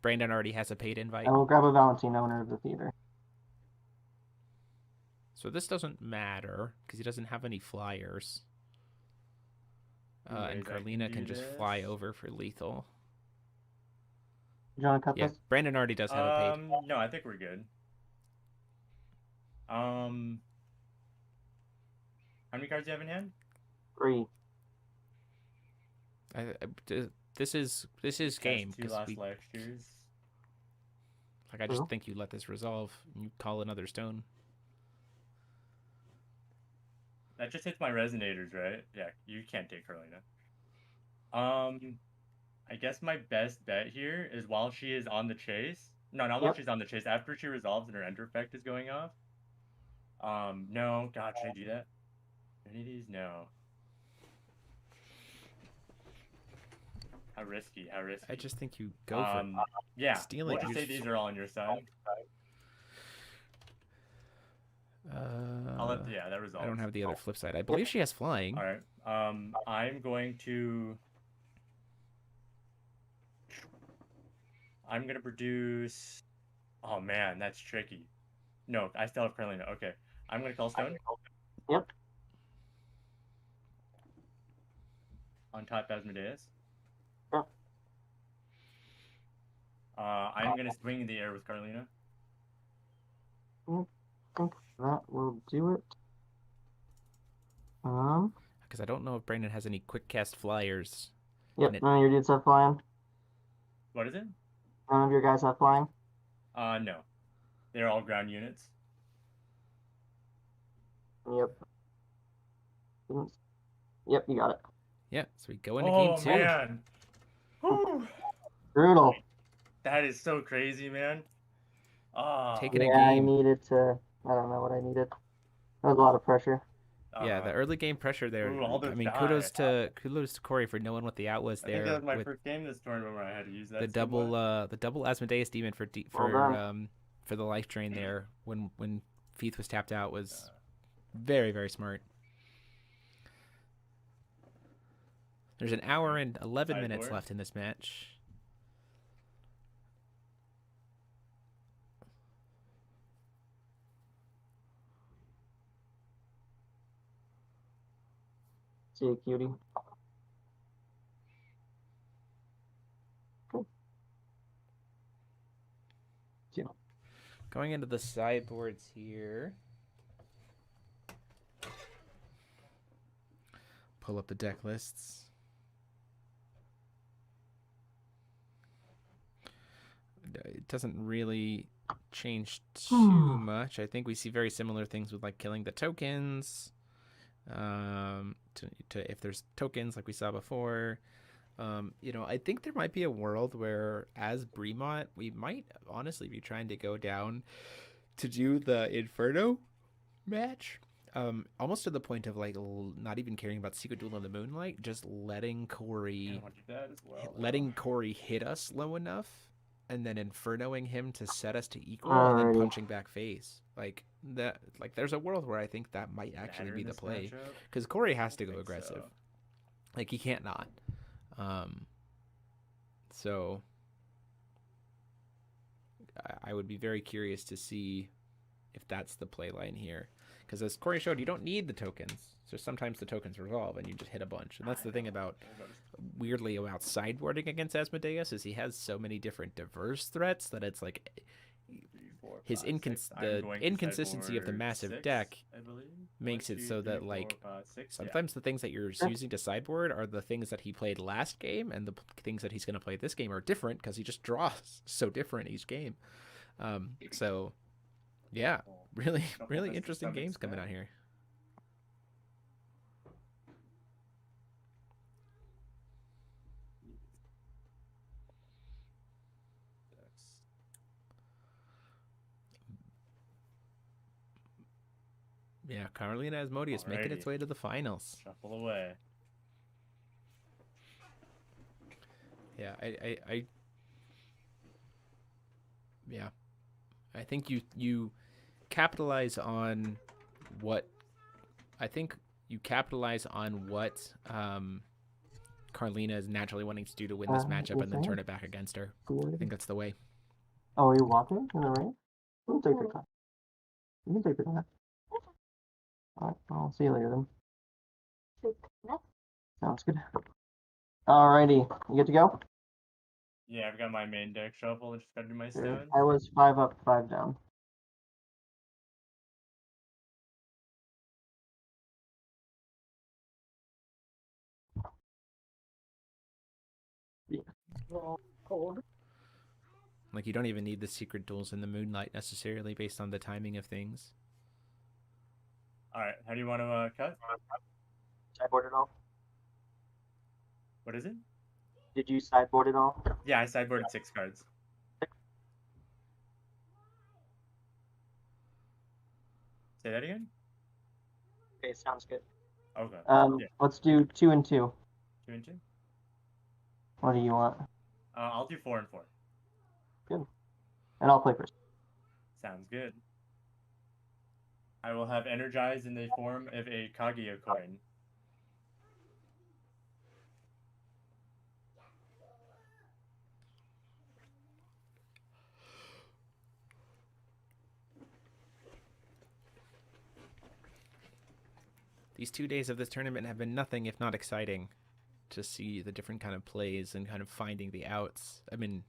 Brandon already has a paid invite. I will grab a Valentine, owner of the theater. So this doesn't matter because he doesn't have any flyers. And Anyways, I Carlina can just fly this. over for lethal. Do you want to cut Yeah, this? Brandon already does have a paid. No, I think we're good. How many cards do you have in hand? 3. This is game. Cast 2 'Cause last lectures. I just True. think you let this resolve. And you call another stone. That just hits my resonators, right? Yeah, you can't take Carlina. I guess my best bet here is while she is on the chase. No, not while Yep. she's on the chase. After she resolves and her enter effect is going off. No. God, should I do that? Any of these? No. How risky? How risky? I just think you go for yeah. stealing. We'll just say these are all on your side. Yeah, that resolves. I don't have the other flip side. I believe she has flying. All right. I'm going to produce. Oh man, that's tricky. No, I still have Carlina. Okay, I'm gonna call stone. Yep. On top Asmodeus. Yep. I'm gonna swing in the air with Carlina. I think that will do it. Because I don't know if Brandon has any quick cast flyers. Yep, none of your dudes have flying. What is it? None of your guys have flying. No. They're all ground units. Yep. Yep, you got it. Yeah, so we go into game 2. Man. Whew. Brutal. That is so crazy, man. Taking a Yeah, I game. needed to. I don't know what I needed. That was a lot of pressure. Yeah, the early game pressure there. Ooh, all those I mean, die. kudos to Corey for knowing what the out was I there. think that was my with first game this tournament where I had to use that. the double Asmodeus demon for the life drain there when Feeth was tapped out was very, very smart. There's an hour and 11 minutes left in this match. See you, cutie. Cool. Yeah. Going into the sideboards here. Pull up the deck lists. It doesn't really change too much. I think we see very similar things with like killing the tokens. To if there's tokens like we saw before. I think there might be a world where as Bremont, we might honestly be trying to go down to do the Inferno match. Almost to the point of like not even caring about Secret Duel in the Moonlight, just letting Corey hit us low enough and then Infernoing him to set us to equal and then punching back face. Like that, like there's a world where I think that might actually be the play, because Corey has to go aggressive. Like he can't not. So I would be very curious to see if that's the play line here, because as Corey showed, you don't need the tokens. So sometimes the tokens resolve and you just hit a bunch. And that's the thing about sideboarding against Asmodeus, is he has so many different diverse threats that it's like his inconsistency of the massive deck makes it so that like sometimes the things that you're using to sideboard are the things that he played last game, and the things that he's going to play this game are different because he just draws so different each game. So yeah, really interesting games coming out here. Yeah, Carolina Asmodeus making its Alrighty. way to the finals. Shuffle away. Yeah, yeah, I think you capitalize on what Carlina is naturally wanting to do to win this matchup and then turn it back against her. I think that's the way. Oh, are you walking in the rain? You can take your time. You can take your time. Alright, I'll see you later then. Sounds good. Alrighty, you good to go? Yeah, I've got my main deck shuffle. I just gotta do my stones. I was 5 up, 5 down. Yeah. Cold. Like, you don't even need the secret duels in the Moonlight necessarily based on the timing of things. Alright, how do you want to cut? Sideboard it all? What is it? Did you sideboard it all? Yeah, I sideboarded 6 cards. Say that again? Okay, sounds good. Okay. Yeah. Let's do 2 and 2. 2 and 2? What do you want? I'll do 4 and 4. Good. And I'll play first. Sounds good. I will have Energize in the form of a Kaguya coin. These 2 days of this tournament have been nothing if not exciting to see the different kind of plays and kind of finding the outs. I mean,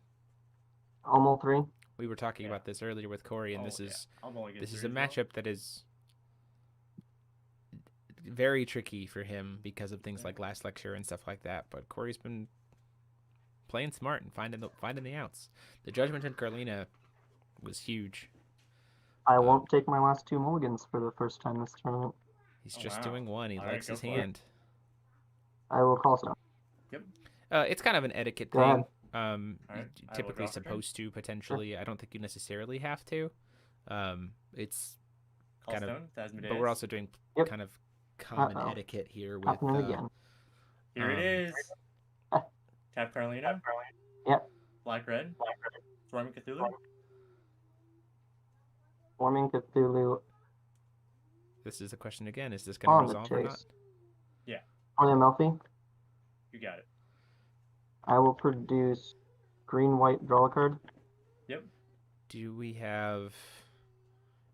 Almost 3. we were talking about this earlier with Corey, and this is a matchup that is very tricky for him because of things like last lecture and stuff like that. But Corey's been playing smart and finding the outs. The judgment in Carlina was huge. I won't take my last 2 mulligans for the first time this tournament. He's just doing one. He likes his go for it. hand. I will call stone. Yep. It's kind of an etiquette Go thing. ahead. Alright, You're I will typically draw for turn. supposed to potentially. I don't think you necessarily have to. It's Call kind of, stone, Asmodeus. but we're also doing Yep. kind of common Uh-oh. etiquette here with. Happening again. Here it is. Tap Carlina. Yep. Black red. Swarming Cthulhu. Forming Cthulhu This is the question again. Is this going on to the resolve or not? chase. Yeah. On the Amalfi, You got it. I will produce green, white, draw a card. Yep. Do we have?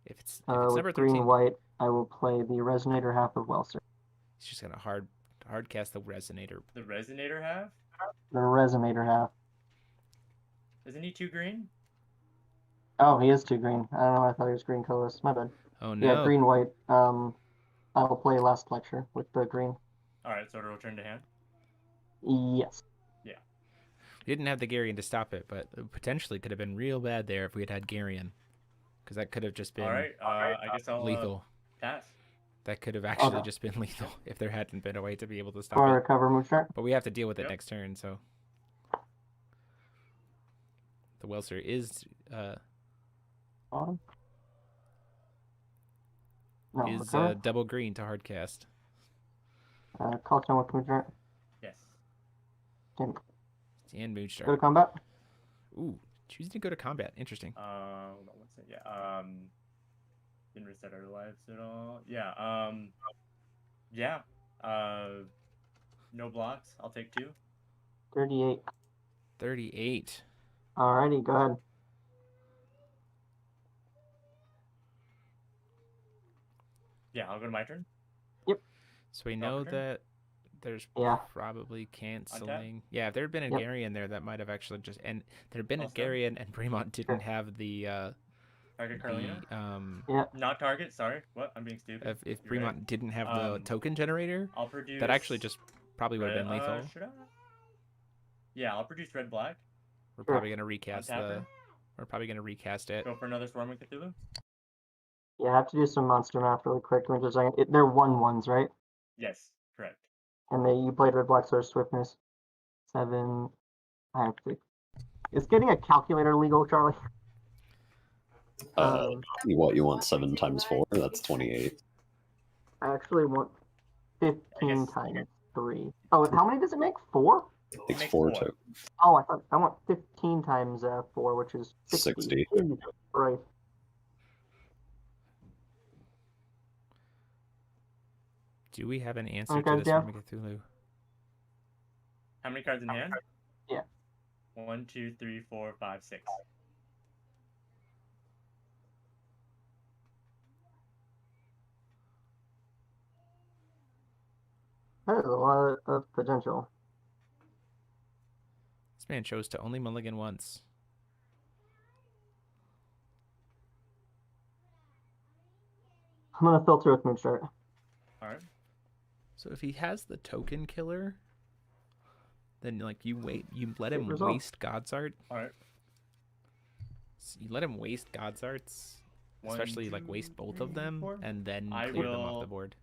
If it's With number green, 13, white, I will play the Resonator half of Welser. he's just gonna hard cast the resonator. The Resonator half? The Resonator half. Isn't he 2 green? Oh, he is 2 green. I don't know. I thought he was green colorless. My bad. Oh no! Yeah, green, white. I will play last lecture with the green. Alright, so it'll return to hand. Yes. We didn't have the Garion to stop it, but it potentially could have been real bad there if we had had Garion, because that could have just been Alright, I guess I'll lethal. pass. That could have actually Okay. just been lethal if there hadn't been a way to be able to stop For it. recover move start. But we have to deal with it Yep. next turn, so the Welser is Bottom. No, is recover. double green to hardcast. Call stone with move start. Yes. And Go to Moonstart. combat. Ooh, choosing to go to combat. Interesting. Hold on one second. Yeah. Didn't reset our lives at all. Yeah. Yeah. No blocks. I'll take 2. 38. 38. Alrighty, go ahead. Yeah, I'll go to my turn. So we Draw know for turn. that there's Yeah. probably canceling. Yeah, if there had been a Yep. Garion there, that might have actually just. And there had been a Also- Garion, and Bremont didn't have the. Target Carlina. Not target. Sorry. What? I'm being stupid. If You're right. Bremont didn't have the token generator, I'll produce. that actually just probably would have been lethal. Should I? Yeah, I'll produce red black. We're probably gonna recast Untap the. her. We're probably gonna recast it. Go for another Swarming Cthulhu. Yeah, I have to do some monster math really quick. Give me just a second. They're 1/1s, right? Yes, correct. And you played red, black, source, swiftness. 7. I have to. Is getting a calculator legal, Charlie? You want 7 times 4? That's 28. I actually want 15 guess- times 3. Oh, how many does it make? 4? Takes makes 4 4. tokens. Oh, I want 15 times 4, which is 60. 60. Jesus Christ. Do we have an answer Okay, to this Jeff. from Cthulhu? How many cards in hand? Yeah. 1, 2, 3, 4, 5, 6. That is a lot of potential. This man chose to only mulligan once. I'm gonna filter with Moonshart. All right. So if he has the token killer, then like you let him Result. waste God's Art. All right. You let him waste God's Arts, One, especially like two, waste both three, of them, 4. and then I clear them off will- the board.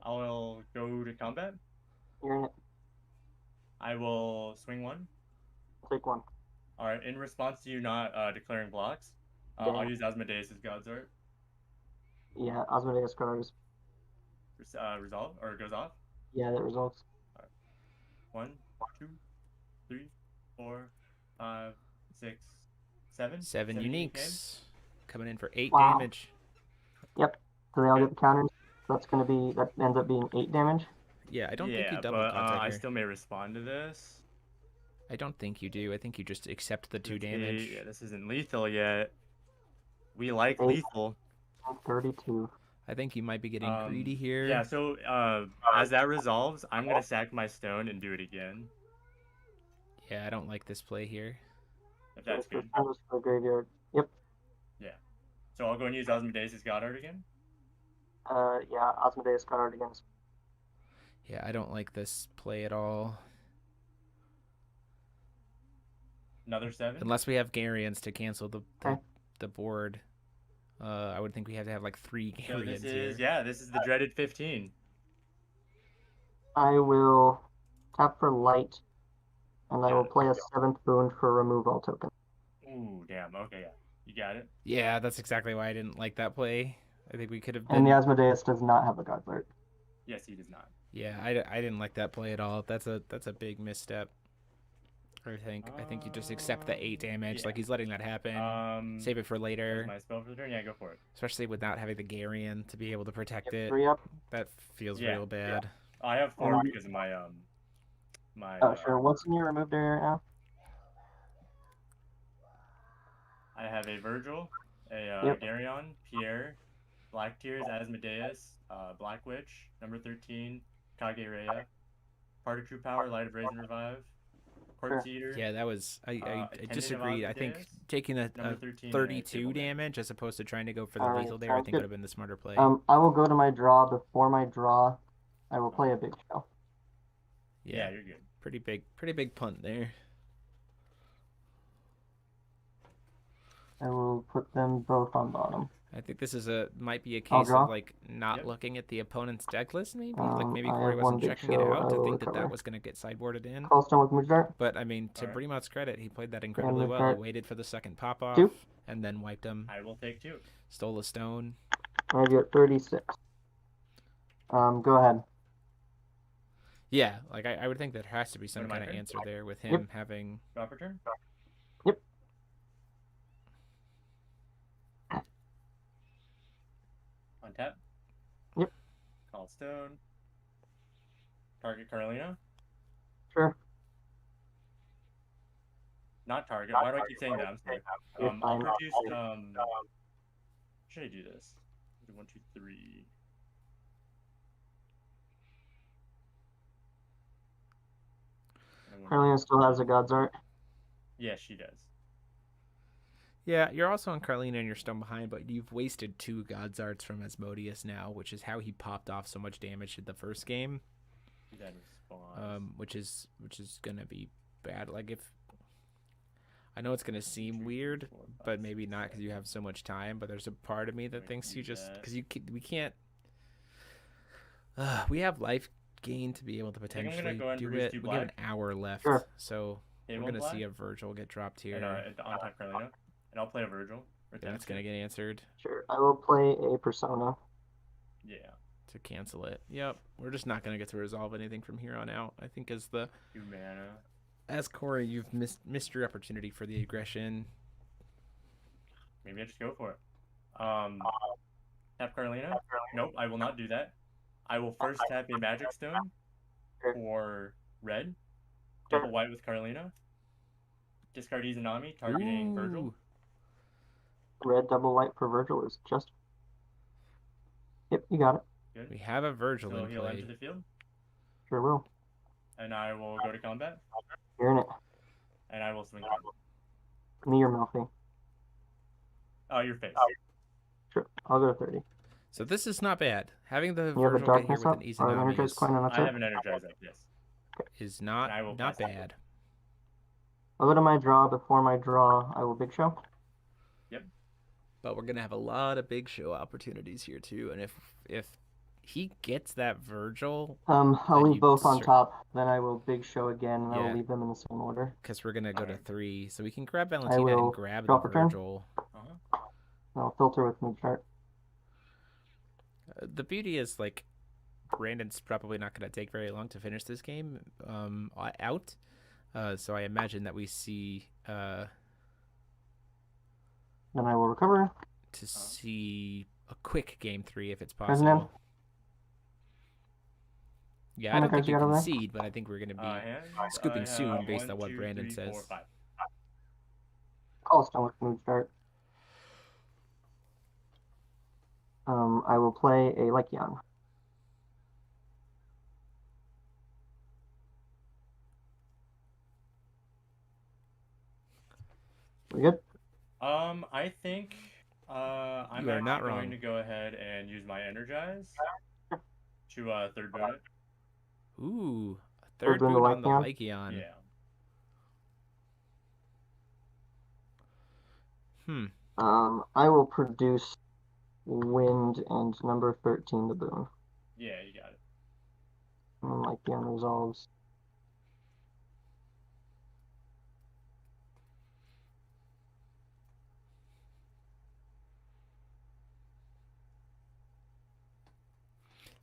I will go to combat. You're in it. I will swing 1. Take 1. All right. In response to you not declaring blocks, Yeah. I'll use Asmodeus' God's Art. Yeah, Asmodeus cards. Resolve or goes off. Yeah, that results. 1, 2, 3, 4, 5, 6, 7. 7 unique uniques coming in for 8 Wow. damage. So they all get the counters. That ends up being 8 damage. Yeah, I don't think you Yeah, double but God's Art I here. still may respond to this. I don't think you do. I think you just accept the 2 Okay, damage. Yeah, this isn't lethal yet. We like 8. lethal. 32. I think you might be getting greedy here. Yeah, so as that resolves, I'm gonna sack my stone and do it again. Yeah, I don't like this play here. If that's good. Send us to the graveyard. Yep. So I'll go and use Asmodeus' Goddard again. Yeah, Asmodeus card against. Yeah, I don't like this play at all. Another 7. Unless we have Garians to cancel the Okay. board. I would think we have to have like 3 So Garians this here. is this is the dreaded 15. I will tap for light, and I Got will it. play a 7th boon for remove all token. Ooh, damn. Okay, yeah. You got it. Yeah, that's exactly why I didn't like that play. I think we could have been. And the Asmodeus does not have a God's Art. Yes, he does not. Yeah, I didn't like that play at all. That's a big misstep. I think you just accept the 8 damage. Yeah. Like he's letting that happen. Save it for Where's later, my spell for the turn? Yeah, go for it. especially with not having the Garian to be able to protect it. 3 up. That feels Yeah, real bad. I have 4 Um, because of my my. Oh, sure. What's in your removed area right now? I have a Virgil, a Yep. Garyon, Pierre, Black Tears, Asmodeus, Black Witch, number 13, Kage Rhea, Part of True Power, Light of Raisin Revive, Corpse Eater. Yeah, that was I Attendant of disagreed. I think Asmodeus, taking a number 13, 32 Table Man. damage as opposed to trying to go for the Alright, lethal there, I sounds think good. would have been the smarter play. I will go to my draw. Before my draw, I will play a big show. Yeah, you're good. pretty big punt there. I will put them both on bottom. I think this is might be a I'll case draw. of like not Yep. looking at the opponent's deck list, maybe. Like maybe I Corey have one wasn't big checking it show, out I to will think that recover. was going to get sideboarded in. Callstone with Moonshart. But I mean, to Alright. Bremont's credit, he played that incredibly well. Moonshart. He waited for the second pop off 2. and then wiped him. I will take 2. Stole a stone. I have you at 36. Go ahead. Yeah, like I would think there has to be some Go to my kind of turn? answer there with Yep. him having. Drop a turn? Yep. Untap? Yep. Call Stone. Target Carolina? Sure. Not target. Why do I keep saying that? I'm sorry. You're I'll fine. produce should I do this? 1, 2, 3. Carolina still has a God's Art. Yes, she does. Yeah, you're also on Carlina and you're still behind, but you've wasted 2 God's Arts from Asmodeus now, which is how he popped off so much damage in the first game. That response. Which is gonna be bad. Like if I know it's gonna seem weird, but maybe not because you have so much time. But there's a part of me that Right, thinks you do just that. because we can't. We have life gain to be able to think I'm gonna potentially go and do produce it. 2 We have an black. hour left, Sure. so Table we're gonna black? see a Virgil get dropped here. And on top Carolina. And I'll play a Virgil. Or That's 10. gonna get answered. Sure. I will play a Persona. Yeah. to cancel it. Yep, we're just not gonna get to resolve anything from here on out. I think as 2 mana. Corey, you've missed your opportunity for the aggression. Maybe I just go for it. Tap Carlina? Nope, I will not do that. I will first tap a Magic Stone for red. Double white with Carlina. Discard Izanami, targeting Virgil. Ooh. Red double white for Virgil is just. Yep, you got it. Good. We have a Virgil So in he'll play. enter the field. Sure will. And I will go to combat. You're in it. And I will swing card. Me or Melfi. Oh, your face. Sure. I'll go to 30. So this is not bad. Having the You have a Virgil get here darkness with up an or an Izanami energized coin on a I turn. have an Energize up, yes. is not And I will pass it. bad. I'll go to my draw. Before my draw, I will big show. But we're gonna have a lot of big show opportunities here too. And if he gets that Virgil, I'll Then leave you both on cer- top. Then I will big show again, and I Yeah. will leave them in the same order. because we're gonna go to Alright. 3, so we can grab Valentina will and grab the drop a turn. Virgil. Uh-huh. I'll filter with move chart. The beauty is like Brandon's probably not gonna take very long to finish this game out. So I imagine that we see Then I will recover. to see a quick game 3 if it's President. possible. Yeah, How I many don't think cards you you got over there? concede, but I think we're gonna be Hand, scooping I soon have based 1, on what 2, Brandon 3, says. 4, 5. Call stone with move chart. I will play a Lycion. We good? I think I'm You are actually not going wrong. to go ahead and use my Energize to third boon it. Ooh, a Third third boon boon to on the Lycion? Lycion. Yeah. I will produce wind and number 13 the boon. Yeah, you got it. And Lycion resolves.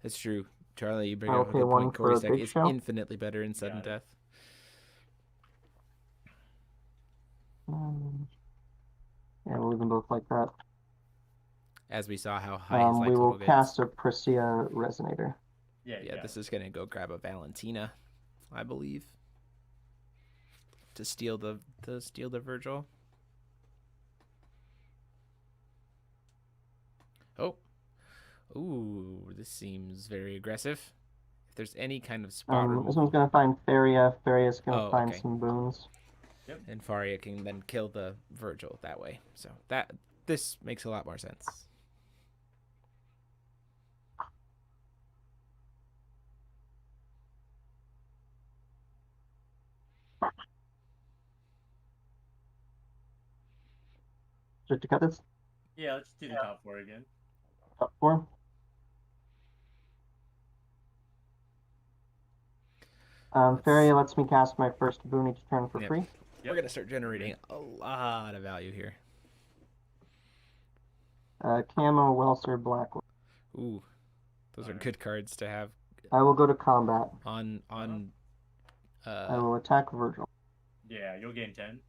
That's true. Charlie, you bring I'll up a pay good one point. for Corey's a deck big is show. infinitely better in sudden Got it. death. Yeah, we'll leave them both like that. As we saw how high his life We will total cast gets. a Presea Resonator. Yeah, you Yeah, got this it. is gonna go grab a Valentina, I believe, to steal the Virgil. Oh, ooh, this seems very aggressive. If there's any kind of spot This removal, one's gonna find Faria. Faria's gonna Oh, find okay. some boons. and Faria can then kill the Virgil that way. So this makes a lot more sense. Just to cut this Yeah, let's do the top 4 again. top 4. Faria lets me cast my first boon each turn for Yep. free. We're gonna start generating a lot of value here. Camo, Welser, Black. Ooh, those are Alright. good cards to have I will go to combat. on. I will attack Virgil. Yeah, you'll gain 10.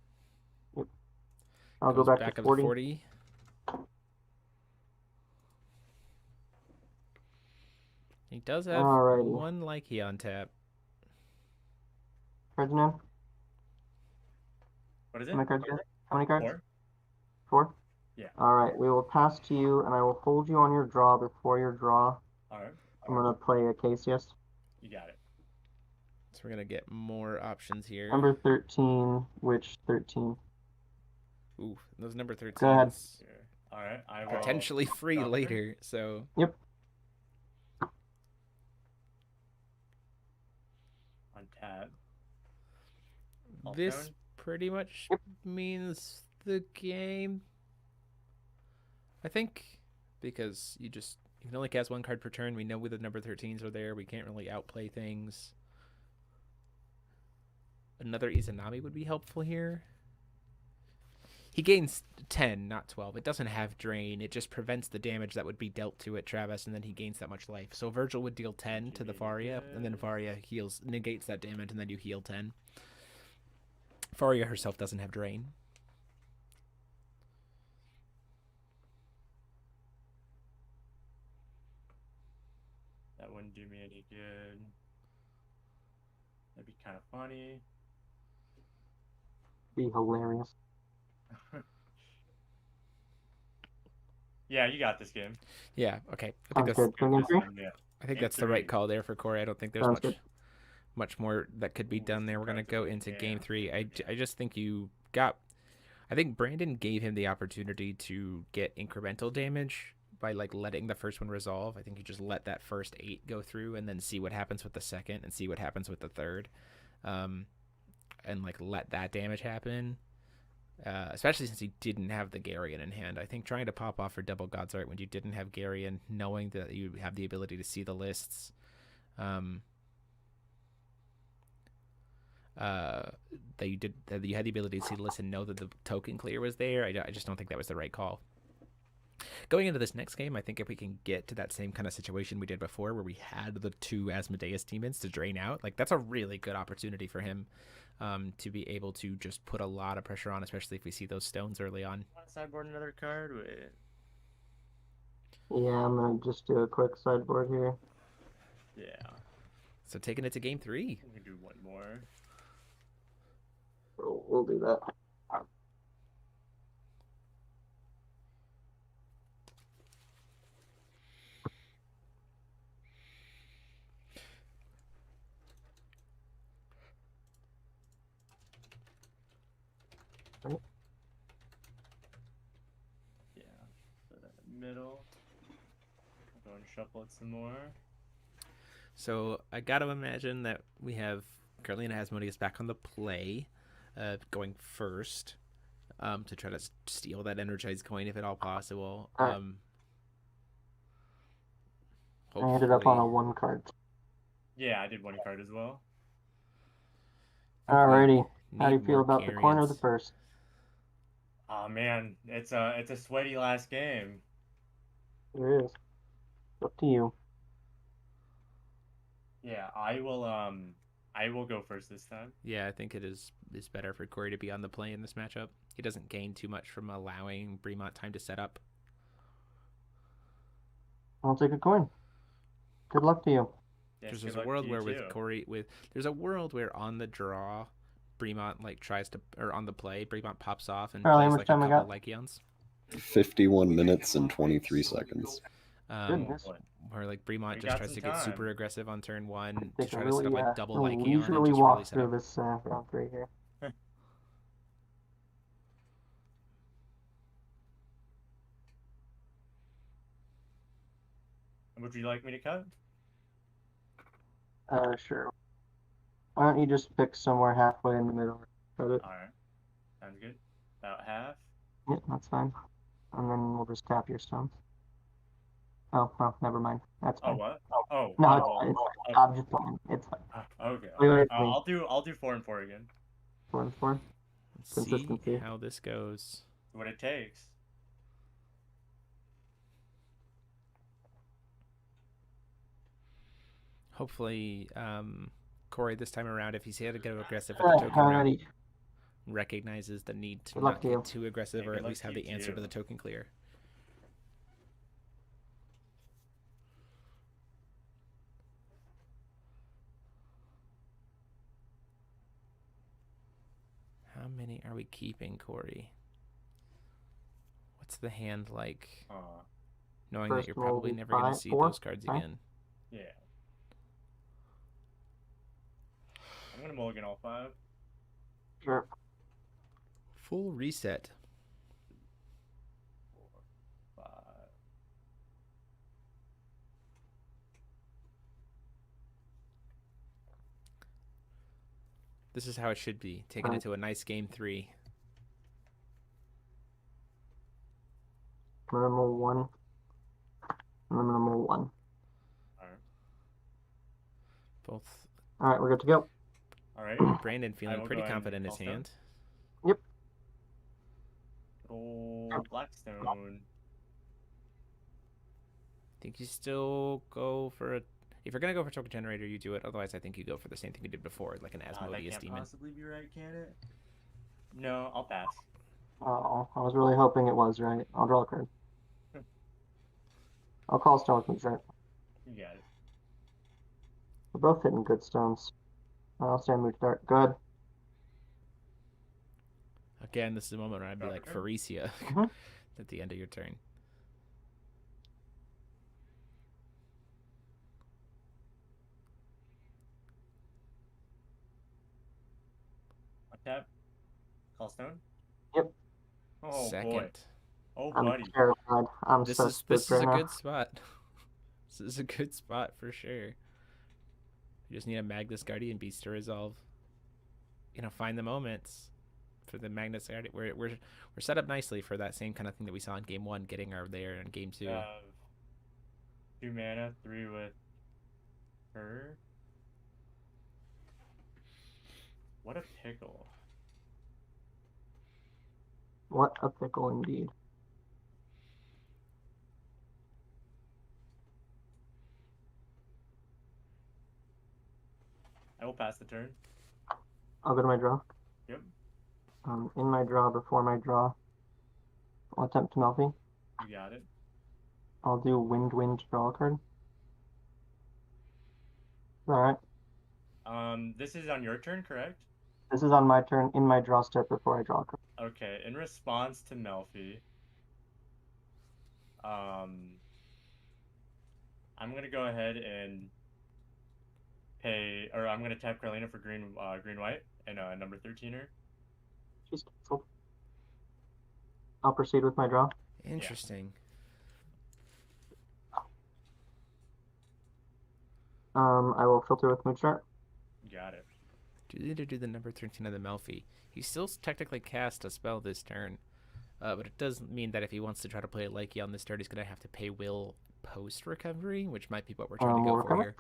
I'll go goes back to up 40. 40. He does have Alrighty. one Lycia on tap. Ferdinand, What is how it? many cards do you have? How many cards? 4? 4? Yeah. Alright, we will pass to you, and I will hold you on your draw. Before your draw, Alright, I'm going to play a Casius. you got it. So we're gonna get more options here. Number 13, which 13? Ooh, those number 13s Go ahead. Here. Alright, I will potentially free Doctor? later. So on tab. Alt this tone? pretty much means the game, I think, because you can only cast one card per turn. We know the number 13s are there. We can't really outplay things. Another Izanami would be helpful here. He gains 10, not 12. It doesn't have drain. It just prevents the damage that would be dealt to it, Travis, and then he gains that much life. So Virgil would deal 10 to the Faria, and then Faria negates that damage, and then you heal 10. Faria herself doesn't have drain. That wouldn't do me any good. That'd be kind of funny. Be hilarious. Yeah, you got this game. Yeah, okay. I Sounds think good. Can we This get one, yeah. I think Game that's the right 3. call there for Corey. I don't think there's Sounds much more that could be Ooh, done there. We're going to go surprisingly, into game yeah. 3. I just think I think Brandon gave him the opportunity to get incremental damage by like letting the first one resolve. I think you just let that first 8 go through and then see what happens with the second and see what happens with the third. And like let that damage happen. Especially since he didn't have the Garion in hand. I think trying to pop off for double God's Art when you didn't have Garion, knowing that you have the ability to see the lists, that you had the ability to see the list and know that the token clear was there. I just don't think that was the right call. Going into this next game, I think if we can get to that same kind of situation we did before, where we had the 2 Asmodeus demons to drain out, like that's a really good opportunity for him. To be able to just put a lot of pressure on, especially if we see those stones early on. Sideboard another card. Wait. Yeah, I'm gonna just do a quick sideboard here. Yeah. So taking it to game 3. We can do one more. We'll do that. Yeah. So that middle. I'll go and shuffle it some more. So I got to imagine that we have Carolina Asmodeus back on the play, going first, to try to steal that energized coin if at all possible. I ended up on a hopefully- 1 card. Yeah, I did one card as well. Alrighty. How do you need feel more about the corner of the Garions. first? Oh man, it's a sweaty last game. There is. Up to you. Yeah, I will go first this time. Yeah, I think it is better for Corey to be on the play in this matchup. He doesn't gain too much from allowing Bremont time to set up. I'll take a coin. Good luck to you. Yes, There's good a luck world to you where with too. Corey there's a world where on the draw, Bremont like tries to, or on the play, Bremont pops off and Charlie, how plays much like a time I couple got? Lycions. 51 minutes and 23 seconds. Goodness. Where like Bremont We just got tries some to get time. super aggressive on turn 1 to Take a try to set up really, a double really Lycion and leisurely just really walk set through up. this round 3 here. Would you like me to cut? Sure. Why don't you just pick somewhere halfway in the middle? Cut it. Alright. Sounds good. About half. Yeah, that's fine. And then we'll just tap your stones. Oh, never mind. That's Oh fine. what? Oh. No, oh, it's oh, fine. It's oh, fine. okay. I'm just playing. It's fine. Okay. Wait, okay. wait, I'll do 4 and 4 again. 4 and 4. Let's see Consistency. how this goes. What it takes. Hopefully, Corey this time around, if he's had to go aggressive with the token route, Alrighty. recognizes the need to Good luck not to get you. too aggressive, Yeah, or good at luck least have to the you answer to too. the token clear. How many are we keeping, Corey? What's the hand like? Knowing First that you're roll will probably be never going to 5, see 4, those cards right? again. Yeah. I'm gonna mulligan all 5. Sure. Full reset. 4, 5. This is how it should be. Taking it to a nice game 3. Minimal 1. Minimal 1. Alright. Both Alright, we're good to go. Alright. Brandon I feeling will pretty go ahead and confident in his call hand. Yep. Purple Blackstone. I think you still go for a. If you're gonna go for token generator, you do it. Otherwise, I think you go for the same thing you did before, like an That Asmodeus can't demon. possibly be right, can it? No, I'll pass. Oh, I was really hoping it was right. I'll draw a card. I'll call stone with Moonshine. You got it. We're both hitting good stones. I'll stand move start. Good. Again, this is a moment where I'd be Drop like a card. Pharesia Mhm. at the end of your turn. Tap. Call stone. Yep. Oh Second. boy. Oh I'm buddy. terrified. I'm This so is spooked right a now. good spot. This is a good spot for sure. You just need a Magnus Guardian Beast to resolve. Find the moments for the Magnus Guardian. We're set up nicely for that same kind of thing that we saw in game 1, getting our there in game 2. 2 mana, 3 with her. What a pickle. What a pickle indeed. I will pass the turn. I'll go to my draw. Yep. In my draw, before my draw, I'll attempt to Melfi. You got it. I'll do wind, draw a card. Alright. This is on your turn, correct? This is on my turn in my draw step before I draw a card. Okay, in response to Melfi, I'm gonna go ahead and I'm gonna tap Carolina for green white and number 13er. She's canceled. I'll proceed with my draw. Interesting. I will filter with Moonshot. Got it. Do you need to do the number 13 of the Melfi? He still technically cast a spell this turn, but it does mean that if he wants to try to play it like on this turn, he's going to have to pay Will post recovery, which might be what we're trying to go We'll for recover. here.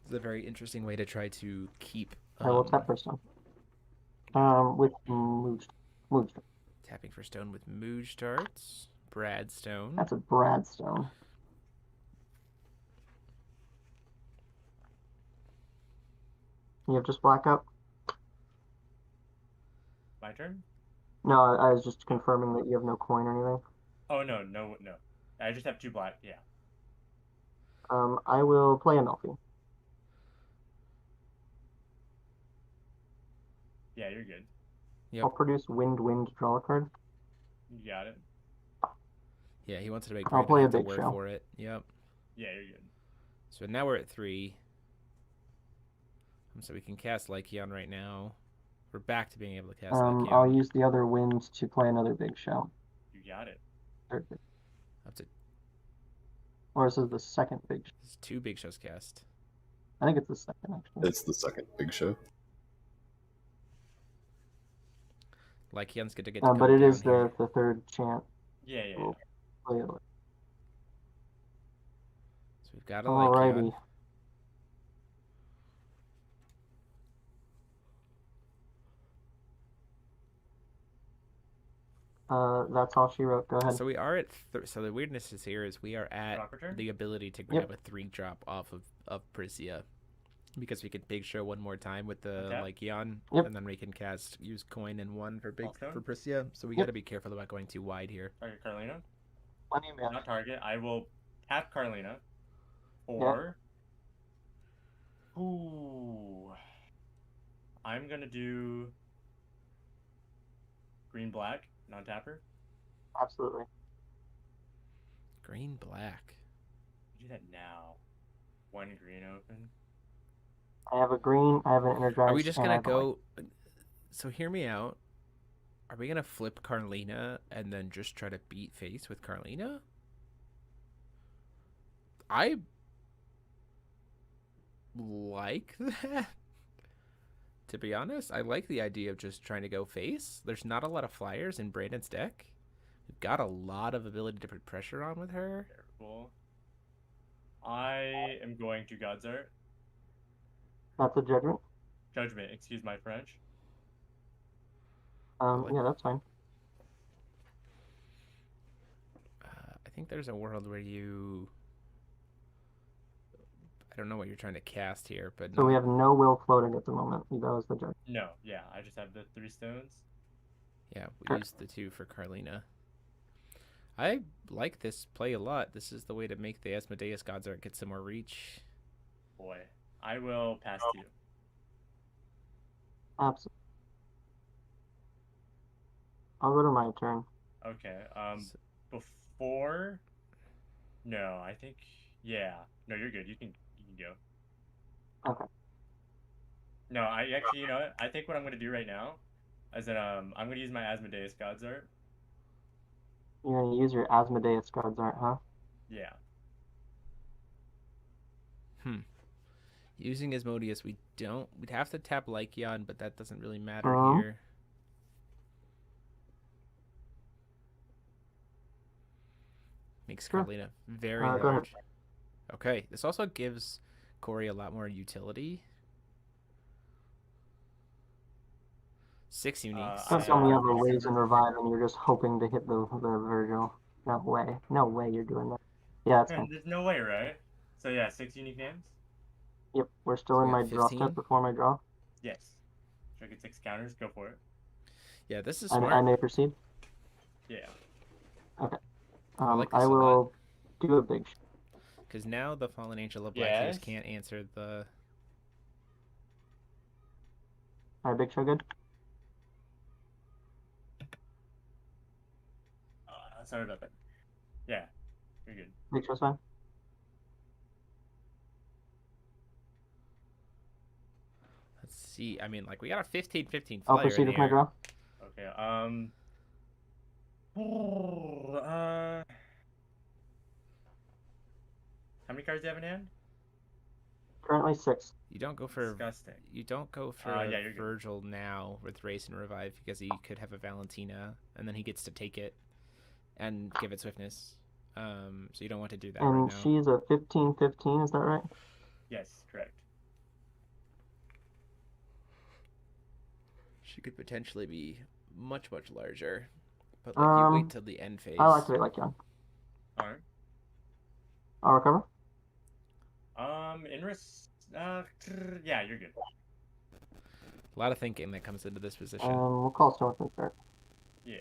It's a very interesting way to try to keep. I will tap for stone. With Mooj. Tapping for stone with Mooj darts. Bradstone. That's a Bradstone. You have just black up? My turn? No, I was just confirming that you have no coin or anything. Oh, no. I just have 2 black, yeah. I will play a Melfi. Yeah, you're good. Yep. I'll produce wind, draw a card. You got it. Yeah, he wants to make I'll Brandon play a have to big work show. for it. Yep. Yeah, you're good. So now we're at 3. So we can cast Lycion right now. We're back to being able to cast Lycion. I'll use the other wind to play another big show. You got it. Up to Or this is the second big show. There's 2 big shows cast. I think it's the second, actually. It's the second big show. Lycion's good to get to come But it down is here. the third chant. Yeah. We'll play it. So we've got a Lycion. Alrighty. That's all she wrote. Go ahead. So we are at. So the weirdness is here is we are at Drop return? the ability to grab a 3-drop off of Prisia, because we can big show one more time with the Lycion, and then we can use coin and 1 for for Prisia. So we got to be careful about going too wide here. Target Carolina. Plenty of mana. Not target. I will tap Carolina for. Ooh. I'm gonna do green black non-tapper. Absolutely. Green black. Do that now. 1 green open. I have a green. I have an energized. Are we just gonna go? So hear me out. Are we gonna flip Carlina and then just try to beat face with Carlina? I like that. To be honest, I like the idea of just trying to go face. There's not a lot of flyers in Brandon's deck. We've got a lot of ability to put pressure on with her. Careful. I am going to God's Art. That's a judgment. Judgment, excuse my French. Yeah, that's fine. I think there's a world where you. I don't know what you're trying to cast here, but So we have no will floating at the moment. That was the joke. No, yeah, I just have the 3 stones. yeah, we Sure. used the 2 for Carlina. I like this play a lot. This is the way to make the Asmodeus God's Art get some more reach. Boy, I will pass to you. Absolutely. I'll go to my turn. Okay. S- Before. No, I think. Yeah. No, you're good. You can go. Okay. No, I actually, you know what? I think what I'm gonna do right now is that I'm gonna use my Asmodeus God's Art. You're gonna use your Asmodeus God's Art, huh? Yeah. Using Asmodeus, we'd have to tap Lycion, but that doesn't really matter Uh-huh. here. Makes Sure. Carlina very Go ahead. large. Okay, this also gives Corey a lot more utility. 6 uniques. Don't I tell me you have have a raise super. and revive and you're just hoping to hit the Virgil. No way. No way you're doing that. Yeah, that's fine. There's no way, right? So yeah, 6 unique names. Yep, we're still So in we my got draw 15? step before my draw. Yes. Should I get 6 counters? Go for it. Yeah, this is I smart. may proceed. Yeah. Okay. I like this I a lot. will do a big Because now the Fallen Angel of Black Hairs Yes. can't answer the... Alright, big show good? Sorry about that. Yeah. You're good. Big show's fine. Let's see. I mean, like, we got a 15-15 I'll flyer proceed in with the my air. draw. Okay. How many cards do you have in hand? Currently 6. You don't go for... Disgusting. You don't go for yeah, you're good. Virgil now with Race and Revive because he could have a Valentina, and then he gets to take it and give it Swiftness. So you don't want to do that right And now. she's a 15-15, is that right? Yes, correct. She could potentially be much, much larger. But, like, you wait till the end phase. I'll activate Lycion. Alright. I'll recover. Yeah, you're good. A lot of thinking that comes into this position. We'll call Stone from start. Yeah.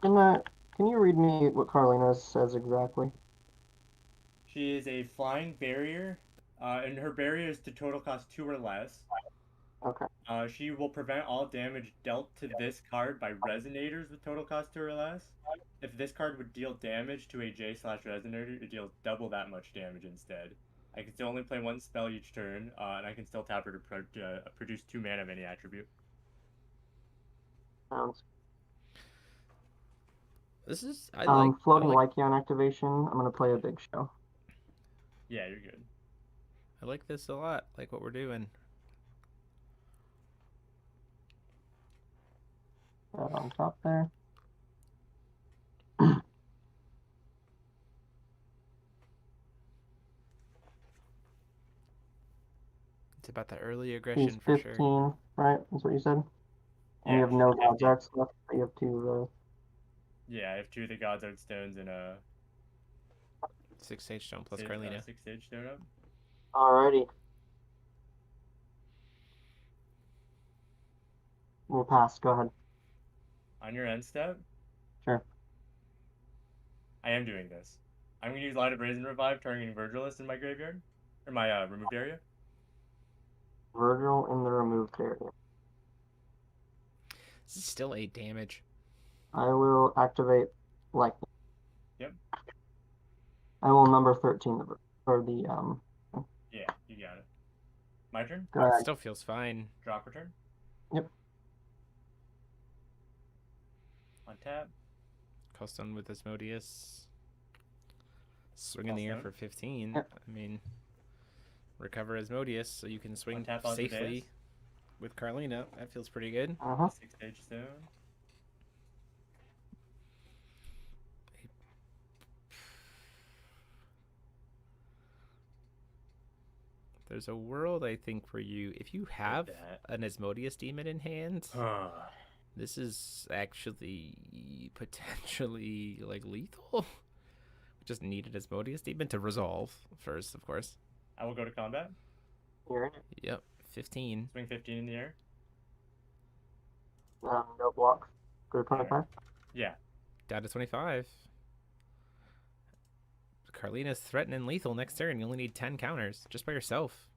Can you read me what Carlina says exactly? She is a flying barrier, and her barrier is to total cost 2 or less. Okay. She will prevent all damage dealt to this card by resonators with total cost 2 or less. If this card would deal damage to a J/resonator, it deals double that much damage instead. I can still only play 1 spell each turn, and I can still tap her to produce 2 mana of any attribute. Sounds. This is... I like... Floating I like, Lycion activation. I'm gonna play a big show. Yeah, you're good. I like this a lot. Like what we're doing. That on top there. It's about the early aggression He's for 15, sure. right? That's what you said? And you Yeah, have no she's God's 15. Arts left, but you have 2, Yeah, I have 2 of the God's Art stones and a 6 Sage Stone plus Carlina. 6 Sage Stone up. Alrighty. We'll pass. Go ahead. On your end step, Sure. I am doing this. I'm going to use Light of Brazen Revive, targeting Virgilus in my graveyard, or my removed area. Virgil in the removed area. This is still 8 damage. I will activate Lightning. Yep. I will number 13 for the Yeah, you got it. My turn. Go It ahead. still feels fine. Drop return. Yep. On tap. Custom with Asmodeus. Swing in the air Custom. for 15. Yep. I mean, recover Asmodeus so you can swing Untap Asmodeus. safely with Carlina. That feels pretty good. 6 Sage Stone. There's a world, I think, for you. If you have that. an Asmodeus demon in hand, Huh. this is actually potentially like lethal. Just need an Asmodeus demon to resolve first, of course. I will go to combat. You're in it. Yep, 15. Swing 15 in the air. No block. Go to 25. Yeah. Down to 25. Carlina's threatening lethal next turn. You only need 10 counters just by yourself.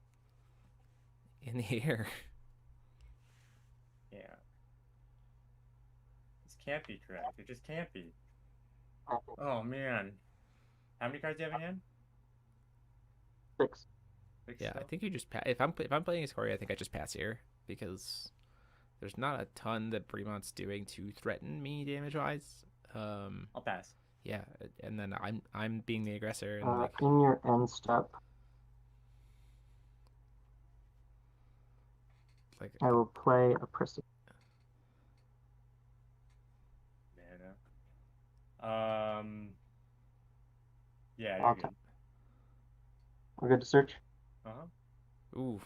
In the air. Yeah. This can't be correct. It just can't be. Oh man. How many cards do you have in hand? 6. Six Yeah, I still? think you just pass. If I'm playing Escoria, I think I just pass here because there's not a ton that Bremont's doing to threaten me damage wise. I'll pass. Yeah, and then I'm being the aggressor and like In your end step, I will play a Prissy. Mana. Yeah, you're I'll good. take. We're good to search. ooh,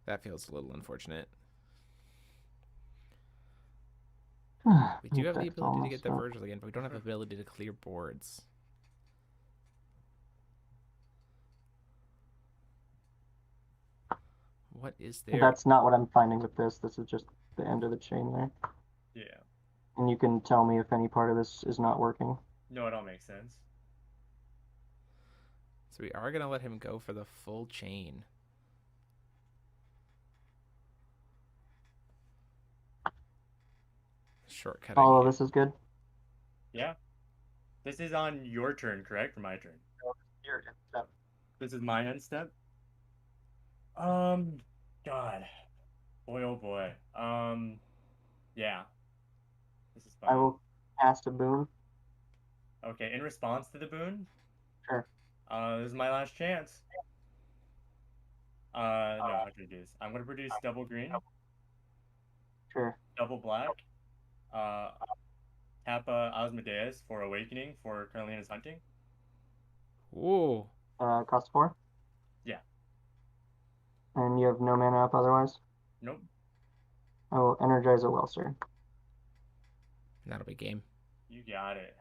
that feels a little unfortunate. We do have the Deck's ability to get the almost up. Virgil again, but we don't have the ability to clear boards. What is there? That's not what I'm finding with this. This is just the end of the chain there. Yeah. And you can tell me if any part of this is not working. No, it all makes sense. So we are gonna let him go for the full chain. Shortcutting. All of here. this is good. Yeah. This is on your turn, correct? Or my turn? Your end step. This is my end step. God. Boy, oh boy. Yeah. This is I fine. will cast a boon. Okay, in response to the boon, Sure. this is my last chance. No, how to do this? I'm gonna produce double green, Sure. double black, tap Osmodeus for awakening for Carolina's hunting. Ooh. Cost 4. Yeah. And you have no mana up otherwise. Nope. I will energize a Wellser. That'll be game. You got it.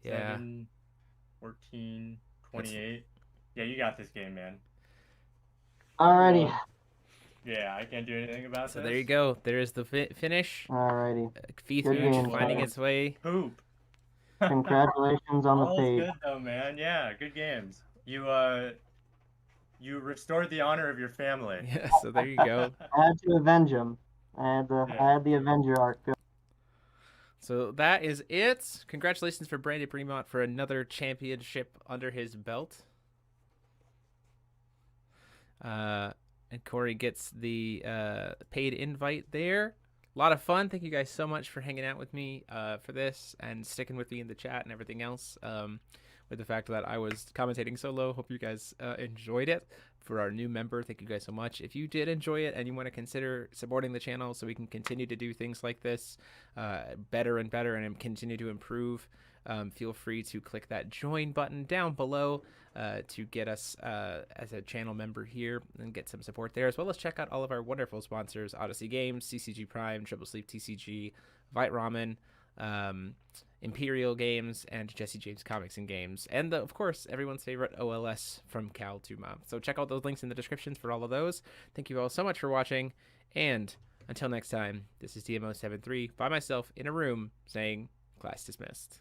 Yeah. 7, 14, 28. Yeah, you got this game, man. Alrighty. Well, yeah, I can't do anything about So this. there you go. There is the finish. Alrighty. Feet Good Hooch game, finding Tyler. its way. Poop. Congratulations on the All's page. good though, man. Yeah, good games. You restored the honor of your family. Yeah, so there you go. I had to avenge him. I had the Avenger arc. So that is it. Congratulations for Brandon Bremont for another championship under his belt. And Corey gets the paid invite there. A lot of fun. Thank you guys so much for hanging out with me for this and sticking with me in the chat and everything else. With the fact that I was commentating solo, hope you guys enjoyed it. For our new member, thank you guys so much. If you did enjoy it and you want to consider supporting the channel so we can continue to do things like this better and better and continue to improve, feel free to click that join button down below to get us as a channel member here and get some support there, as well as check out all of our wonderful sponsors: Odyssey Games, CCG Prime, Triple Sleep TCG, Vite Ramen, Imperial Games, and Jesse James Comics and Games, and of course everyone's favorite OLS from Cal to Mom. So check out those links in the descriptions for all of those. Thank you all so much for watching, and until next time, this is DMO73 by myself in a room saying class dismissed.